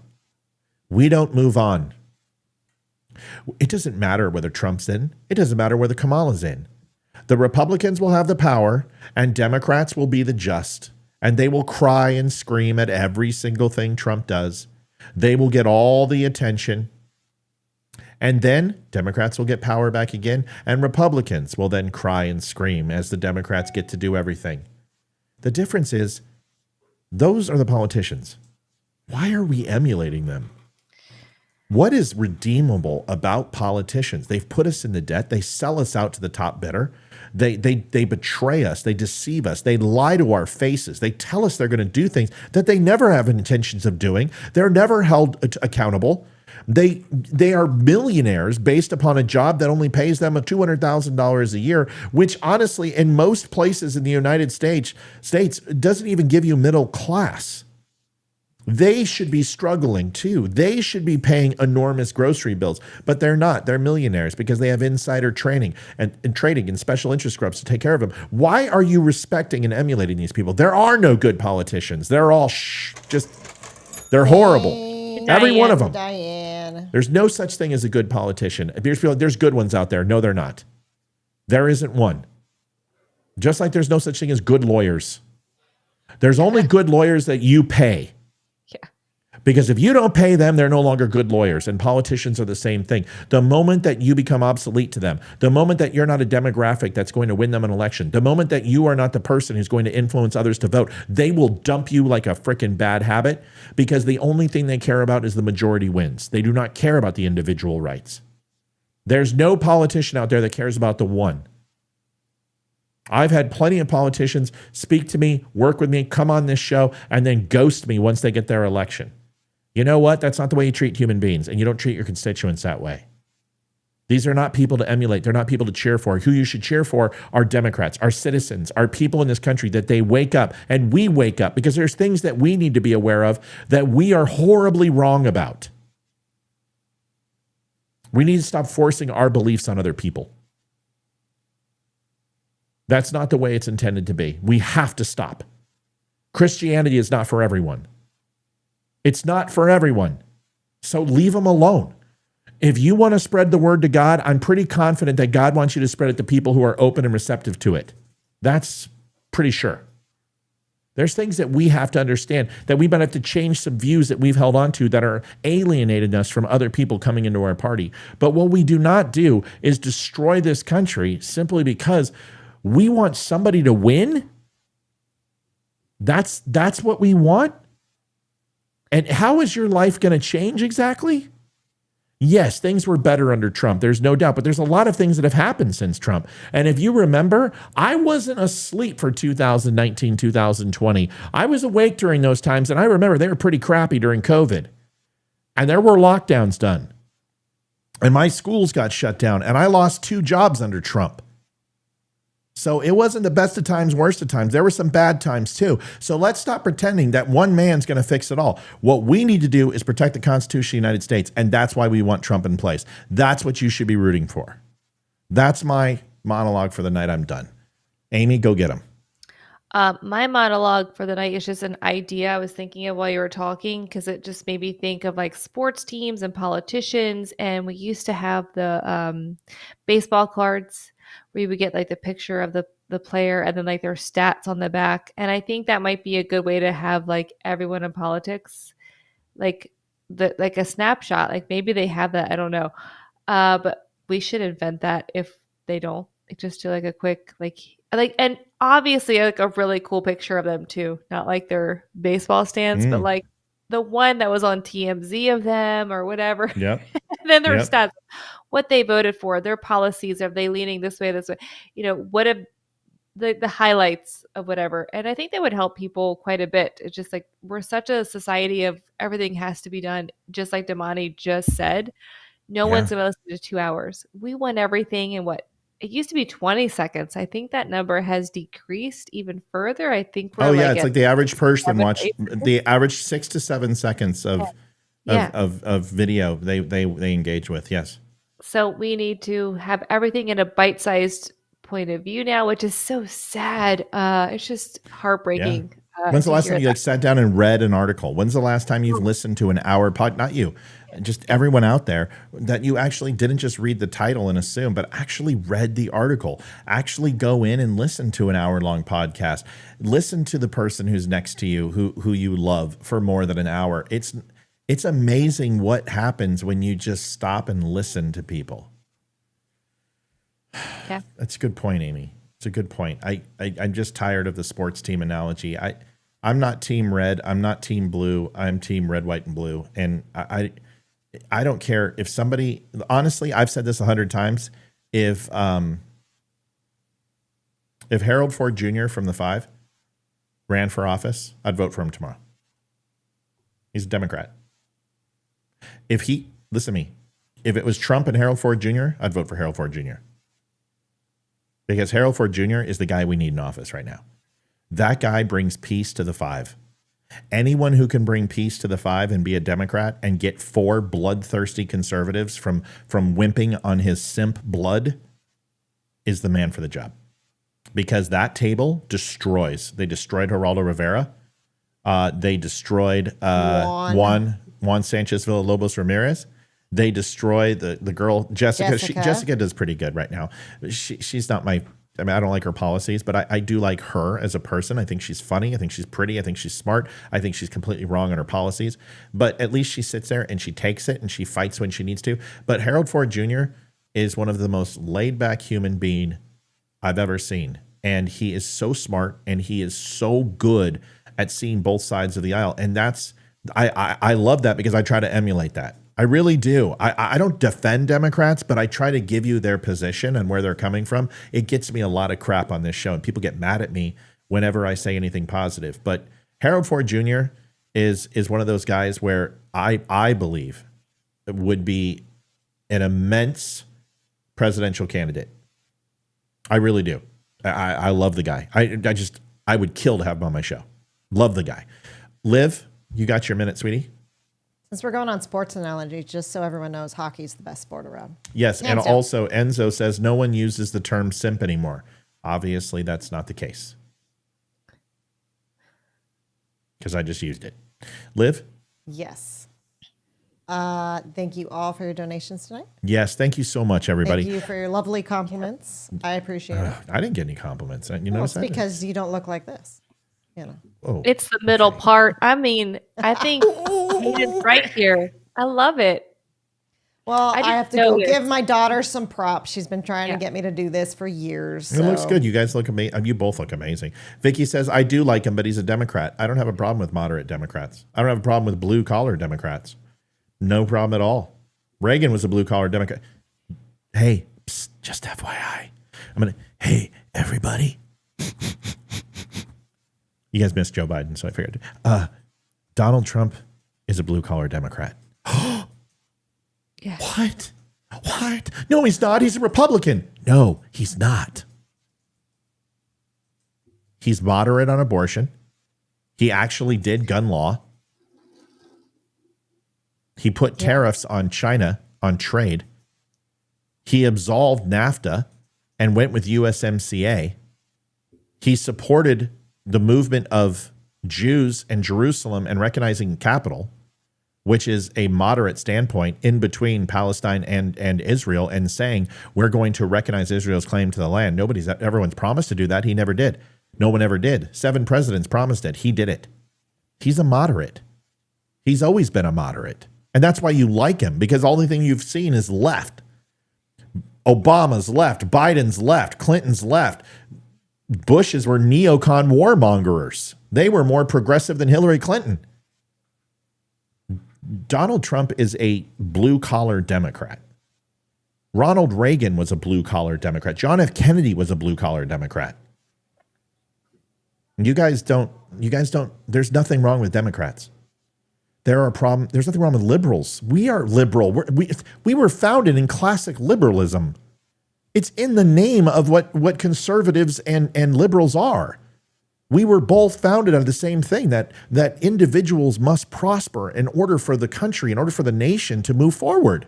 We don't move on. It doesn't matter whether Trump's in. It doesn't matter whether Kamala's in. The Republicans will have the power and Democrats will be the just, and they will cry and scream at every single thing Trump does. They will get all the attention. And then Democrats will get power back again, and Republicans will then cry and scream as the Democrats get to do everything. The difference is those are the politicians. Why are we emulating them? What is redeemable about politicians? They've put us in the debt. They sell us out to the top bidder. They betray us. They deceive us. They lie to our faces. They tell us they're going to do things that they never have intentions of doing. They're never held accountable. They are millionaires based upon a job that only pays them $200,000 a year, which honestly, in most places in the United States doesn't even give you middle class. They should be struggling too. They should be paying enormous grocery bills, but they're not. They're millionaires because they have insider training and trading and special interest groups to take care of them. Why are you respecting and emulating these people? There are no good politicians. They're all they're horrible. Every one of them. Diane. There's no such thing as a good politician. There's good ones out there. No, they're not. There isn't one. Just like there's no such thing as good lawyers. There's only good lawyers that you pay. Because if you don't pay them, they're no longer good lawyers, and politicians are the same thing. The moment that you become obsolete to them, the moment that you're not a demographic that's going to win them an election, the moment that you are not the person who's going to influence others to vote, they will dump you like a freaking bad habit because the only thing they care about is the majority wins. They do not care about the individual rights. There's no politician out there that cares about the one. I've had plenty of politicians speak to me, work with me, come on this show, and then ghost me once they get their election. You know what? That's not the way you treat human beings, and you don't treat your constituents that way. These are not people to emulate. They're not people to cheer for. Who you should cheer for are Democrats, are citizens, are people in this country that they wake up, and we wake up because there's things that we need to be aware of that we are horribly wrong about. We need to stop forcing our beliefs on other people. That's not the way it's intended to be. We have to stop. Christianity is not for everyone. It's not for everyone. So leave them alone. If you want to spread the word to God, I'm pretty confident that God wants you to spread it to people who are open and receptive to it. That's pretty sure. There's things that we have to understand, that we might have to change some views that we've held on to that are alienating us from other people coming into our party. But what we do not do is destroy this country simply because we want somebody to win. That's what we want. And how is your life going to change exactly? Yes, things were better under Trump. There's no doubt, but there's a lot of things that have happened since Trump. And if you remember, I wasn't asleep for 2019, 2020. I was awake during those times, and I remember they were pretty crappy during COVID. And there were lockdowns done. And my schools got shut down, and I lost 2 jobs under Trump. So it wasn't the best of times, worst of times. There were some bad times too. So let's stop pretending that one man's going to fix it all. What we need to do is protect the Constitution of the United States, and that's why we want Trump in place. That's what you should be rooting for. That's my monologue for the night. I'm done. Amy, go get him. My monologue for the night is just an idea I was thinking of while you were talking, because it just made me think of like sports teams and politicians. And we used to have the baseball cards where you would get like the picture of the player and then like their stats on the back. And I think that might be a good way to have like everyone in politics, like like a snapshot. Like maybe they have that. I don't know. But we should invent that if they don't. Like just do like a quick and obviously like a really cool picture of them too, not like their baseball stance, but like the one that was on TMZ of them or whatever. Yep. And then their Yep. stats, what they voted for, their policies, are they leaning this way, what if the highlights of whatever. And I think that would help people quite a bit. It's just like we're such a society of everything has to be done, just like Damani just said. No one's going to listen to 2 hours. We want everything in what? It used to be 20 seconds. I think that number has decreased even further. I think we're it's like the average person watched the average 6 to 7 seconds of video they engage with. Yes. So we need to have everything in a bite-sized point of view now, which is so sad. It's just heartbreaking. When's the last time you sat down and read an article? When's the last time you've listened to an hour not you, just everyone out there, that you actually didn't just read the title and assume, but actually read the article, actually go in and listen to an hour-long podcast, listen to the person who's next to you, who you love, for more than an hour. It's amazing what happens when you just stop and listen to people. Yeah. That's a good point, Amy. It's a good point. I'm just tired of the sports team analogy. I'm not team red. I'm not team blue. I'm team red, white, and blue. And I don't care if somebody, honestly, I've said this 100 times. If Harold Ford Jr. from the 5 ran for office, I'd vote for him tomorrow. He's a Democrat. Listen to me, if it was Trump and Harold Ford Jr., I'd vote for Harold Ford Jr. Because Harold Ford Jr. is the guy we need in office right now. That guy brings peace to the 5. Anyone who can bring peace to the 5 and be a Democrat and get 4 bloodthirsty conservatives from wimping on his simp blood is the man for the job. Because that table destroys. They destroyed Geraldo Rivera. They destroyed Juan Sanchez Villalobos Ramirez. They destroy the girl, Jessica. Jessica does pretty good right now. She's not I don't like her policies, but I do like her as a person. I think she's funny. I think she's pretty. I think she's smart. I think she's completely wrong on her policies. But at least she sits there and she takes it and she fights when she needs to. But Harold Ford Jr. is one of the most laid-back human being I've ever seen. And he is so smart and he is so good at seeing both sides of the aisle. And I love that because I try to emulate that. I really do. I don't defend Democrats, but I try to give you their position and where they're coming from. It gets me a lot of crap on this show, and people get mad at me whenever I say anything positive. But Harold Ford Jr. is one of those guys where I believe would be an immense presidential candidate. I really do. I love the guy. I would kill to have him on my show. Love the guy. Liv, you got your minute, sweetie? Since we're going on sports analogies, just so everyone knows, hockey's the best sport around. Yes, and also Enzo says no one uses the term simp anymore. Obviously, that's not the case. Because I just used it. Liv? Yes. Thank you all for your donations tonight. Yes, thank you so much, everybody. Thank you for your lovely compliments. I appreciate it. I didn't get any compliments. You Well, notice it's that? because you don't look like this. You know. Oh, It's the middle part. I mean, I think Hayden's right here. I love it. Well, I just have to go noticed. give my daughter some props. She's been trying to get me to do this for years. It looks good. You guys look amazing. You both look amazing. Vicky says, I do like him, but he's a Democrat. I don't have a problem with moderate Democrats. I don't have a problem with blue-collar Democrats. No problem at all. Reagan was a blue collar Democrat. Hey, psst, just FYI. Hey, everybody. You guys missed Joe Biden, so I figured. Donald Trump is a blue collar Democrat. Yeah. What? No, he's not. He's a Republican. No, he's not. He's moderate on abortion. He actually did gun law. He put tariffs on China on trade. He absolved NAFTA and went with USMCA. He supported the movement of Jews and Jerusalem and recognizing the capital, which is a moderate standpoint in between Palestine and Israel, and saying we're going to recognize Israel's claim to the land. Everyone's promised to do that. He never did. No one ever did. 7 presidents promised it. He did it. He's a moderate. He's always been a moderate. And that's why you like him, because the only thing you've seen is left. Obama's left. Biden's left. Clinton's left. Bush's were neocon warmongers. They were more progressive than Hillary Clinton. Donald Trump is a blue-collar Democrat. Ronald Reagan was a blue-collar Democrat. John F. Kennedy was a blue-collar Democrat. You guys don't, there's nothing wrong with Democrats. There's nothing wrong with liberals. We are liberal. We were founded in classic liberalism. It's in the name of what conservatives and liberals are. We were both founded on the same thing, that individuals must prosper in order for the country, in order for the nation to move forward.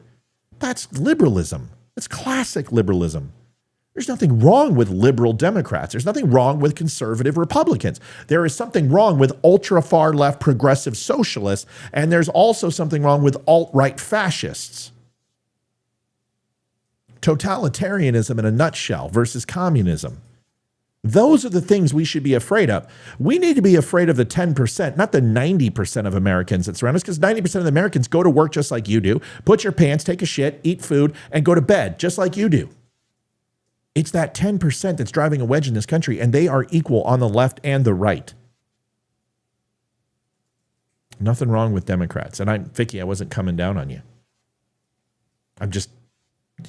That's liberalism. That's classic liberalism. There's nothing wrong with liberal Democrats. There's nothing wrong with conservative Republicans. There is something wrong with ultra far left progressive socialists, and there's also something wrong with alt-right fascists. Totalitarianism in a nutshell versus communism. Those are the things we should be afraid of. We need to be afraid of the 10%, not the 90% of Americans that surround us, because 90% of the Americans go to work just like you do, put your pants, take a shit, eat food, and go to bed just like you do. It's that 10% that's driving a wedge in this country, and they are equal on the left and the right. Nothing wrong with Democrats. And Vicky, I wasn't coming down on you.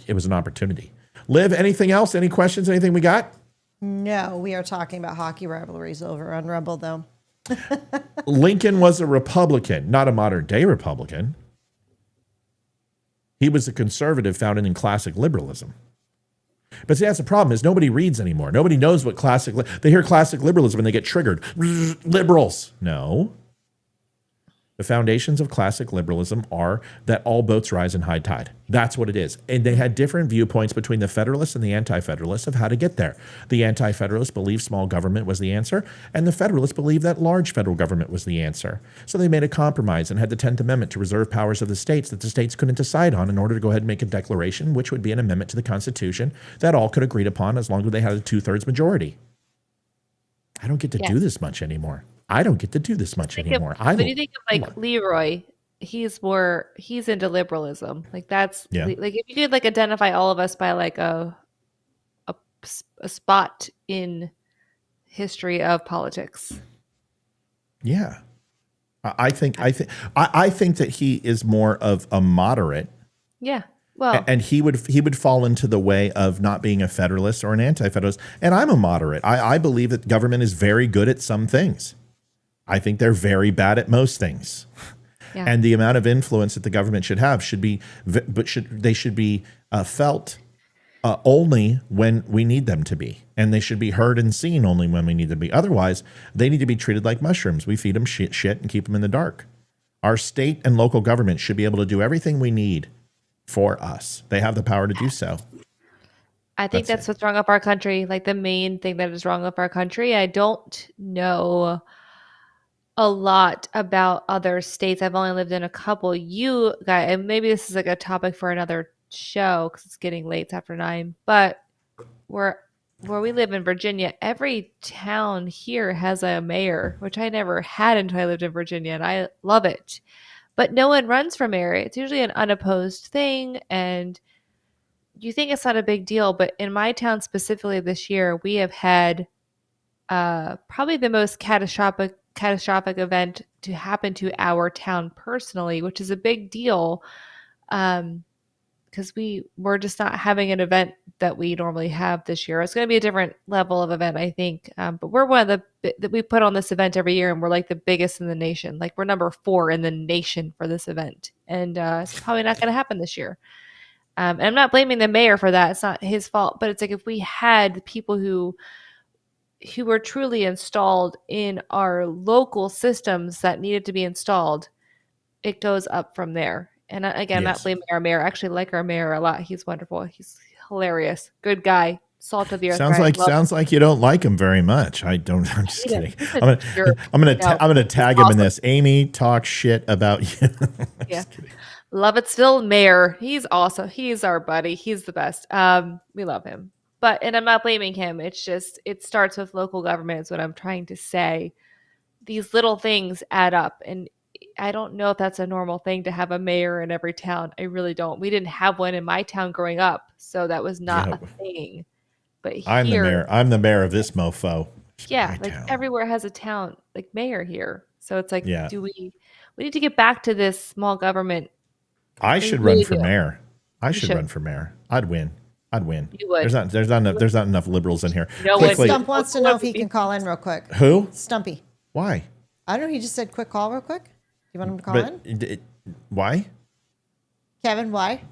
It was an opportunity. Liv, anything else? Any questions? Anything we got? No, we are talking about hockey rivalries over on Rumble, though. Lincoln was a Republican, not a modern day Republican. He was a conservative founded in classic liberalism. But see, that's the problem, is nobody reads anymore. Nobody knows what they hear classic liberalism and they get triggered. Liberals. No. The foundations of classic liberalism are that all boats rise in high tide. That's what it is. And they had different viewpoints between the Federalists and the Anti-Federalists of how to get there. The Anti-Federalists believed small government was the answer, and the Federalists believed that large federal government was the answer. So they made a compromise and had the 10th Amendment to reserve powers of the states that the states couldn't decide on in order to go ahead and make a declaration, which would be an amendment to the Constitution that all could agree upon as long as they had a 2/3 majority. I don't get to do this much anymore. I don't get to do this much anymore. When you think of like Leroy, he's into liberalism. Like that's like if you could like identify all of us by like a spot in history of politics. Yeah. I think that he is more of a moderate. Yeah. Well, and he would fall into the way of not being a Federalist or an Anti-Federalist. And I'm a moderate. I believe that government is very good at some things. I think they're very bad at most things. Yeah. And the amount of influence that the government should have should be felt only when we need them to be. And they should be heard and seen only when we need them to be. Otherwise, they need to be treated like mushrooms. We feed them shit and keep them in the dark. Our state and local government should be able to do everything we need for us. They have the power to do so. I think that's what's wrong with our country. Like the main thing that is wrong with our country. I don't know a lot about other states. I've only lived in a couple. You guys, and maybe this is like a topic for another show because it's getting late. It's after 9. But where we live in Virginia, every town here has a mayor, which I never had until I lived in Virginia, and I love it. But no one runs for mayor. It's usually an unopposed thing, and you think it's not a big deal. But in my town specifically this year, we have had probably the most catastrophic event to happen to our town personally, which is a big deal. because we're just not having an event that we normally have this year. It's going to be a different level of event, I think. But we're one of that we put on this event every year, and we're like the biggest in the nation. Like we're number 4 in the nation for this event, and it's probably not going to happen this year. And I'm not blaming the mayor for that. It's not his fault. But it's like if we had people who were truly installed in our local systems that needed to be installed, it goes up from there. And again, I'm not Yes. blaming our mayor. I actually like our mayor a lot. He's wonderful. He's hilarious. Good guy. Salt of the earth guy. Sounds like you don't like him very much. I don't. I'm just kidding. I'm gonna tag him in this. Amy, talk shit about you. Yeah. Lovettsville mayor. He's awesome. He's our buddy. He's the best. We love him. And I'm not blaming him. It's just, it starts with local government is what I'm trying to say. These little things add up. And I don't know if that's a normal thing to have a mayor in every town. I really don't. We didn't have one in my town growing up. So that was not a thing. But here, I'm the mayor. I'm the mayor of this mofo. Yeah. Like everywhere has a town, like mayor here. So it's like, we need to get back to this small government. I should run for mayor. I should run for mayor. I'd win. You would. There's not enough liberals in here. Stump wants to know if he can call in real quick. Who? Stumpy. Why? I don't know. He just said quick call real quick. You want him to call in? Why? Kevin, why?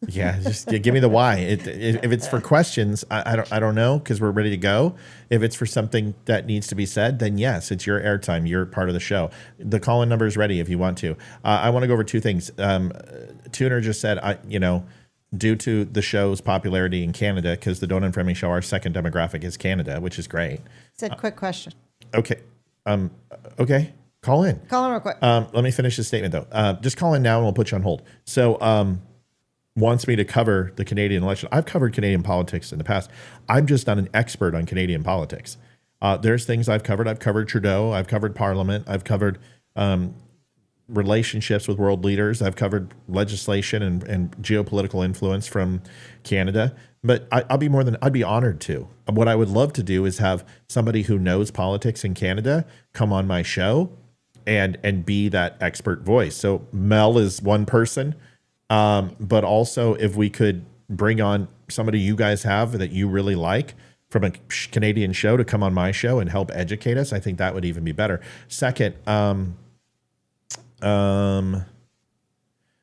Yeah, just give me the why. If it's for questions, I don't know, because we're ready to go. If it's for something that needs to be said, then yes, it's your airtime. You're part of the show. The call-in number is ready if you want to. I want to go over 2 things. Tuner just said, due to the show's popularity in Canada, because the Don't Unfriend Me show, our second demographic is Canada, which is great. Said quick question. Okay. Okay. Call in. Call in real quick. Let me finish this statement, though. Just call in now and we'll put you on hold. So, wants me to cover the Canadian election. I've covered Canadian politics in the past. I'm just not an expert on Canadian politics. There's things I've covered. I've covered Trudeau. I've covered Parliament. I've covered relationships with world leaders. I've covered legislation and geopolitical influence from Canada. But I'd be honored to. What I would love to do is have somebody who knows politics in Canada come on my show and be that expert voice. So Mel is one person. But also if we could bring on somebody you guys have that you really like from a Canadian show to come on my show and help educate us, I think that would even be better. Second,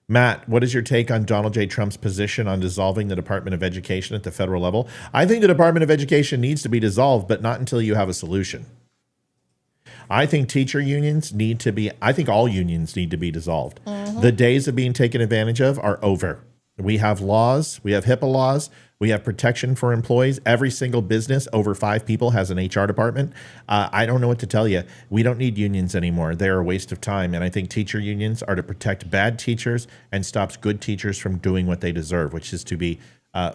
Matt, what is your take on Donald J. Trump's position on dissolving the Department of Education at the federal level? I think the Department of Education needs to be dissolved, but not until you have a solution. I think teacher unions I think all unions need to be dissolved. Mm-hmm. The days of being taken advantage of are over. We have laws. We have HIPAA laws. We have protection for employees. Every single business over 5 people has an HR department. I don't know what to tell you. We don't need unions anymore. They're a waste of time. And I think teacher unions are to protect bad teachers and stops good teachers from doing what they deserve, which is to be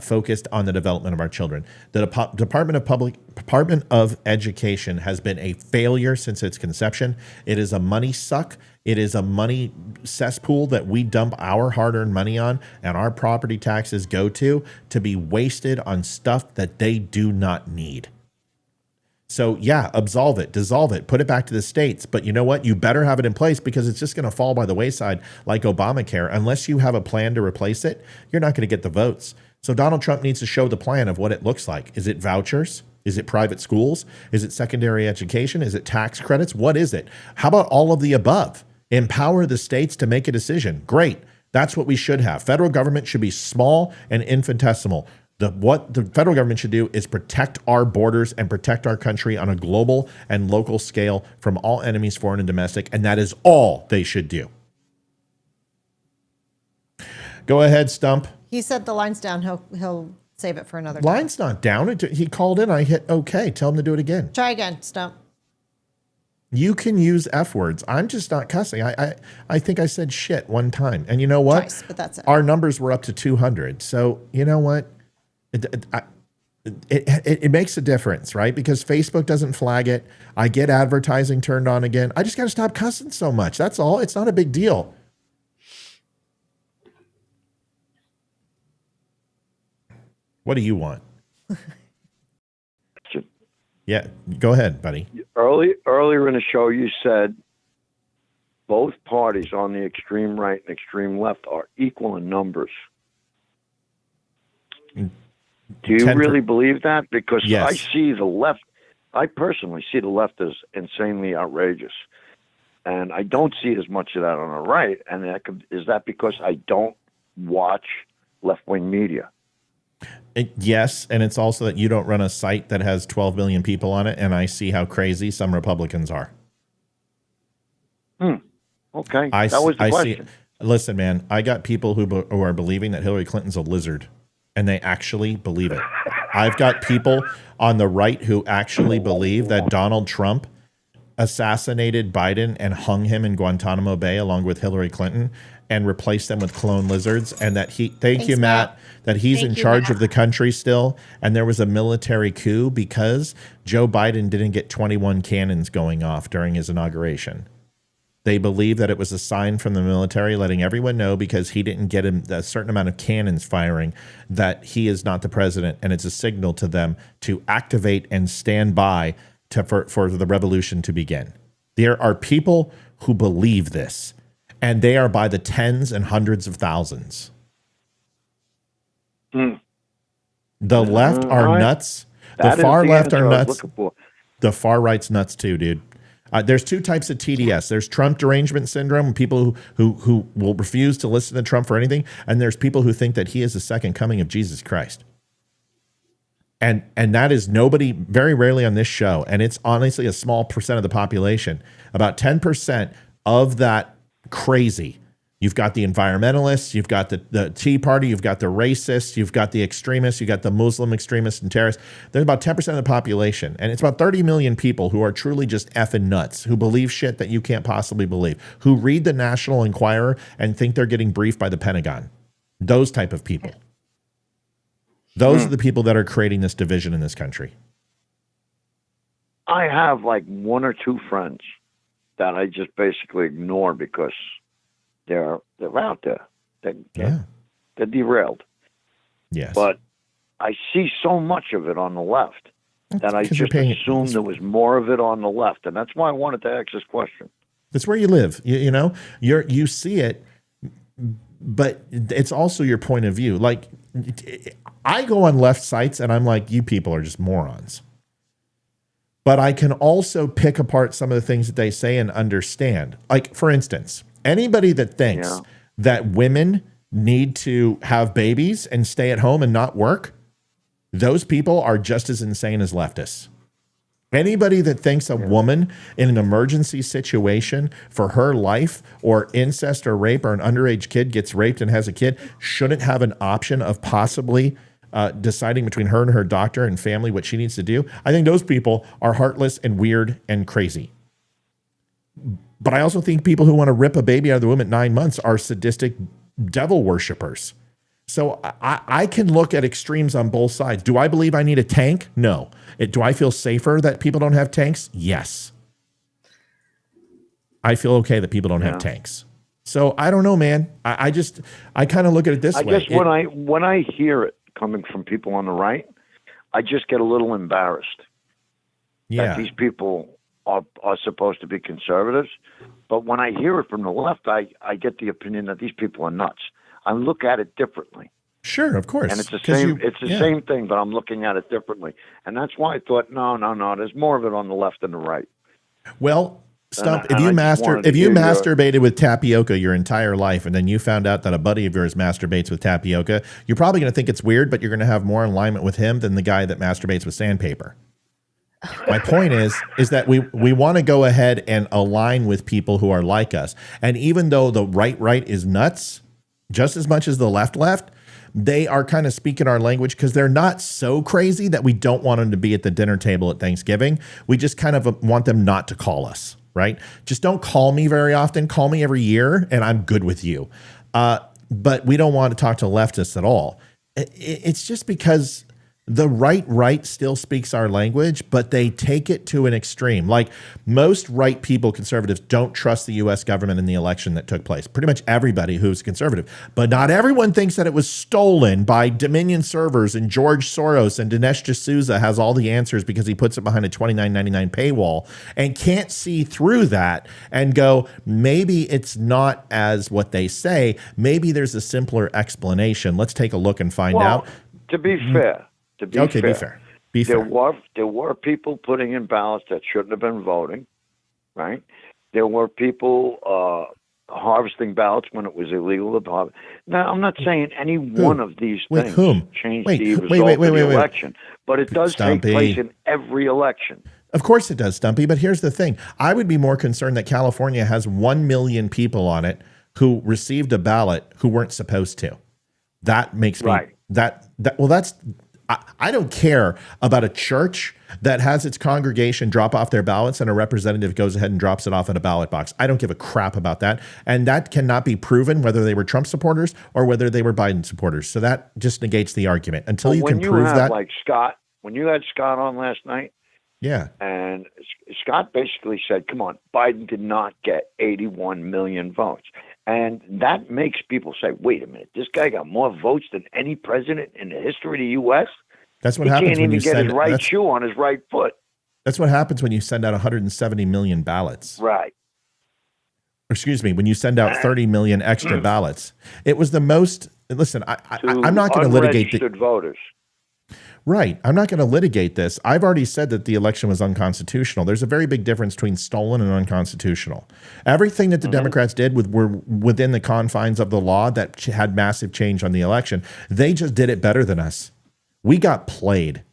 focused on the development of our children. The Department of Education has been a failure since its conception. It is a money suck. It is a money cesspool that we dump our hard-earned money on and our property taxes go to be wasted on stuff that they do not need. So yeah, absolve it, dissolve it, put it back to the states. But you know what? You better have it in place because it's just going to fall by the wayside like Obamacare. Unless you have a plan to replace it, you're not going to get the votes. So Donald Trump needs to show the plan of what it looks like. Is it vouchers? Is it private schools? Is it secondary education? Is it tax credits? What is it? How about all of the above? Empower the states to make a decision. Great. That's what we should have. Federal government should be small and infinitesimal. What the federal government should do is protect our borders and protect our country on a global and local scale from all enemies, foreign and domestic, and that is all they should do. Go ahead, Stump. He said the line's down. He'll save it for another time. Line's not down. He called in. I hit OK. Tell him to do it again. Try again, Stump. You can use F words. I'm just not cussing. I think I said shit one time. And you know what? Twice, but that's it. Our numbers were up to 200. So you know what? It makes a difference, right? Because Facebook doesn't flag it. I get advertising turned on again. I just got to stop cussing so much. That's all. It's not a big deal. What do you want? Yeah, go ahead, buddy. Earlier in the show, you said both parties on the extreme right and extreme left are equal in numbers. Do you really believe that? Because Yes. I see the left. I personally see the left as insanely outrageous, and I don't see as much of that on the right. And is that because I don't watch left-wing media? Yes, and it's also that you don't run a site that has 12 million people on it, and I see how crazy some Republicans are. Okay, that was the question. Listen, man, I got people who are believing that Hillary Clinton's a lizard, and they actually believe it. I've got people on the right who actually believe that Donald Trump assassinated Biden and hung him in Guantanamo Bay along with Hillary Clinton and replaced them with clone lizards, and that thank you, Matt, that he's in charge of the country still, and there was a military coup because Joe Biden didn't get 21 cannons going off during his inauguration. They believe that it was a sign from the military letting everyone know, because he didn't get a certain amount of cannons firing, that he is not the president, and it's a signal to them to activate and stand by for the revolution to begin. There are people who believe this, and they are by the tens and hundreds of thousands. The left are nuts. The far left are nuts. The far right's nuts too, dude. There's two types of TDS. There's Trump derangement syndrome, people who will refuse to listen to Trump for anything, and there's people who think that he is the second coming of Jesus Christ. And that is nobody, very rarely on this show, and it's honestly a small percent of the population. About 10% of that crazy. You've got the environmentalists, you've got the Tea Party, you've got the racists, you've got the extremists, you've got the Muslim extremists and terrorists. There's about 10% of the population, and it's about 30 million people who are truly just effing nuts, who believe shit that you can't possibly believe, who read the National Enquirer and think they're getting briefed by the Pentagon. Those type of people. Those are the people that are creating this division in this country. I have like one or two friends that I just basically ignore because they're out there. They're derailed. Yes. But I see so much of it on the left that I just assumed there was more of it on the left. And that's why I wanted to ask this question. That's where you live. You know, you see it, but it's also your point of view. Like, I go on left sites and I'm like, you people are just morons. But I can also pick apart some of the things that they say and understand. Like, for instance, anybody that thinks that women need to have babies and stay at home and not work, those people are just as insane as leftists. Anybody that thinks a woman in an emergency situation for her life, or incest or rape, or an underage kid gets raped and has a kid, shouldn't have an option of possibly deciding between her and her doctor and family what she needs to do. I think those people are heartless and weird and crazy. But I also think people who want to rip a baby out of the womb at 9 months are sadistic devil worshipers. So I can look at extremes on both sides. Do I believe I need a tank? No. Do I feel safer that people don't have tanks? Yes. I feel okay that people don't have tanks. So I don't know, man. I kind of look at it this way. I guess when I hear it coming from people on the right, I just get a little embarrassed that these people are supposed to be conservatives. But when I hear it from the left, I get the opinion that these people are nuts. I look at it differently. Sure, of course. And it's the same. It's the same thing, but I'm looking at it differently. And that's why I thought, no. There's more of it on the left than the right. Well, Stump, if you masturbated with tapioca your entire life, and then you found out that a buddy of yours masturbates with tapioca, you're probably going to think it's weird, but you're going to have more alignment with him than the guy that masturbates with sandpaper. My point is that we want to go ahead and align with people who are like us. And even though the right is nuts, just as much as the left, they are kind of speaking our language because they're not so crazy that we don't want them to be at the dinner table at Thanksgiving. We just kind of want them not to call us, right? Just don't call me very often. Call me every year and I'm good with you. But we don't want to talk to leftists at all. It's just because the right still speaks our language, but they take it to an extreme. Like, most right people, conservatives, don't trust the U.S. government in the election that took place. Pretty much everybody who's conservative. But not everyone thinks that it was stolen by Dominion servers and George Soros, and Dinesh D'Souza has all the answers because he puts it behind a $29.99 paywall and can't see through that and go, maybe it's not as what they say. Maybe there's a simpler explanation. Let's take a look and find out. to be fair, Okay, be fair. Be fair. There were people putting in ballots that shouldn't have been voting, right? There were people harvesting ballots when it was illegal to harvest. Now, I'm not saying any one of these things changed the result of the election, but it does take place in every election. Of course it does, Stumpy, but here's the thing. I would be more concerned that California has 1 million people on it who received a ballot who weren't supposed to. That makes me I don't care about a church that has its congregation drop off their ballots and a representative goes ahead and drops it off in a ballot box. I don't give a crap about that. And that cannot be proven whether they were Trump supporters or whether they were Biden supporters. So that just negates the argument. Until you can prove that. Like Scott, when you had Scott on last night, yeah, and Scott basically said, come on, Biden did not get 81 million votes. And that makes people say, wait a minute, this guy got more votes than any president in the history of the U.S.? That's what happens when you send... He can't even get his right shoe on his right foot. That's what happens when you send out 170 million ballots. Right. Excuse me, when you send out 30 million extra ballots. It was the most... Listen, I'm not going to litigate... Unregistered voters. Right. I'm not going to litigate this. I've already said that the election was unconstitutional. There's a very big difference between stolen and unconstitutional. Everything that the Democrats did were within the confines of the law that had massive change on the election. They just did it better than us. We got played.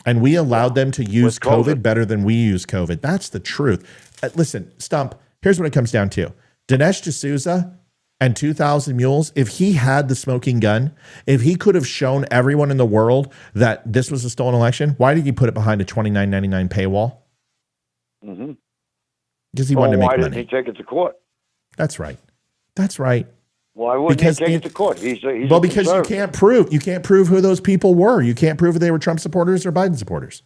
And we allowed them to use COVID better than we use COVID. That's the truth. Listen, Stump, here's what it comes down to. Dinesh D'Souza and 2,000 Mules, if he had the smoking gun, if he could have shown everyone in the world that this was a stolen election, why did he put it behind a $29.99 paywall? Because he wanted to make money. Why didn't he take it to court? That's right. That's right. Why wouldn't he take it to court? He's because you can't prove who those people were. You can't prove if they were Trump supporters or Biden supporters.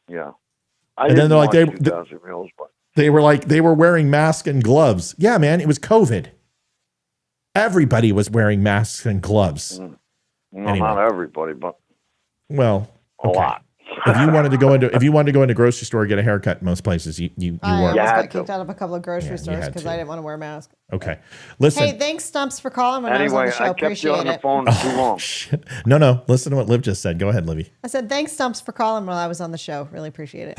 Yeah. And then they're like they were wearing masks and gloves. Yeah, man, it was COVID. Everybody was wearing masks and gloves. Well, not everybody, but a lot. If you wanted to go into a grocery store and get a haircut in most places, you were. I got kicked out of a couple of grocery stores because I didn't want to wear a mask. Okay, listen. Hey, thanks, Stumps, for calling when I was on the show. I kept you on the phone too long. Shit. No. Listen to what Liv just said. Go ahead, Livy. I said thanks, Stumps, for calling while I was on the show. Really appreciate it.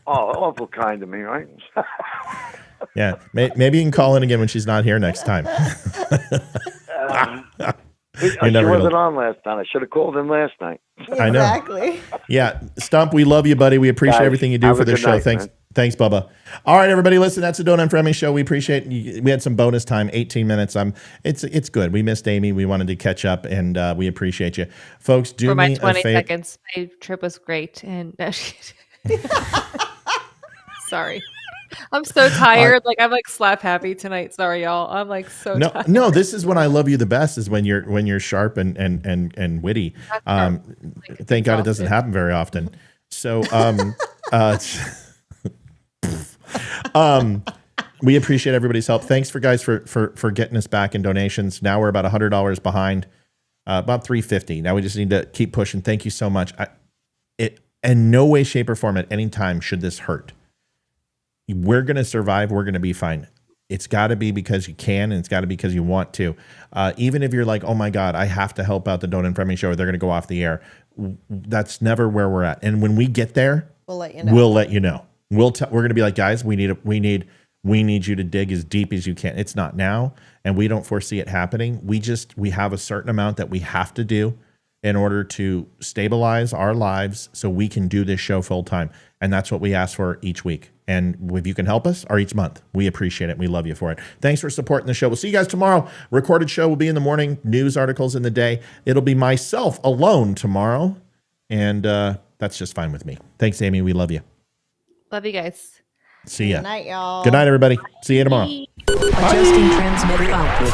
Awful kind of me, right? Yeah, maybe you can call in again when she's not here next time. She wasn't on last time. I should have called him last night. I know. Exactly. Yeah, Stump, we love you, buddy. We appreciate everything you do for this show. Night, thanks, man. Thanks, Bubba. All right, everybody, listen. That's the Don't Unfriend Me show. We appreciate. We had some bonus time, 18 minutes. It's good. We missed Amy. We wanted to catch up, and we appreciate you, folks. Do for my me 20 a favor. seconds. My trip was great, and sorry. I'm so tired. I'm slap happy tonight. Sorry, y'all. I'm so tired. No, this is when I love you the best is when you're sharp and witty. Thank God it doesn't happen very often. So we appreciate everybody's help. Thanks for getting us back in donations. Now we're about $100 behind, about $350. Now we just need to keep pushing. Thank you so much. In no way, shape, or form at any time should this hurt. We're going to survive. We're going to be fine. It's got to be because you can, and it's got to be because you want to. Even if you're like, oh my God, I have to help out the Don't Unfriend Me show, or they're going to go off the air. That's never where we're at. And when we get there, we'll let you know. We're going to be like, guys, we need you to dig as deep as you can. It's not now, and we don't foresee it happening. We have a certain amount that we have to do in order to stabilize our lives so we can do this show full time. And that's what we ask for each week. And if you can help us, or each month, we appreciate it. We love you for it. Thanks for supporting the show. We'll see you guys tomorrow. Recorded show will be in the morning. News articles in the day. It'll be myself alone tomorrow. And that's just fine with me. Thanks, Amy. We love you. Love you guys. See ya. Good night, y'all. Good night, everybody. See you tomorrow. Adjusting transmitter output.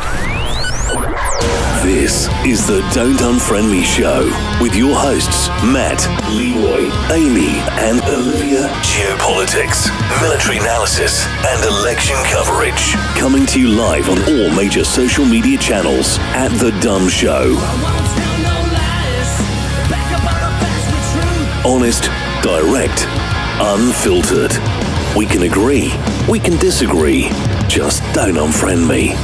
This is the Don't Unfriend Me show with your hosts, Matt, Leroy, Amy, and Olivia. Geopolitics, military analysis, and election coverage. Coming to you live on all major social media channels at The DUM Show. Honest, direct, unfiltered. We can agree, we can disagree. Just don't unfriend me.